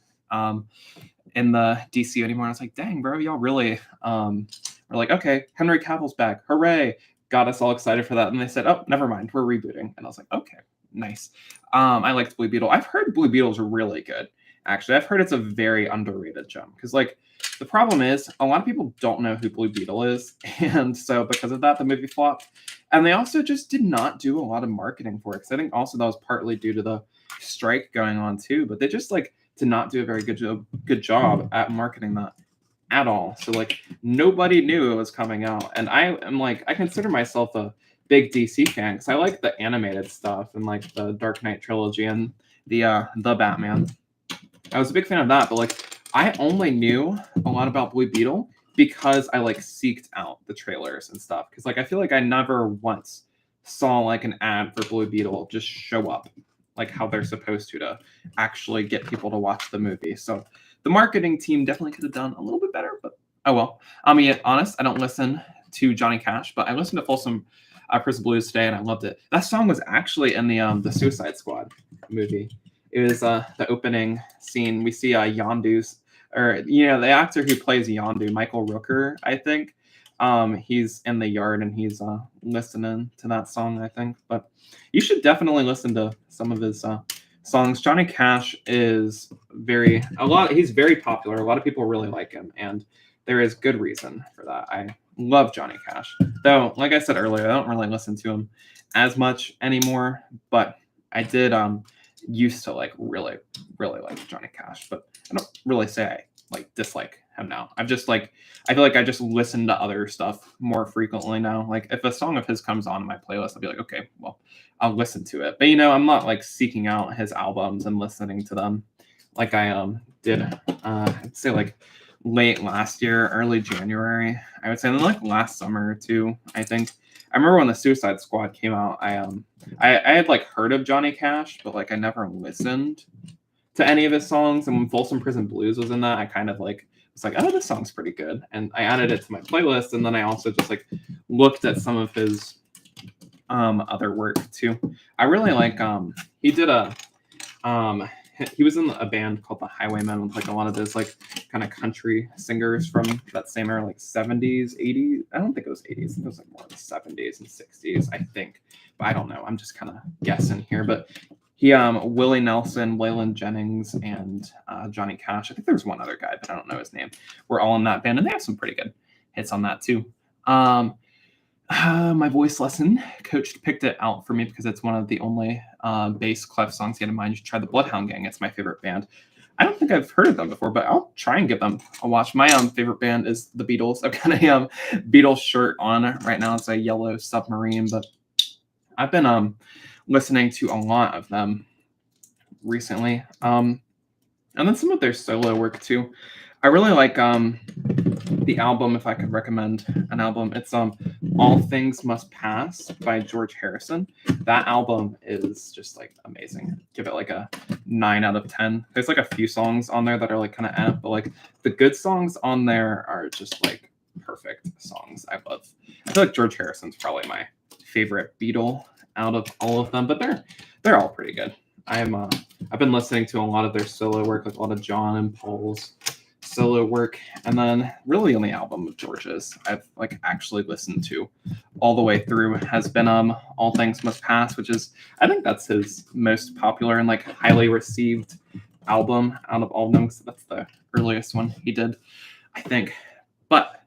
in the DC anymore. And I was like, dang, bro, y'all really were like, okay, Henry Cavill's back. Hooray. Got us all excited for that. And they said, oh, never mind, we're rebooting. And I was like, okay, nice. I liked Blue Beetle. I've heard Blue Beetle's really good. Actually, I've heard it's a very underrated gem. Because like the problem is a lot of people don't know who Blue Beetle is. And so because of that, the movie flopped. And they also just did not do a lot of marketing for it. Because I think also that was partly due to the strike going on too. But they just like did not do a very good job at marketing that at all. So like nobody knew it was coming out. And I am like, I consider myself a big DC fan because I like the animated stuff and like the Dark Knight trilogy and the Batman. I was a big fan of that, but like I only knew a lot about Blue Beetle because I like seeked out the trailers and stuff. Because like I feel like I never once saw like an ad for Blue Beetle just show up like how they're supposed to actually get people to watch the movie. So the marketing team definitely could have done a little bit better, but oh well. I'm being honest, I don't listen to Johnny Cash, but I listened to Folsom Prison Blues today and I loved it. That song was actually in the Suicide Squad movie. It was the opening scene. We see Yondu's, or you know, the actor who plays Yondu, Michael Rooker, I think. He's in the yard and he's listening to that song, I think. But you should definitely listen to some of his songs. Johnny Cash is he's very popular. A lot of people really like him, and there is good reason for that. I love Johnny Cash. Though, like I said earlier, I don't really listen to him as much anymore, but I did used to like really like Johnny Cash, but I don't really say I like dislike him now. I've just like I feel like I just listen to other stuff more frequently now. Like if a song of his comes on my playlist, I'll be like, okay, well, I'll listen to it. But I'm not like seeking out his albums and listening to them like I did I'd say like late last year, early January. I would say and then like last summer too, I think. I remember when the Suicide Squad came out, I had like heard of Johnny Cash, but like I never listened to any of his songs. And when Folsom Prison Blues was in that, I kind of like was like, oh, this song's pretty good, and I added it to my playlist. And then I also just like looked at some of his other work too. I really like he did a he was in a band called the Highwaymen with like a lot of those like kind of country singers from that same era, like 70s, 80s. I don't think it was 80s. I think it was like more the 70s and 60s, I think. But I don't know. I'm just kind of guessing here. But he, Willie Nelson, Waylon Jennings, and Johnny Cash. I think there was one other guy, but I don't know his name. We're all in that band, and they have some pretty good hits on that too. My voice lesson coach picked it out for me because it's one of the only bass clef songs he had in mind. You should try the Bloodhound Gang. It's my favorite band. I don't think I've heard of them before, but I'll try and give them a watch. My favorite band is the Beatles. I've got a Beatles shirt on right now. It's a yellow submarine, but I've been listening to a lot of them recently. And then some of their solo work too. I really like the album, if I could recommend an album. It's All Things Must Pass by George Harrison. That album is just like amazing. Give it like a 9 out of 10. There's like a few songs on there that are like kind of but like the good songs on there are just like perfect songs. I feel like George Harrison's probably my favorite Beatle out of all of them, but they're all pretty good. I've been listening to a lot of their solo work, like a lot of John and Paul's solo work, and then really on the album of George's I've like actually listened to all the way through has been All Things Must Pass, which is I think that's his most popular and like highly received album out of all of them, because that's the earliest one he did, I think. But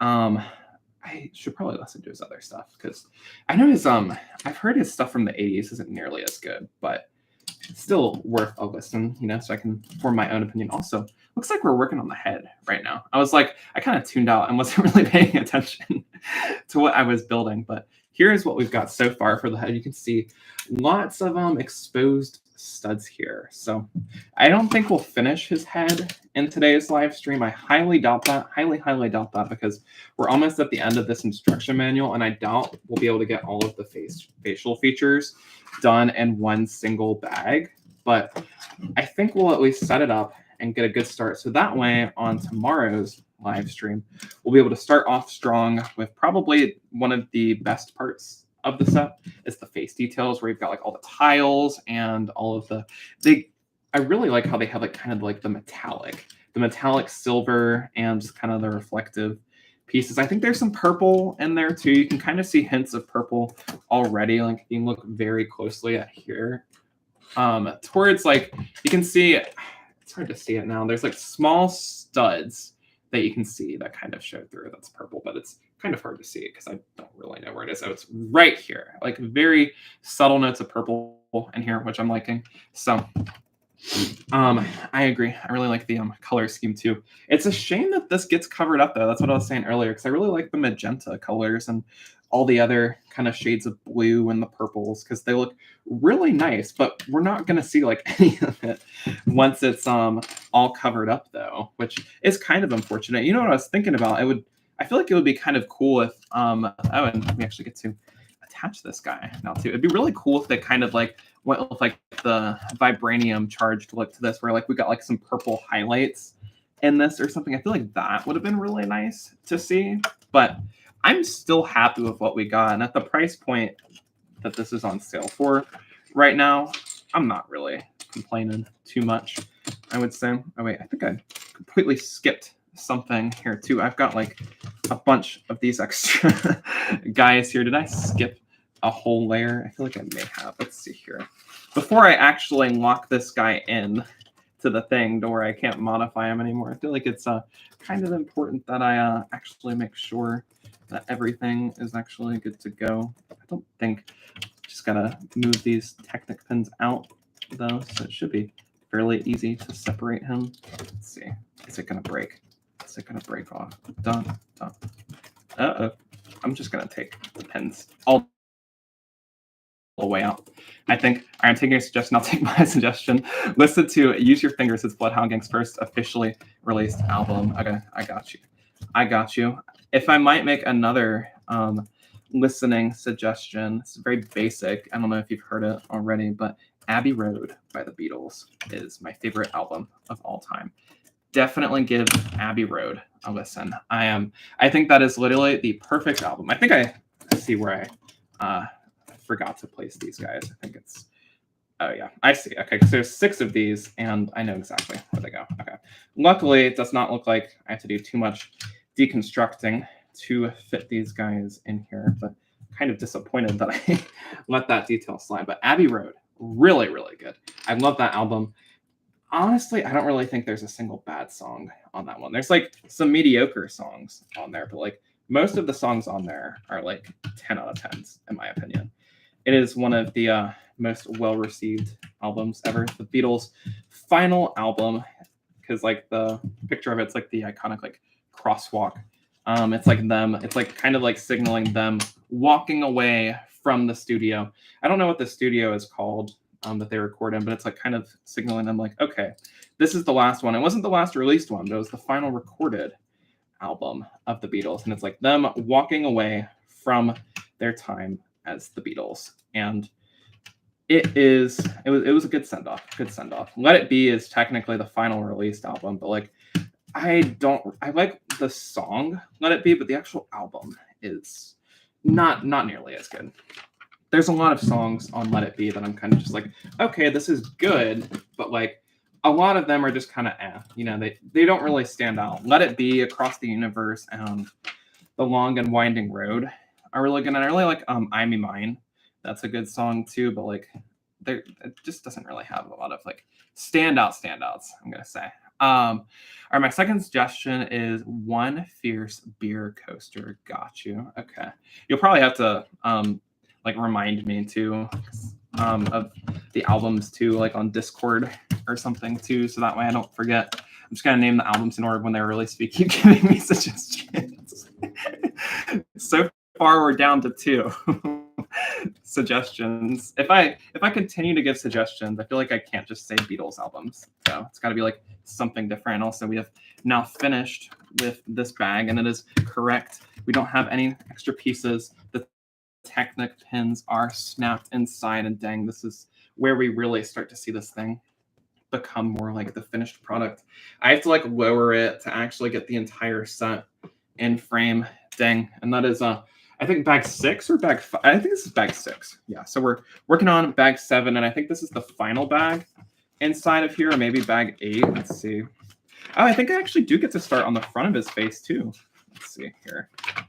I should probably listen to his other stuff because I know his I've heard his stuff from the 80s isn't nearly as good, but it's still worth a listen, so I can form my own opinion. Also, looks like we're working on the head right now. I kind of tuned out and wasn't really paying attention to what I was building, but here's what we've got so far for the head. You can see lots of exposed studs here. So I don't think we'll finish his head in today's live stream. I highly doubt that. Highly doubt that, because we're almost at the end of this instruction manual, and I doubt we'll be able to get all of the facial features done in one single bag. But I think we'll at least set it up and get a good start. So that way on tomorrow's live stream, we'll be able to start off strong with probably one of the best parts of the set is the face details, where you've got like all the tiles and all of I really like how they have like kind of like the metallic silver and kind of the reflective pieces. I think there's some purple in there too. You can kind of see hints of purple already. Like you can look very closely at here. Towards like you can see, it's hard to see it now. There's like small studs that you can see that kind of show through. That's purple, but it's kind of hard to see it because I don't really know where it is. So it's right here, like very subtle notes of purple in here, which I'm liking. So I agree. I really like the color scheme too. It's a shame that this gets covered up though. That's what I was saying earlier, because I really like the magenta colors and all the other kind of shades of blue and the purples, because they look really nice, but we're not going to see like any of it once it's all covered up though, which is kind of unfortunate. You know what I was thinking about? I feel like it would be kind of cool if and we actually get to attach this guy now too. It'd be really cool if they kind of like went with like the vibranium charged look to this, where like we got like some purple highlights in this or something. I feel like that would have been really nice to see, but I'm still happy with what we got. And at the price point that this is on sale for right now, I'm not really complaining too much, I would say. Oh wait, I think I completely skipped something here too. I've got like a bunch of these extra guys here. Did I skip a whole layer? I feel like I may have. Let's see here. Before I actually lock this guy in to the thing to where I can't modify him anymore, I feel like it's kind of important that I actually make sure that everything is actually good to go. I don't think, just gotta move these Technic pins out though, so it should be fairly easy to separate him. Let's see, is it gonna break? Let's is it going to break off? Dun, dun. Uh-oh. I'm just going to take the pins all the way out. I think I'm taking a suggestion. I'll take my suggestion. Listen to Use Your Fingers. It's Bloodhound Gang's first officially released album. Okay, I got you. I got you. If I might make another listening suggestion, it's very basic. I don't know if you've heard it already, but Abbey Road by the Beatles is my favorite album of all time. Definitely give Abbey Road a listen. I think that is literally the perfect album. I think I see where I forgot to place these guys. I think it's, oh yeah, I see. Okay, so there's 6 of these, and I know exactly where they go. Okay. Luckily, it does not look like I have to do too much deconstructing to fit these guys in here, but kind of disappointed that I let that detail slide. But Abbey Road, really, really good. I love that album. Honestly, I don't really think there's a single bad song on that one. There's like some mediocre songs on there, but like most of the songs on there are like 10 out of 10s, in my opinion. It is one of the most well-received albums ever. The Beatles' final album, because like the picture of it's like the iconic like crosswalk. It's like them. It's like kind of like signaling them walking away from the studio. I don't know what the studio is called that they record in, but it's like kind of signaling them like, okay, this is the last one. It wasn't the last released one, but it was the final recorded album of the Beatles. And it's like them walking away from their time as the Beatles. And it was a good send-off. Let It Be is technically the final released album, but like I like the song Let It Be, but the actual album is not nearly as good. There's a lot of songs on Let It Be that I'm kind of just like, okay, this is good, but like a lot of them are just kind of they don't really stand out. Let It Be, Across the Universe, and The Long and Winding Road are really good. And I really like I Me Mine. That's a good song too, but like it just doesn't really have a lot of like standouts, I'm gonna say. All right, my second suggestion is One Fierce Beer Coaster. Got you. Okay. You'll probably have to like remind me too of the albums too, like on Discord or something too, so that way I don't forget. I'm just gonna name the albums in order when they're released. You keep giving me suggestions. So far, we're down to 2 suggestions. If I continue to give suggestions, I feel like I can't just say Beatles albums. So it's got to be like something different. Also, we have now finished with this bag, and it is correct. We don't have any extra pieces. The Technic pins are snapped inside, and dang, this is where we really start to see this thing become more like the finished product. I have to like lower it to actually get the entire set in frame. Dang, and that is I think bag 6 or bag 5. I think this is bag 6. Yeah, so we're working on bag 7, and I think this is the final bag inside of here, or maybe bag 8. Let's see. Oh, I think I actually do get to start on the front of his face too. Let's see here.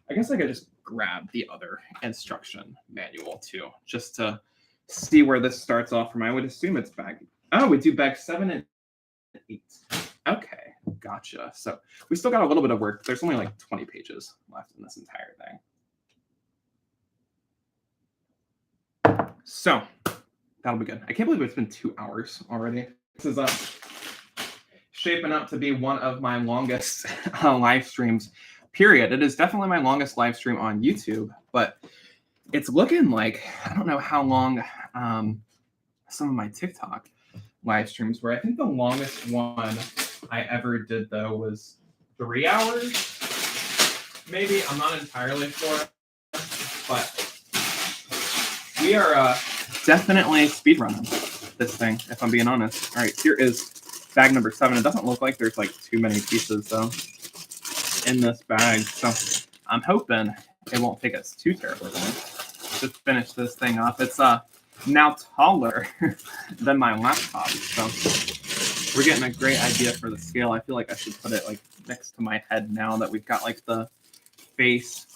I guess I could just grab the other instruction manual too, just to see where this starts off from. I would assume it's bag. Oh, we do bag 7 and 8. Okay, gotcha. So we still got a little bit of work. There's only like 20 pages left in this entire thing. So that'll be good. I can't believe it's been 2 hours already. This is shaping up to be one of my longest live streams, period. It is definitely my longest live stream on YouTube, but it's looking like, I don't know how long some of my TikTok live streams were. I think the longest one I ever did, though, was 3 hours. Maybe. I'm not entirely sure. But we are definitely speedrunning this thing, if I'm being honest. All right, here is bag number 7. It doesn't look like there's like too many pieces, though, in this bag. So I'm hoping it won't take us too terribly long to finish this thing up. It's now taller than my laptop, so we're getting a great idea for the scale. I feel like I should put it like next to my head now that we've got like the face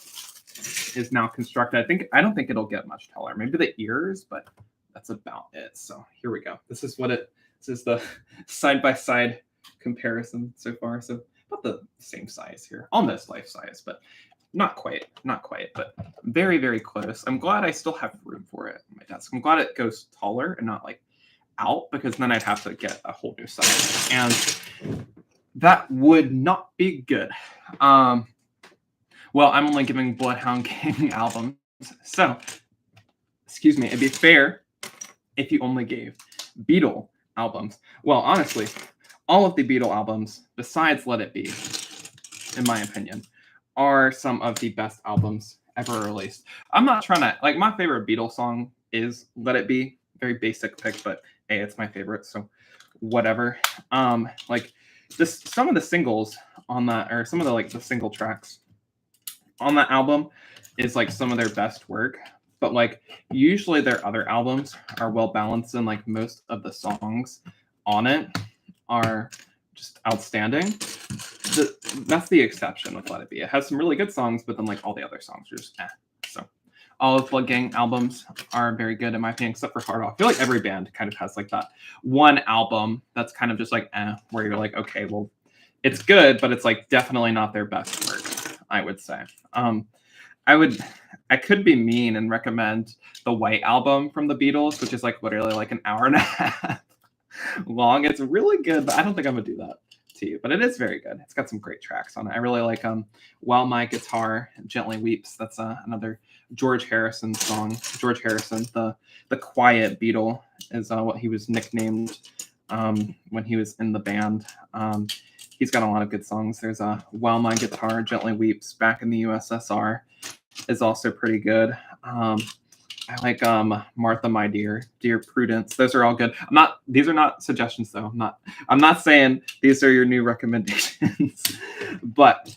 is now constructed. I don't think it'll get much taller. Maybe the ears, but that's about it. So here we go. This is the side-by-side comparison so far. So about the same size here, almost life size, but not quite, but very, very close. I'm glad I still have room for it on my desk. I'm glad it goes taller and not like out, because then I'd have to get a whole new size. And That would not be good. Um, well, I'm only giving Bloodhound Gang albums, so excuse me. It'd be fair if you only gave Beatle albums. Well, honestly, all of the Beatle albums, besides Let It Be, in my opinion, are some of the best albums ever released. I'm not trying to like my favorite Beatles song is Let It Be. Very basic pick, but hey, it's my favorite, so whatever. Like this some of the singles on that or some of the like the single tracks on that album is like some of their best work. But like usually their other albums are well balanced and like most of the songs on it are just outstanding. That's the exception with Let It Be. It has some really good songs, but then like all the other songs are just So all of Blood Gang albums are very good in my opinion, except for Hard Off. I feel like every band kind of has like that one album that's kind of just like where you're like, okay, well, it's good, but it's like definitely not their best work, I would say. I could be mean and recommend the White Album from the Beatles, which is like literally like an hour and a half long. It's really good, but I don't think I'm gonna do that to you. But it is very good. It's got some great tracks on it. I really like While My Guitar Gently Weeps. That's another George Harrison song. George Harrison, the quiet Beatle, is what he was nicknamed when he was in the band. He's got a lot of good songs. There's While My Guitar Gently Weeps, Back in the USSR is also pretty good. I like Martha, My Dear, Dear Prudence. Those are all good. These are not suggestions though. I'm not saying these are your new recommendations, but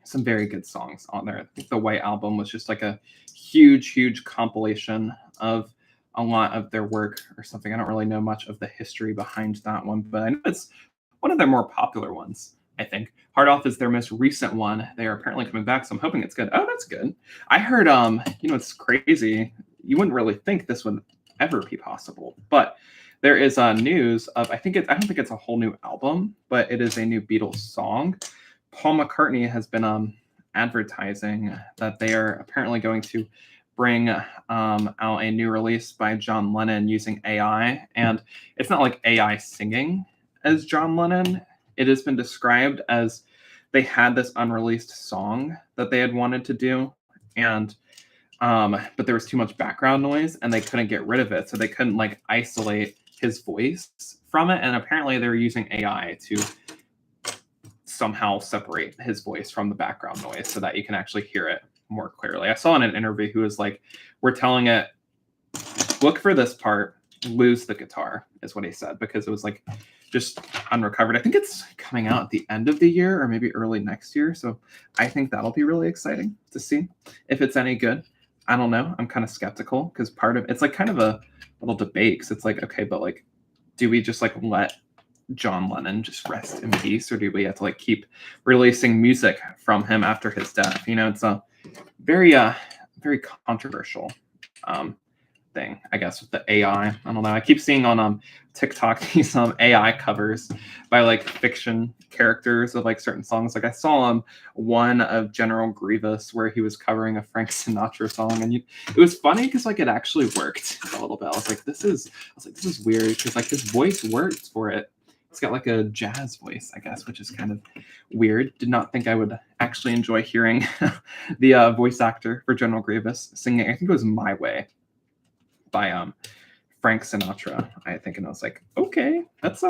some very good songs on there. I think the White Album was just like a huge compilation of a lot of their work or something. I don't really know much of the history behind that one, but I know it's one of their more popular ones, I think. Hard Off is their most recent one. They are apparently coming back, so I'm hoping it's good. Oh, that's good. I heard, it's crazy. You wouldn't really think this would ever be possible, but there is news of, I don't think it's a whole new album, but it is a new Beatles song. Paul McCartney has been advertising that they are apparently going to bring out a new release by John Lennon using AI, and it's not like AI singing as John Lennon. It has been described as they had this unreleased song that they had wanted to do, and but there was too much background noise and they couldn't get rid of it, so they couldn't like isolate his voice from it, and apparently they're using AI to somehow separate his voice from the background noise so that you can actually hear it more clearly. I saw in an interview who was like, we're telling it, look for this part, lose the guitar, is what he said, because it was like just unrecovered. I think it's coming out at the end of the year or maybe early next year. So I think that'll be really exciting to see if it's any good. I don't know. I'm kind of skeptical because part of it's like kind of a little debate. Because it's like, okay, but like, do we just like let John Lennon just rest in peace, or do we have to like keep releasing music from him after his death? It's a very controversial thing, I guess, with the AI. I don't know. I keep seeing on TikTok these AI covers by like fiction characters of like certain songs. Like I saw one of General Grievous where he was covering a Frank Sinatra song, and it was funny because like it actually worked a little bit. I was like, this is weird because like his voice worked for it. It's got like a jazz voice, I guess, which is kind of weird. Did not think I would actually enjoy hearing the voice actor for General Grievous singing. I think it was My Way by Frank Sinatra, I think. And I was like, okay, that's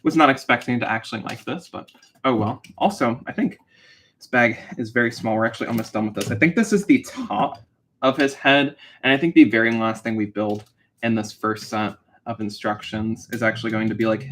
was not expecting to actually like this, but oh well. Also, I think this bag is very small. We're actually almost done with this. I think this is the top of his head, and I think the very last thing we build in this first set of instructions is actually going to be like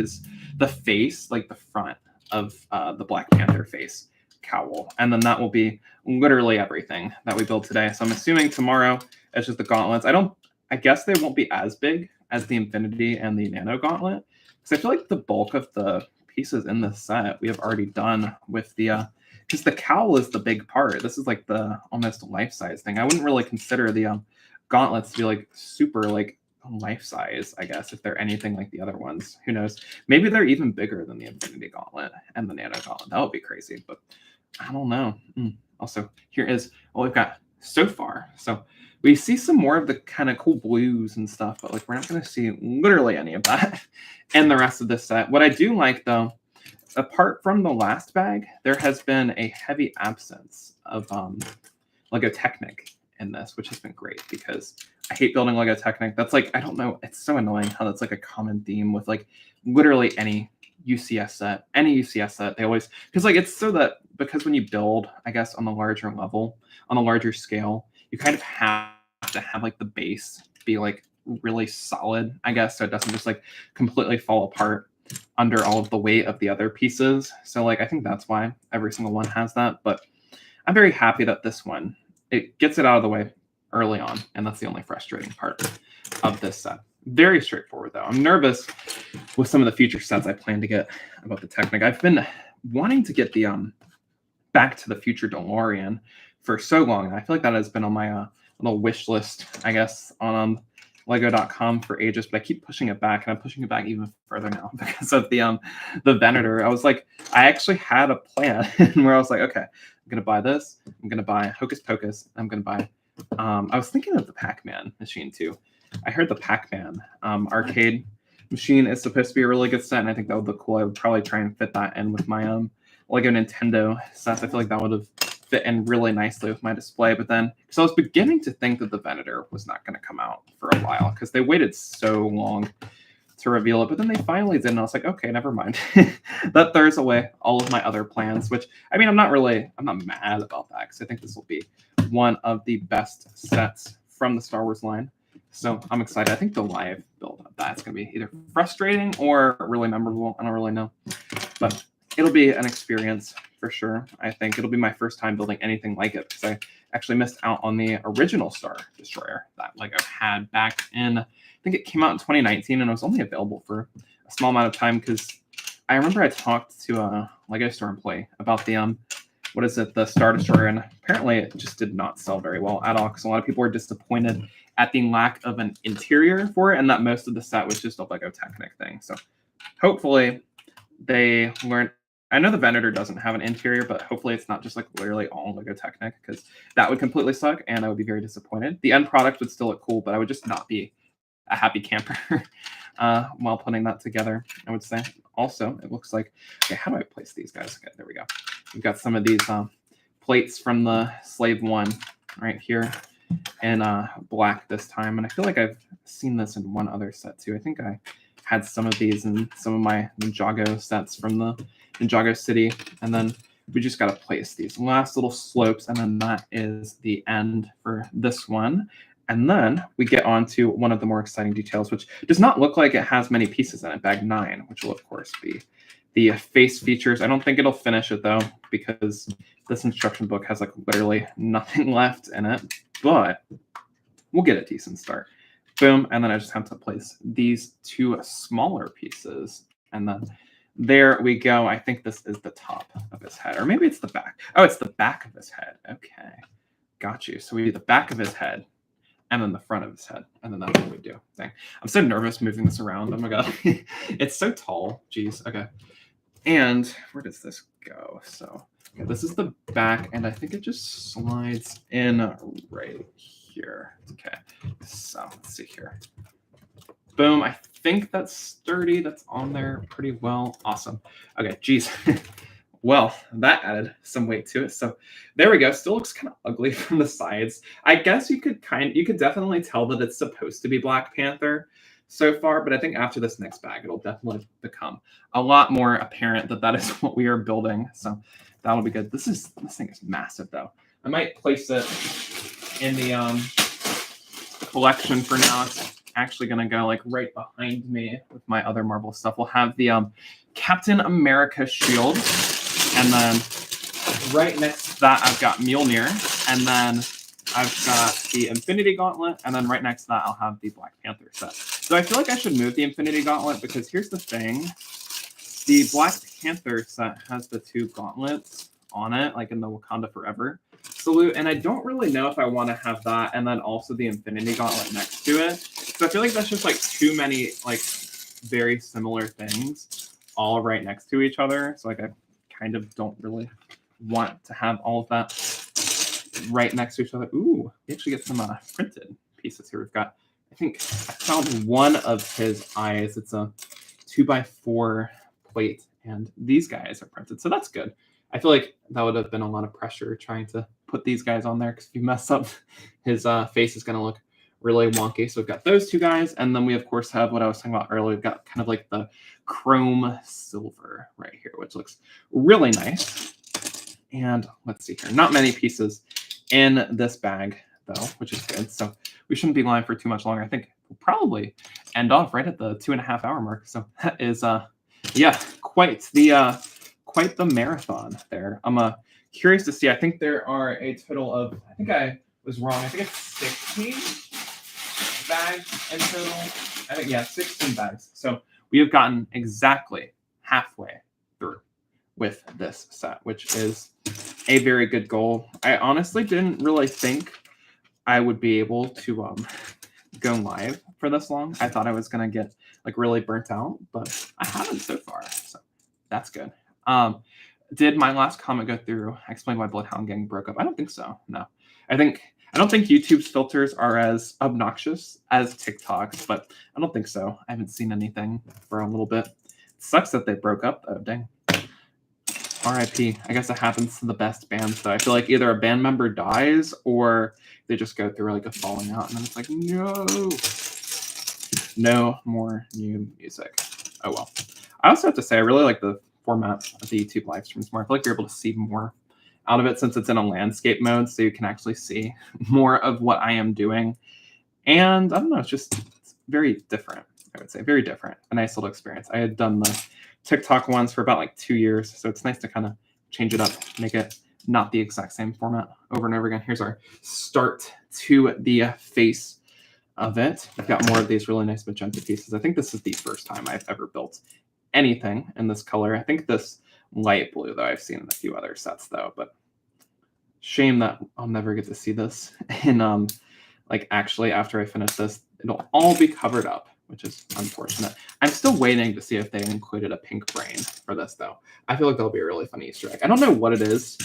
the face, like the front of the Black Panther face cowl, and then that will be literally everything that we build today. So I'm assuming tomorrow it's just the gauntlets. I guess they won't be as big as the Infinity and the Nano Gauntlet, because I feel like the bulk of the pieces in this set we have already done with the because the cowl is the big part. This is like the almost life-size thing. I wouldn't really consider the gauntlets to be like super like life size, I guess, if they're anything like the other ones. Who knows? Maybe they're even bigger than the Infinity Gauntlet and the Nano Gauntlet. That would be crazy, but I don't know. Also, here is what we've got so far. So we see some more of the kind of cool blues and stuff, but like we're not going to see literally any of that in the rest of this set. What I do like though apart from the last bag, there has been a heavy absence of Lego Technic in this, which has been great because I hate building Lego Technic. That's like, I don't know, it's so annoying how that's like a common theme with like literally any UCS set, they always, because like it's so that, because when you build, I guess on the larger level, on a larger scale, you kind of have to have like the base be like really solid, I guess, so it doesn't just like completely fall apart under all of the weight of the other pieces. So like I think that's why every single one has that. But I'm very happy that this one, it gets it out of the way early on, and that's the only frustrating part of this set. Very straightforward though. I'm nervous with some of the future sets I plan to get about the Technic. I've been wanting to get the Back to the Future DeLorean for so long, and I feel like that has been on my little wish list, I guess, on Lego.com for ages, but I keep pushing it back, and I'm pushing it back even further now because of the Venator. I was like, I actually had a plan where I was like, okay, I'm gonna buy this, I'm gonna buy Hocus Pocus, I'm gonna buy. I was thinking of the Pac-Man machine too. I heard the Pac-Man arcade machine is supposed to be a really good set, and I think that would look cool. I would probably try and fit that in with my Lego Nintendo sets. I feel like that would have fit in really nicely with my display. But then, because I was beginning to think that the Venator was not going to come out for a while because they waited so long to reveal it, but then they finally did, and I was like, okay, never mind. That throws away all of my other plans, which, I mean, I'm not mad about that because I think this will be one of the best sets from the Star Wars line. So I'm excited. I think the live build of that's going to be either frustrating or really memorable. I don't really know, but it'll be an experience for sure. I think it'll be my first time building anything like it because I actually missed out on the original Star Destroyer that Lego had back in, I think it came out in 2019, and it was only available for a small amount of time because I remember I talked to a Lego store employee about the the Star Destroyer, and apparently it just did not sell very well at all because a lot of people were disappointed at the lack of an interior for it, and that most of the set was just a Lego Technic thing. So hopefully they learn. I know the Venator doesn't have an interior, but hopefully it's not just like literally all Lego Technic because that would completely suck, and I would be very disappointed. The end product would still look cool, but I would just not be a happy camper while putting that together, I would say. Also, it looks like, okay, how do I place these guys? Okay, there we go. We've got some of these plates from the Slave 1 right here in black this time, and I feel like I've seen this in one other set too. I think I had some of these in some of my Ninjago sets from the Ninjago City, and then we just got to place these last little slopes, and then that is the end for this one. And then we get on to one of the more exciting details, which does not look like it has many pieces in it, bag 9, which will of course be the face features. I don't think it'll finish it though, because this instruction book has like literally nothing left in it, but we'll get a decent start. Boom, and then I just have to place these two smaller pieces, and then there we go. I think this is the top of his head, or maybe it's the back. Oh, it's the back of his head. Okay, got you. So we do the back of his head, and then the front of his head, and then that's what we do. Dang. I'm so nervous moving this around. Oh my god, it's so tall. Jeez. Okay, and where does this go? So okay, this is the back, and I think it just slides in right here. Okay, so let's see here. Boom. I think that's sturdy. That's on there pretty well. Awesome. Okay, geez. Well, that added some weight to it. So there we go. Still looks kind of ugly from the sides. I guess you could definitely tell that it's supposed to be Black Panther so far, but I think after this next bag, it'll definitely become a lot more apparent that that is what we are building. So that'll be good. This thing is massive though. I might place it in the collection for now. It's actually gonna go like right behind me with my other Marvel stuff. We'll have the Captain America shield, and then right next to that I've got Mjolnir, and then I've got the Infinity Gauntlet, and then right next to that I'll have the Black Panther set. So I feel like I should move the Infinity Gauntlet because here's the thing. The Black Panther set has the two gauntlets on it, like in the Wakanda Forever salute, and I don't really know if I want to have that and then also the Infinity Gauntlet next to it. So I feel like that's just like too many like very similar things all right next to each other. So like I kind of don't really want to have all of that right next to each other. Ooh, we actually get some printed pieces here. We've got, I think I found one of his eyes. It's a 2x4 plate, and these guys are printed. So that's good. I feel like that would have been a lot of pressure trying to put these guys on there because if you mess up, his face is going to look really wonky. So we've got those two guys. And then we, of course, have what I was talking about earlier. We've got kind of like the chrome silver right here, which looks really nice. And let's see here. Not many pieces in this bag, though, which is good. So we shouldn't be lying for too much longer. I think we'll probably end off right at the 2.5 hour mark. So that is, yeah, quite the marathon there. I'm curious to see. I think there are a total of, I think I was wrong. I think it's 16 bags in total. I think, yeah, 16 bags. So we have gotten exactly halfway through with this set, which is a very good goal. I honestly didn't really think I would be able to go live for this long. I thought I was going to get like really burnt out, but I haven't so far. So that's good. Did my last comment go through? I explained why Bloodhound Gang broke up. I don't think so. No. I don't think YouTube's filters are as obnoxious as TikTok's, but I don't think so. I haven't seen anything for a little bit. It sucks that they broke up though. Dang. RIP. I guess it happens to the best bands though. I feel like either a band member dies or they just go through like a falling out, and then it's like, no more new music. Oh well. I also have to say I really like the format of the YouTube live streams more. I feel like you're able to see more out of it since it's in a landscape mode, so you can actually see more of what I am doing. And I don't know, it's very different. I would say very different. A nice little experience. I had done the TikTok ones for about like 2 years, so it's nice to kind of change it up, make it not the exact same format over and over again. Here's our start to the face of it. We've got more of these really nice magenta pieces. I think this is the first time I've ever built anything in this color. I think this light blue, though, I've seen in a few other sets, though, but shame that I'll never get to see this. And like actually after I finish this, it'll all be covered up, which is unfortunate. I'm still waiting to see if they included a pink brain for this, though. I feel like that'll be a really fun Easter egg. I don't know what it is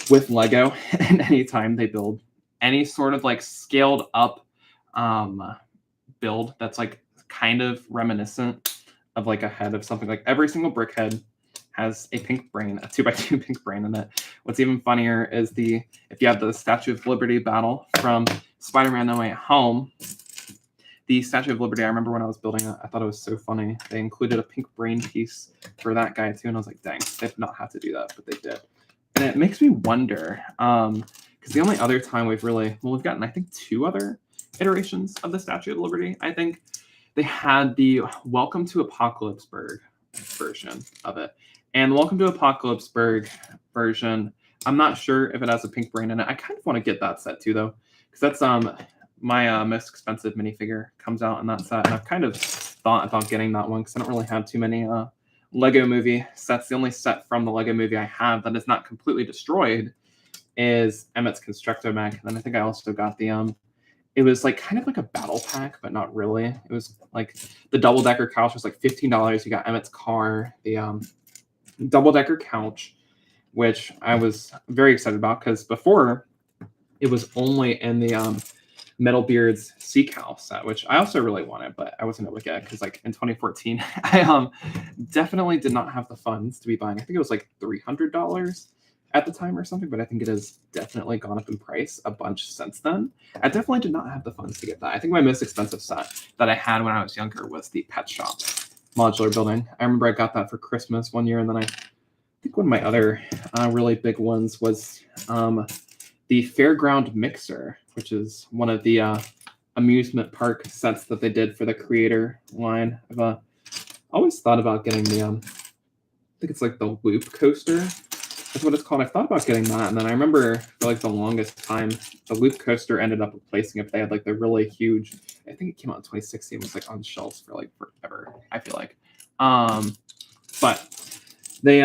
with Lego, and anytime they build any sort of like scaled up build that's like kind of reminiscent of like a head of something, like every single brick head has a pink brain, a 2x2 pink brain in it. What's even funnier is if you have the Statue of Liberty battle from Spider-Man No Way Home, the Statue of Liberty, I remember when I was building it, I thought it was so funny. They included a pink brain piece for that guy too, and I was like, dang, they did not have to do that, but they did. And it makes me wonder, because the only other time we've gotten, I think, 2 other iterations of the Statue of Liberty. I think they had the Welcome to Apocalypseburg version of it. And the Welcome to Apocalypseburg version, I'm not sure if it has a pink brain in it. I kind of want to get that set too, though, because that's my most expensive minifigure comes out in that set. And I've kind of thought about getting that one because I don't really have too many Lego Movie sets. The only set from the Lego Movie I have that is not completely destroyed is Emmett's Constructomech. And then I think I also got the it was like kind of like a battle pack, but not really. It was like the double-decker couch was like $15. You got Emmett's car, the double-decker couch, which I was very excited about because before it was only in the Metal Beards Sea Cow set, which I also really wanted, but I wasn't able to get because like in 2014, I definitely did not have the funds to be buying. I think it was like $300 at the time or something, but I think it has definitely gone up in price a bunch since then. I definitely did not have the funds to get that. I think my most expensive set that I had when I was younger was the Pet Shop modular building. I remember I got that for Christmas one year, and then I think one of my other really big ones was the Fairground Mixer, which is one of the amusement park sets that they did for the Creator line. I've always thought about getting the, I think it's like the Loop Coaster. That's what it's called. I thought about getting that, and then I remember for like the longest time, the Loop Coaster ended up replacing it. They had like the really huge, I think it came out in 2016, it was like on shelves for like forever, I feel like. But they,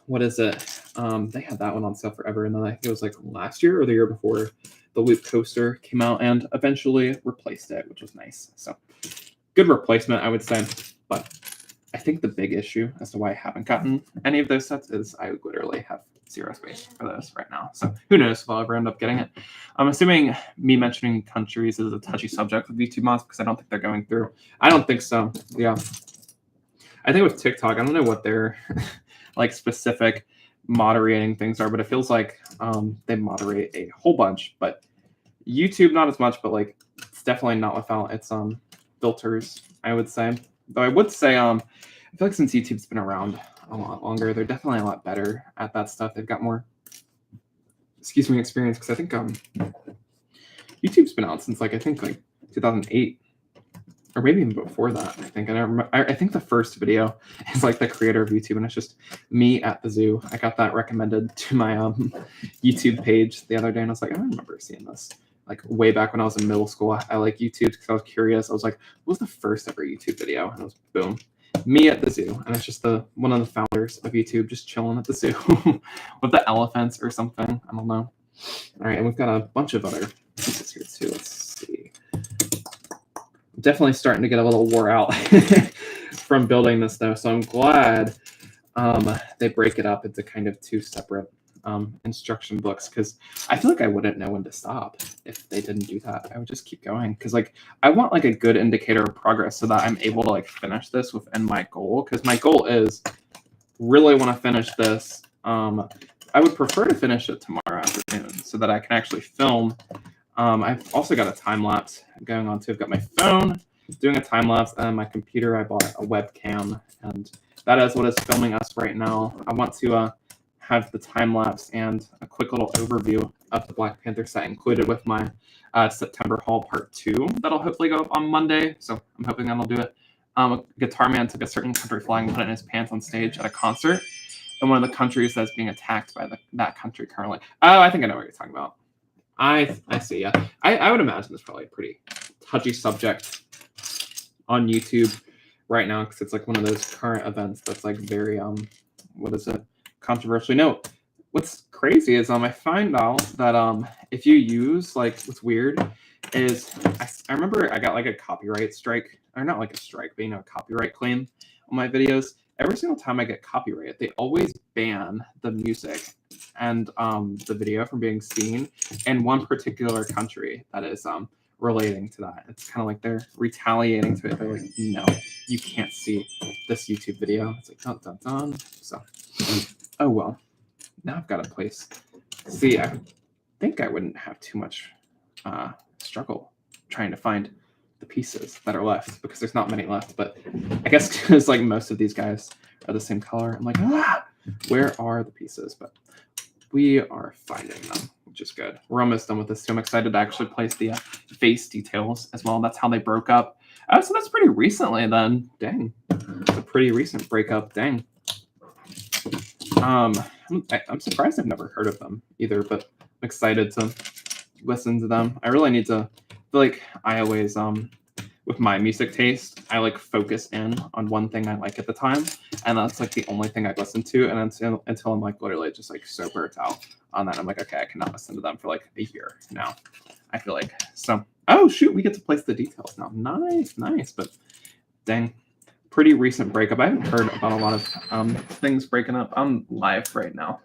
what is it? They had that one on sale forever, and then I think it was like last year or the year before the Loop Coaster came out and eventually replaced it, which was nice. So good replacement, I would say. But I think the big issue as to why I haven't gotten any of those sets is I literally have 0 space for those right now. So who knows if I'll ever end up getting it. I'm assuming me mentioning countries is a touchy subject with YouTube mods because I don't think they're going through. I don't think so. Yeah. I think with TikTok, I don't know what their like specific moderating things are, but it feels like they moderate a whole bunch. But YouTube not as much, but like it's definitely not without its filters, I would say. Though I would say I feel like since YouTube's been around a lot longer, they're definitely a lot better at that stuff. They've got more experience, because I think YouTube's been out since like I think like 2008, or maybe even before that. I think. And I think the first video is like the creator of YouTube, and it's just me at the zoo. I got that recommended to my YouTube page the other day, and I was like, I remember seeing this like way back when I was in middle school. I like YouTube because I was curious. I was like, what was the first ever YouTube video? And it was boom, me at the zoo, and it's just one of the founders of YouTube just chilling at the zoo with the elephants or something. I don't know. All right, and we've got a bunch of other pieces here too. Let's see. Definitely starting to get a little wore out from building this though, so I'm glad they break it up into kind of two separate instruction books, because I feel like I wouldn't know when to stop if they didn't do that. I would just keep going, because like I want like a good indicator of progress so that I'm able to like finish this within my goal, because my goal is really want to finish this. I would prefer to finish it tomorrow afternoon so that I can actually film. I've also got a time lapse going on too. I've got my phone doing a time lapse, and my computer, I bought a webcam, and that is what is filming us right now. I want to have the time lapse and a quick little overview of the Black Panther set included with my September haul part 2 that'll hopefully go up on Monday. So I'm hoping that'll do it. A guitar man took a certain country flag and put it in his pants on stage at a concert in one of the countries that's being attacked by that country currently. Oh, I think I know what you're talking about. I see, yeah. I would imagine it's probably a pretty touchy subject on YouTube right now, because it's like one of those current events that's like very what is it, controversial. No, what's crazy is I find out that if you use, like, what's weird is I remember I got like a copyright strike, or not like a strike, but a copyright claim on my videos. Every single time I get copyrighted, they always ban the music and the video from being seen in one particular country that is relating to that. It's kind of like they're retaliating to it. They're like, no, you can't see this YouTube video. It's like, dun, dun, dun. So, oh well. Now I've got a place. See, I think I wouldn't have too much struggle trying to find the pieces that are left, because there's not many left. But I guess because like most of these guys are the same color, I'm like, where are the pieces? But we are finding them, which is good. We're almost done with this too. I'm excited to actually place the face details as well. That's how they broke up. Oh, so that's pretty recently then. Dang, it's a pretty recent breakup. Dang. I'm surprised I've never heard of them either, but I'm excited to listen to them. I really need to feel like I always with my music taste, I like focus in on one thing I like at the time, and that's like the only thing I listen to, and until I'm like literally just like so burnt out on that, I'm like, okay, I cannot listen to them for like a year now. I feel like so. Oh shoot, we get to place the details now. Nice, but dang, pretty recent breakup. I haven't heard about a lot of things breaking up. I'm live right now.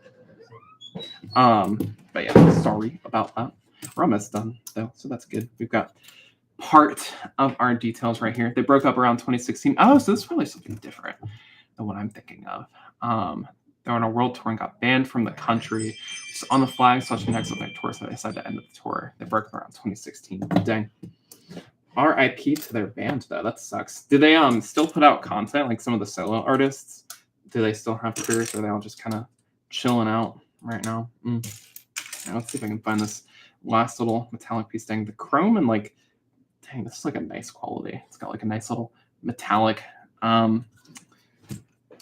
But yeah, sorry about that. We're almost done though, so that's good. We've got part of our details right here. They broke up around 2016. Oh, so this is probably something different than what I'm thinking of. They were on a world tour and got banned from the country. Just on the flag / next on their tour, so they decided to end the tour. They broke up around 2016. Dang. RIP to their band though. That sucks. Do they still put out content like some of the solo artists? Do they still have careers, or are they all just kind of chilling out right now? Right, let's see if I can find this last little metallic piece. Dang, the chrome and like, dang, this is like a nice quality. It's got like a nice little metallic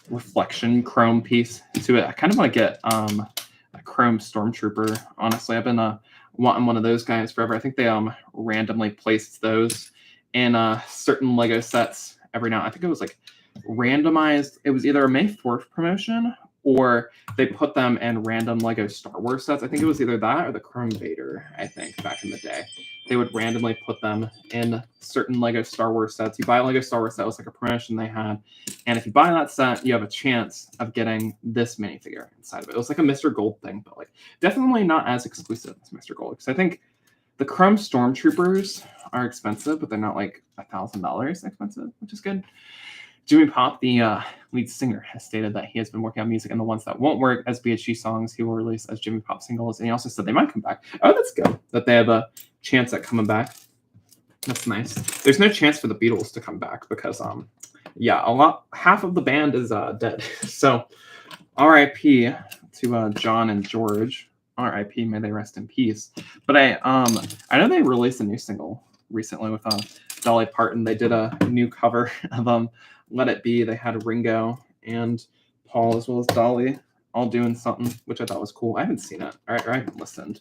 reflection chrome piece to it. I kind of want to get a chrome stormtrooper. Honestly, I've been wanting one of those guys forever. I think they randomly placed those in certain Lego sets every now. I think it was like randomized. It was either a May 4th promotion, or they put them in random Lego Star Wars sets. I think it was either that or the Chrome Vader, I think, back in the day. They would randomly put them in certain Lego Star Wars sets. You buy a Lego Star Wars set, it was like a promotion they had. And if you buy that set, you have a chance of getting this minifigure inside of it. It was like a Mr. Gold thing, but like definitely not as exclusive as Mr. Gold. Because I think the Chrome Stormtroopers are expensive, but they're not like $1,000 expensive, which is good. Jimmy Pop, the lead singer, has stated that he has been working on music and the ones that won't work as BHG songs he will release as Jimmy Pop singles. And he also said they might come back. Oh, that's good that they have a chance at coming back. That's nice. There's no chance for the Beatles to come back because, yeah, half of the band is dead. So, R.I.P. to John and George. R.I.P. May they rest in peace. But I know they released a new single recently with Dolly Parton. They did a new cover of Let It Be. They had Ringo and Paul as well as Dolly all doing something, which I thought was cool. I haven't seen it, or I haven't listened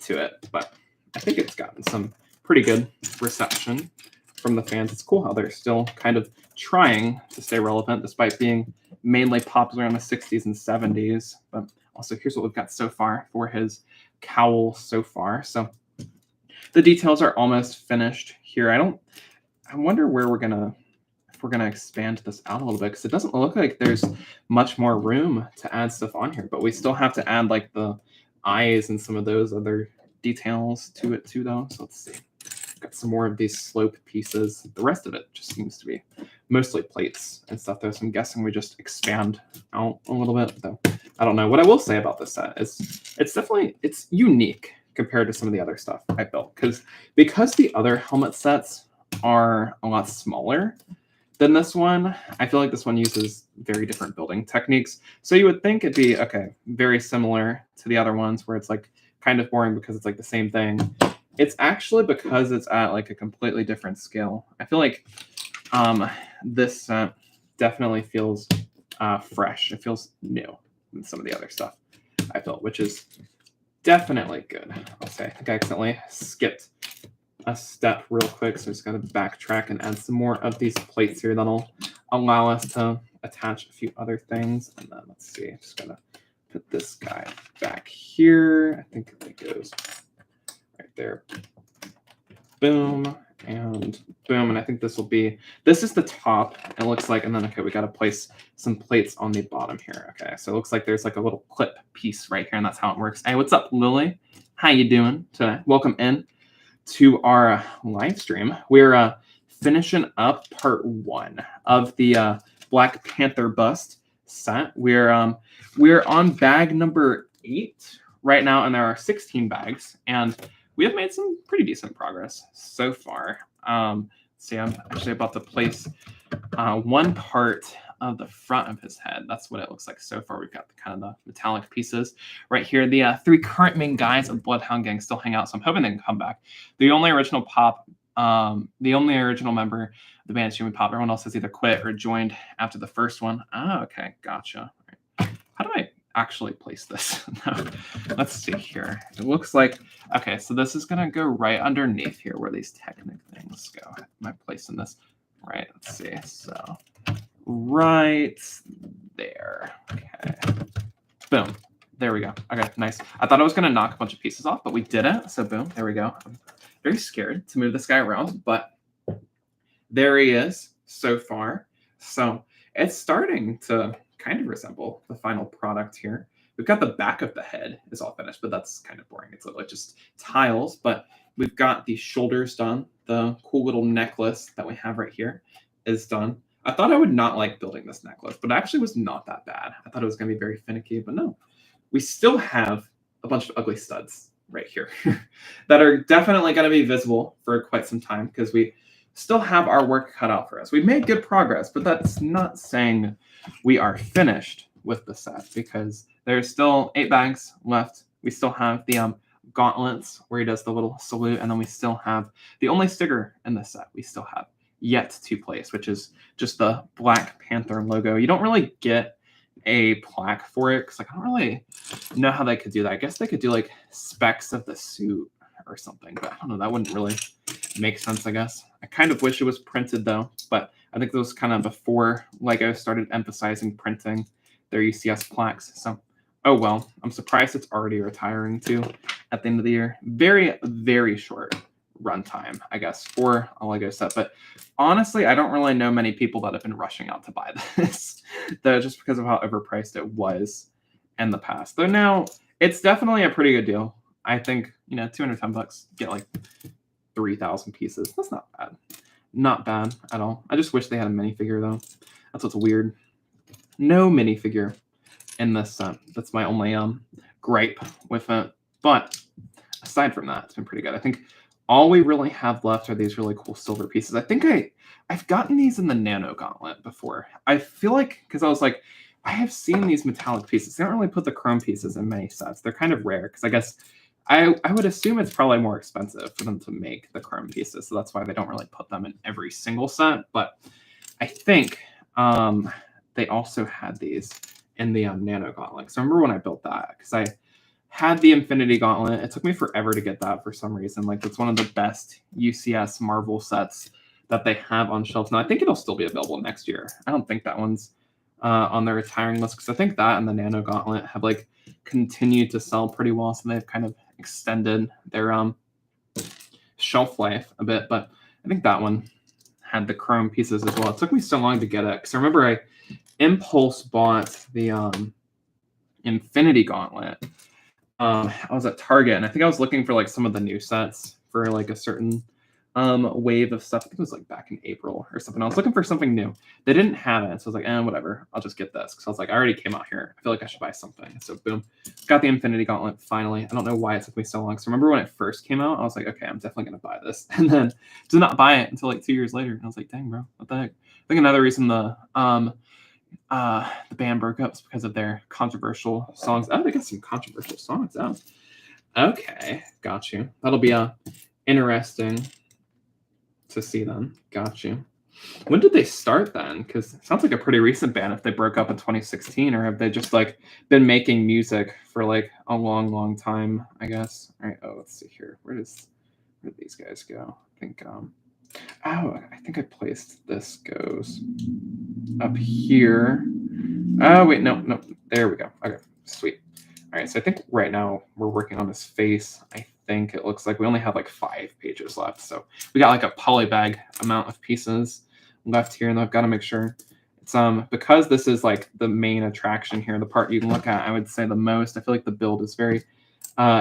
to it, but I think it's gotten some pretty good reception from the fans. It's cool how they're still kind of trying to stay relevant despite being mainly popular in the 60s and 70s. But also, here's what we've got so far for his cowl so far. So the details are almost finished here. I wonder where if we're gonna expand this out a little bit, because it doesn't look like there's much more room to add stuff on here, but we still have to add like the eyes and some of those other details to it too, though. So let's see. Got some more of these slope pieces. The rest of it just seems to be mostly plates and stuff, though. So I'm guessing we just expand out a little bit, though. I don't know. What I will say about this set is it's unique compared to some of the other stuff I built, because the other helmet sets are a lot smaller than this one. I feel like this one uses very different building techniques. So you would think it'd be very similar to the other ones where it's like kind of boring because it's like the same thing. It's actually because it's at like a completely different scale. I feel like this set definitely feels fresh. It feels new than some of the other stuff I built, which is definitely good. I'll say. I think I accidentally skipped a step real quick, so I just got to backtrack and add some more of these plates here that'll allow us to attach a few other things. And then let's see, just gonna put this guy back here. I think it goes right there. Boom and boom. And I think this is the top, it looks like. And then, okay, we got to place some plates on the bottom here. Okay, so it looks like there's like a little clip piece right here, and that's how it works. Hey, what's up, Lily? How you doing today? Welcome in to our live stream. We're finishing up part 1 of the Black Panther Bust set. We're on bag number 8 right now, and there are 16 bags, and we have made some pretty decent progress so far. See, I'm actually about to place one part of the front of his head. That's what it looks like so far. We've got the metallic pieces right here. The 3 current main guys of Bloodhound Gang still hang out, so I'm hoping they can come back. The only original member of the band is Jimmy Pop. Everyone else has either quit or joined after the first one. Oh, okay, gotcha. How do I actually place this? Let's see here. It looks like, okay, so this is gonna go right underneath here where these technic things go. Am I placing this right? Let's see. So right there. Okay. Boom. There we go. Okay, nice. I thought I was gonna knock a bunch of pieces off, but we didn't. So boom, there we go. I'm very scared to move this guy around, but there he is so far. So it's starting to kind of resemble the final product here. We've got the back of the head is all finished, but that's kind of boring. It's like just tiles, but we've got the shoulders done. The cool little necklace that we have right here is done. I thought I would not like building this necklace, but it actually was not that bad. I thought it was going to be very finicky, but no. We still have a bunch of ugly studs right here that are definitely going to be visible for quite some time because we still have our work cut out for us. We've made good progress, but that's not saying we are finished with the set because there's still 8 bags left. We still have the gauntlets where he does the little salute, and then we still have the only sticker in the set we still have yet to place, which is just the Black Panther logo. You don't really get a plaque for it because like I don't really know how they could do that. I guess they could do like specs of the suit or something, but I don't know. That wouldn't really make sense, I guess. I kind of wish it was printed though, but I think it was kind of before LEGO started emphasizing printing their UCS plaques. So, oh well. I'm surprised it's already retiring too at the end of the year. Very, very short runtime, I guess, for a LEGO set. But honestly, I don't really know many people that have been rushing out to buy this, though, just because of how overpriced it was in the past. Though now, it's definitely a pretty good deal. I think, $210 get like 3,000 pieces. That's not bad. Not bad at all. I just wish they had a minifigure though. That's what's weird. No minifigure in this set. That's my only gripe with it. But aside from that, it's been pretty good. I think all we really have left are these really cool silver pieces. I think I've gotten these in the Nano Gauntlet before. I feel like, because I was like, I have seen these metallic pieces. They don't really put the chrome pieces in many sets. They're kind of rare because I guess I would assume it's probably more expensive for them to make the chrome pieces. So that's why they don't really put them in every single set. But I think they also had these in the Nano Gauntlet. So I remember when I built that because I had the Infinity Gauntlet. It took me forever to get that for some reason. Like, it's one of the best UCS Marvel sets that they have on shelves. Now, I think it'll still be available next year. I don't think that one's on their retiring list because I think that and the Nano Gauntlet have like continued to sell pretty well. So they've kind of extended their shelf life a bit. But I think that one had the chrome pieces as well. It took me so long to get it because I remember I impulse bought the Infinity Gauntlet. I was at Target and I think I was looking for like some of the new sets for like a certain wave of stuff. I think it was like back in April or something. I was looking for something new. They didn't have it, so I was like, whatever. I'll just get this because I was like, I already came out here. I feel like I should buy something. So boom, got the Infinity Gauntlet finally. I don't know why it took me so long. So remember when it first came out, I was like, okay, I'm definitely gonna buy this, and then did not buy it until like 2 years later. And I was like, dang, bro, what the heck? I think another reason the band broke up is because of their controversial songs. Oh, they got some controversial songs out. Okay, got you. That'll be interesting to see them. Got you. When did they start then? Because it sounds like a pretty recent band if they broke up in 2016, or have they just like been making music for like a long time, I guess. All right, let's see here. Where did these guys go? I think I think I placed this goes up here. Oh, wait, no. There we go. Okay, sweet. All right, so I think right now we're working on his face. I think it looks like we only have like 5 pages left. So we got like a polybag amount of pieces left here, and I've got to make sure it's because this is like the main attraction here, the part you can look at, I would say the most. I feel like the build is very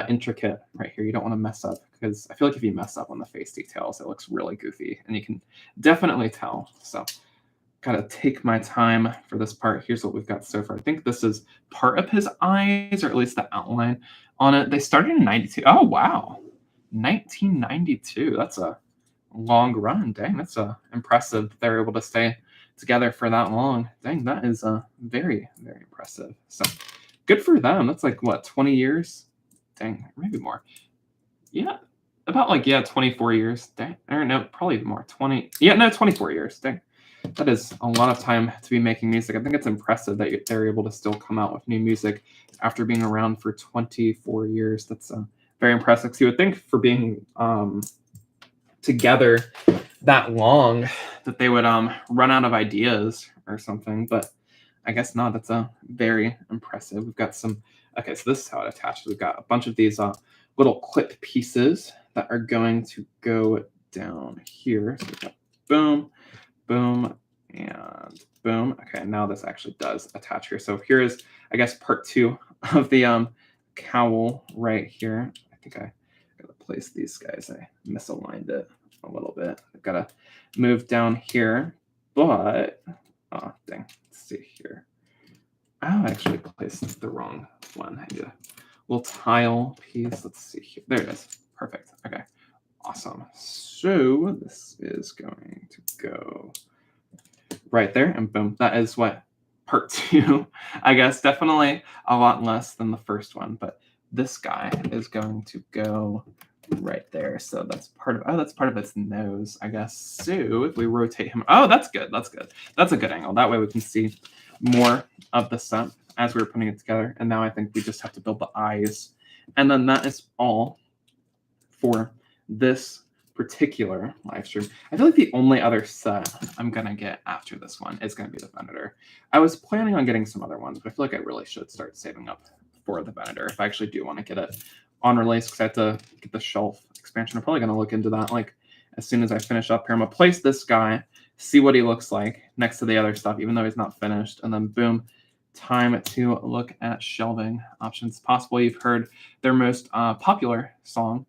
intricate right here. You don't want to mess up because I feel like if you mess up on the face details, it looks really goofy, and you can definitely tell. So gotta take my time for this part. Here's what we've got so far. I think this is part of his eyes, or at least the outline on it. They started in 92. Oh, wow. 1992. That's a long run. Dang, that's impressive that they're able to stay together for that long. Dang, that is very, very impressive. So good for them. That's like, what, 20 years? Dang, maybe more. Yeah, about like, 24 years. Dang, or no, probably more. 24 years. Dang. That is a lot of time to be making music. I think it's impressive that they're able to still come out with new music after being around for 24 years. That's very impressive. So you would think for being together that long that they would run out of ideas or something, but I guess not. That's very impressive. We've got some. Okay, so this is how it attaches. We've got a bunch of these little clip pieces that are going to go down here. So we've got boom, boom, and boom. Okay, now this actually does attach here. So here is, I guess, part 2 of the cowl right here. I think I gotta place these guys. I misaligned it a little bit. I've got to move down here, but oh dang, let's see here. Oh, I actually placed the wrong one. I need a little tile piece. Let's see here. There it is. Perfect. Okay. Awesome. So this is going to go right there, and boom. That is what part 2, I guess. Definitely a lot less than the first one, but this guy is going to go right there. So that's part of its nose, I guess. So if we rotate him, that's good. That's good. That's a good angle. That way we can see more of the set as we were putting it together. And now I think we just have to build the eyes, and then that is all for this particular live stream. I feel like the only other set I'm gonna get after this one is gonna be the Venator. I was planning on getting some other ones, but I feel like I really should start saving up for the Venator if I actually do want to get it on release, because I have to get the shelf expansion. I'm probably gonna look into that like as soon as I finish up here. I'm gonna place this guy, see what he looks like next to the other stuff, even though he's not finished, and then boom, time to look at shelving options. Possibly you've heard their most popular song,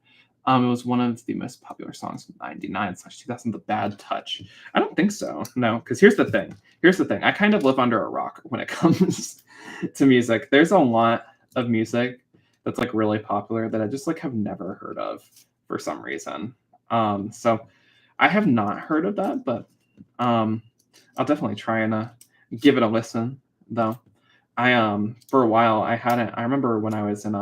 It was one of the most popular songs from '99/2000. The Bad Touch. I don't think so. No, because here's the thing. Here's the thing. I kind of live under a rock when it comes to music. There's a lot of music that's like really popular that I just like have never heard of for some reason. So I have not heard of that, but I'll definitely try and give it a listen though. I for a while I hadn't. I remember when I was in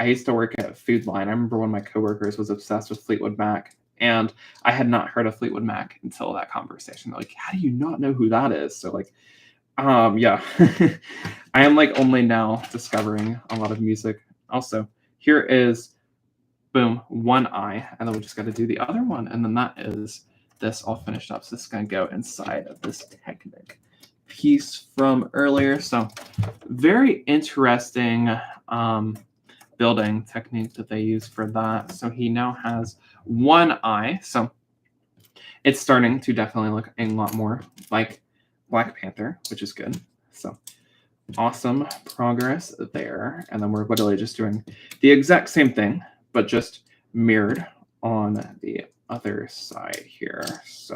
I used to work at Food Line. I remember one of my coworkers was obsessed with Fleetwood Mac, and I had not heard of Fleetwood Mac until that conversation. They're like, how do you not know who that is? So like, yeah, I am like only now discovering a lot of music. Also, here is boom, one eye, and then we just got to do the other one, and then that is this all finished up. So this is gonna go inside of this Technic piece from earlier. So very interesting building technique that they use for that. So he now has one eye. So it's starting to definitely look a lot more like Black Panther, which is good. So awesome progress there. And then we're literally just doing the exact same thing, but just mirrored on the other side here. So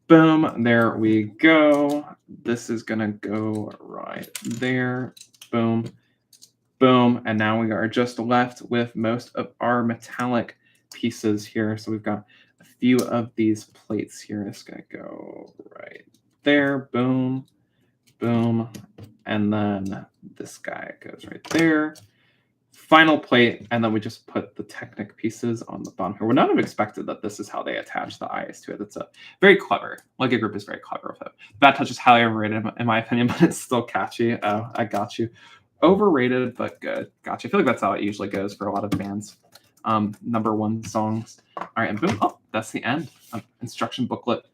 boom, there we go. This is gonna go right there. Boom, boom. And now we are just left with most of our metallic pieces here. So we've got a few of these plates here. It's gonna go right there. Boom, boom. And then this guy goes right there. Final plate, and then we just put the Technic pieces on the bottom here. Would not have expected that this is how they attach the eyes to it. It's a very clever. LEGO Group is very clever with it. Bad Touch is highly overrated in my opinion, but it's still catchy. Oh, I got you. Overrated, but good. Gotcha. I feel like that's how it usually goes for a lot of bands. #1 songs. All right, and boom. Oh, that's the end of instruction booklet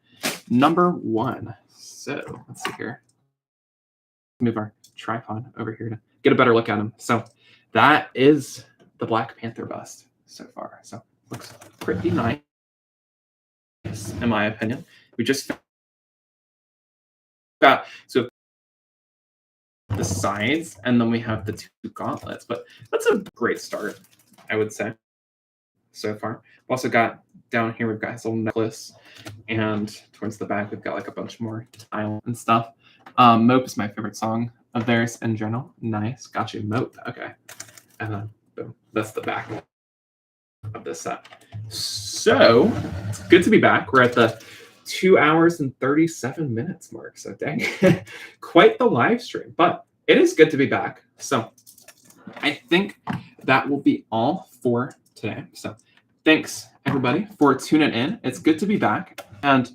#1. So let's see here. Move our tripod over here to get a better look at him. So that is the Black Panther bust so far. So looks pretty nice, in my opinion. We just got the sides, and then we have the 2 gauntlets. But that's a great start, I would say, so far. We've also got down here, we've got his little necklace, and towards the back, we've got like a bunch more tile and stuff. Mope is my favorite song of theirs in general. Nice. Got you, Mope. Okay. And then, boom. That's the back of this set. So, it's good to be back. We're at the 2 hours and 37 minutes mark. So, dang, quite the live stream. But it is good to be back. So, I think that will be all for today. So, thanks, everybody, for tuning in. It's good to be back. And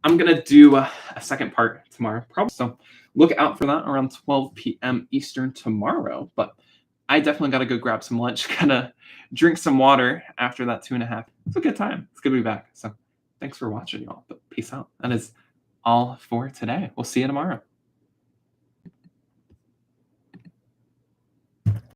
I'm going to do a second part tomorrow, probably. So, look out for that around 12 p.m. Eastern tomorrow. But I definitely got to go grab some lunch, gotta drink some water after that 2.5. It's a good time. It's good to be back. So thanks for watching, y'all. But peace out. That is all for today. We'll see you tomorrow.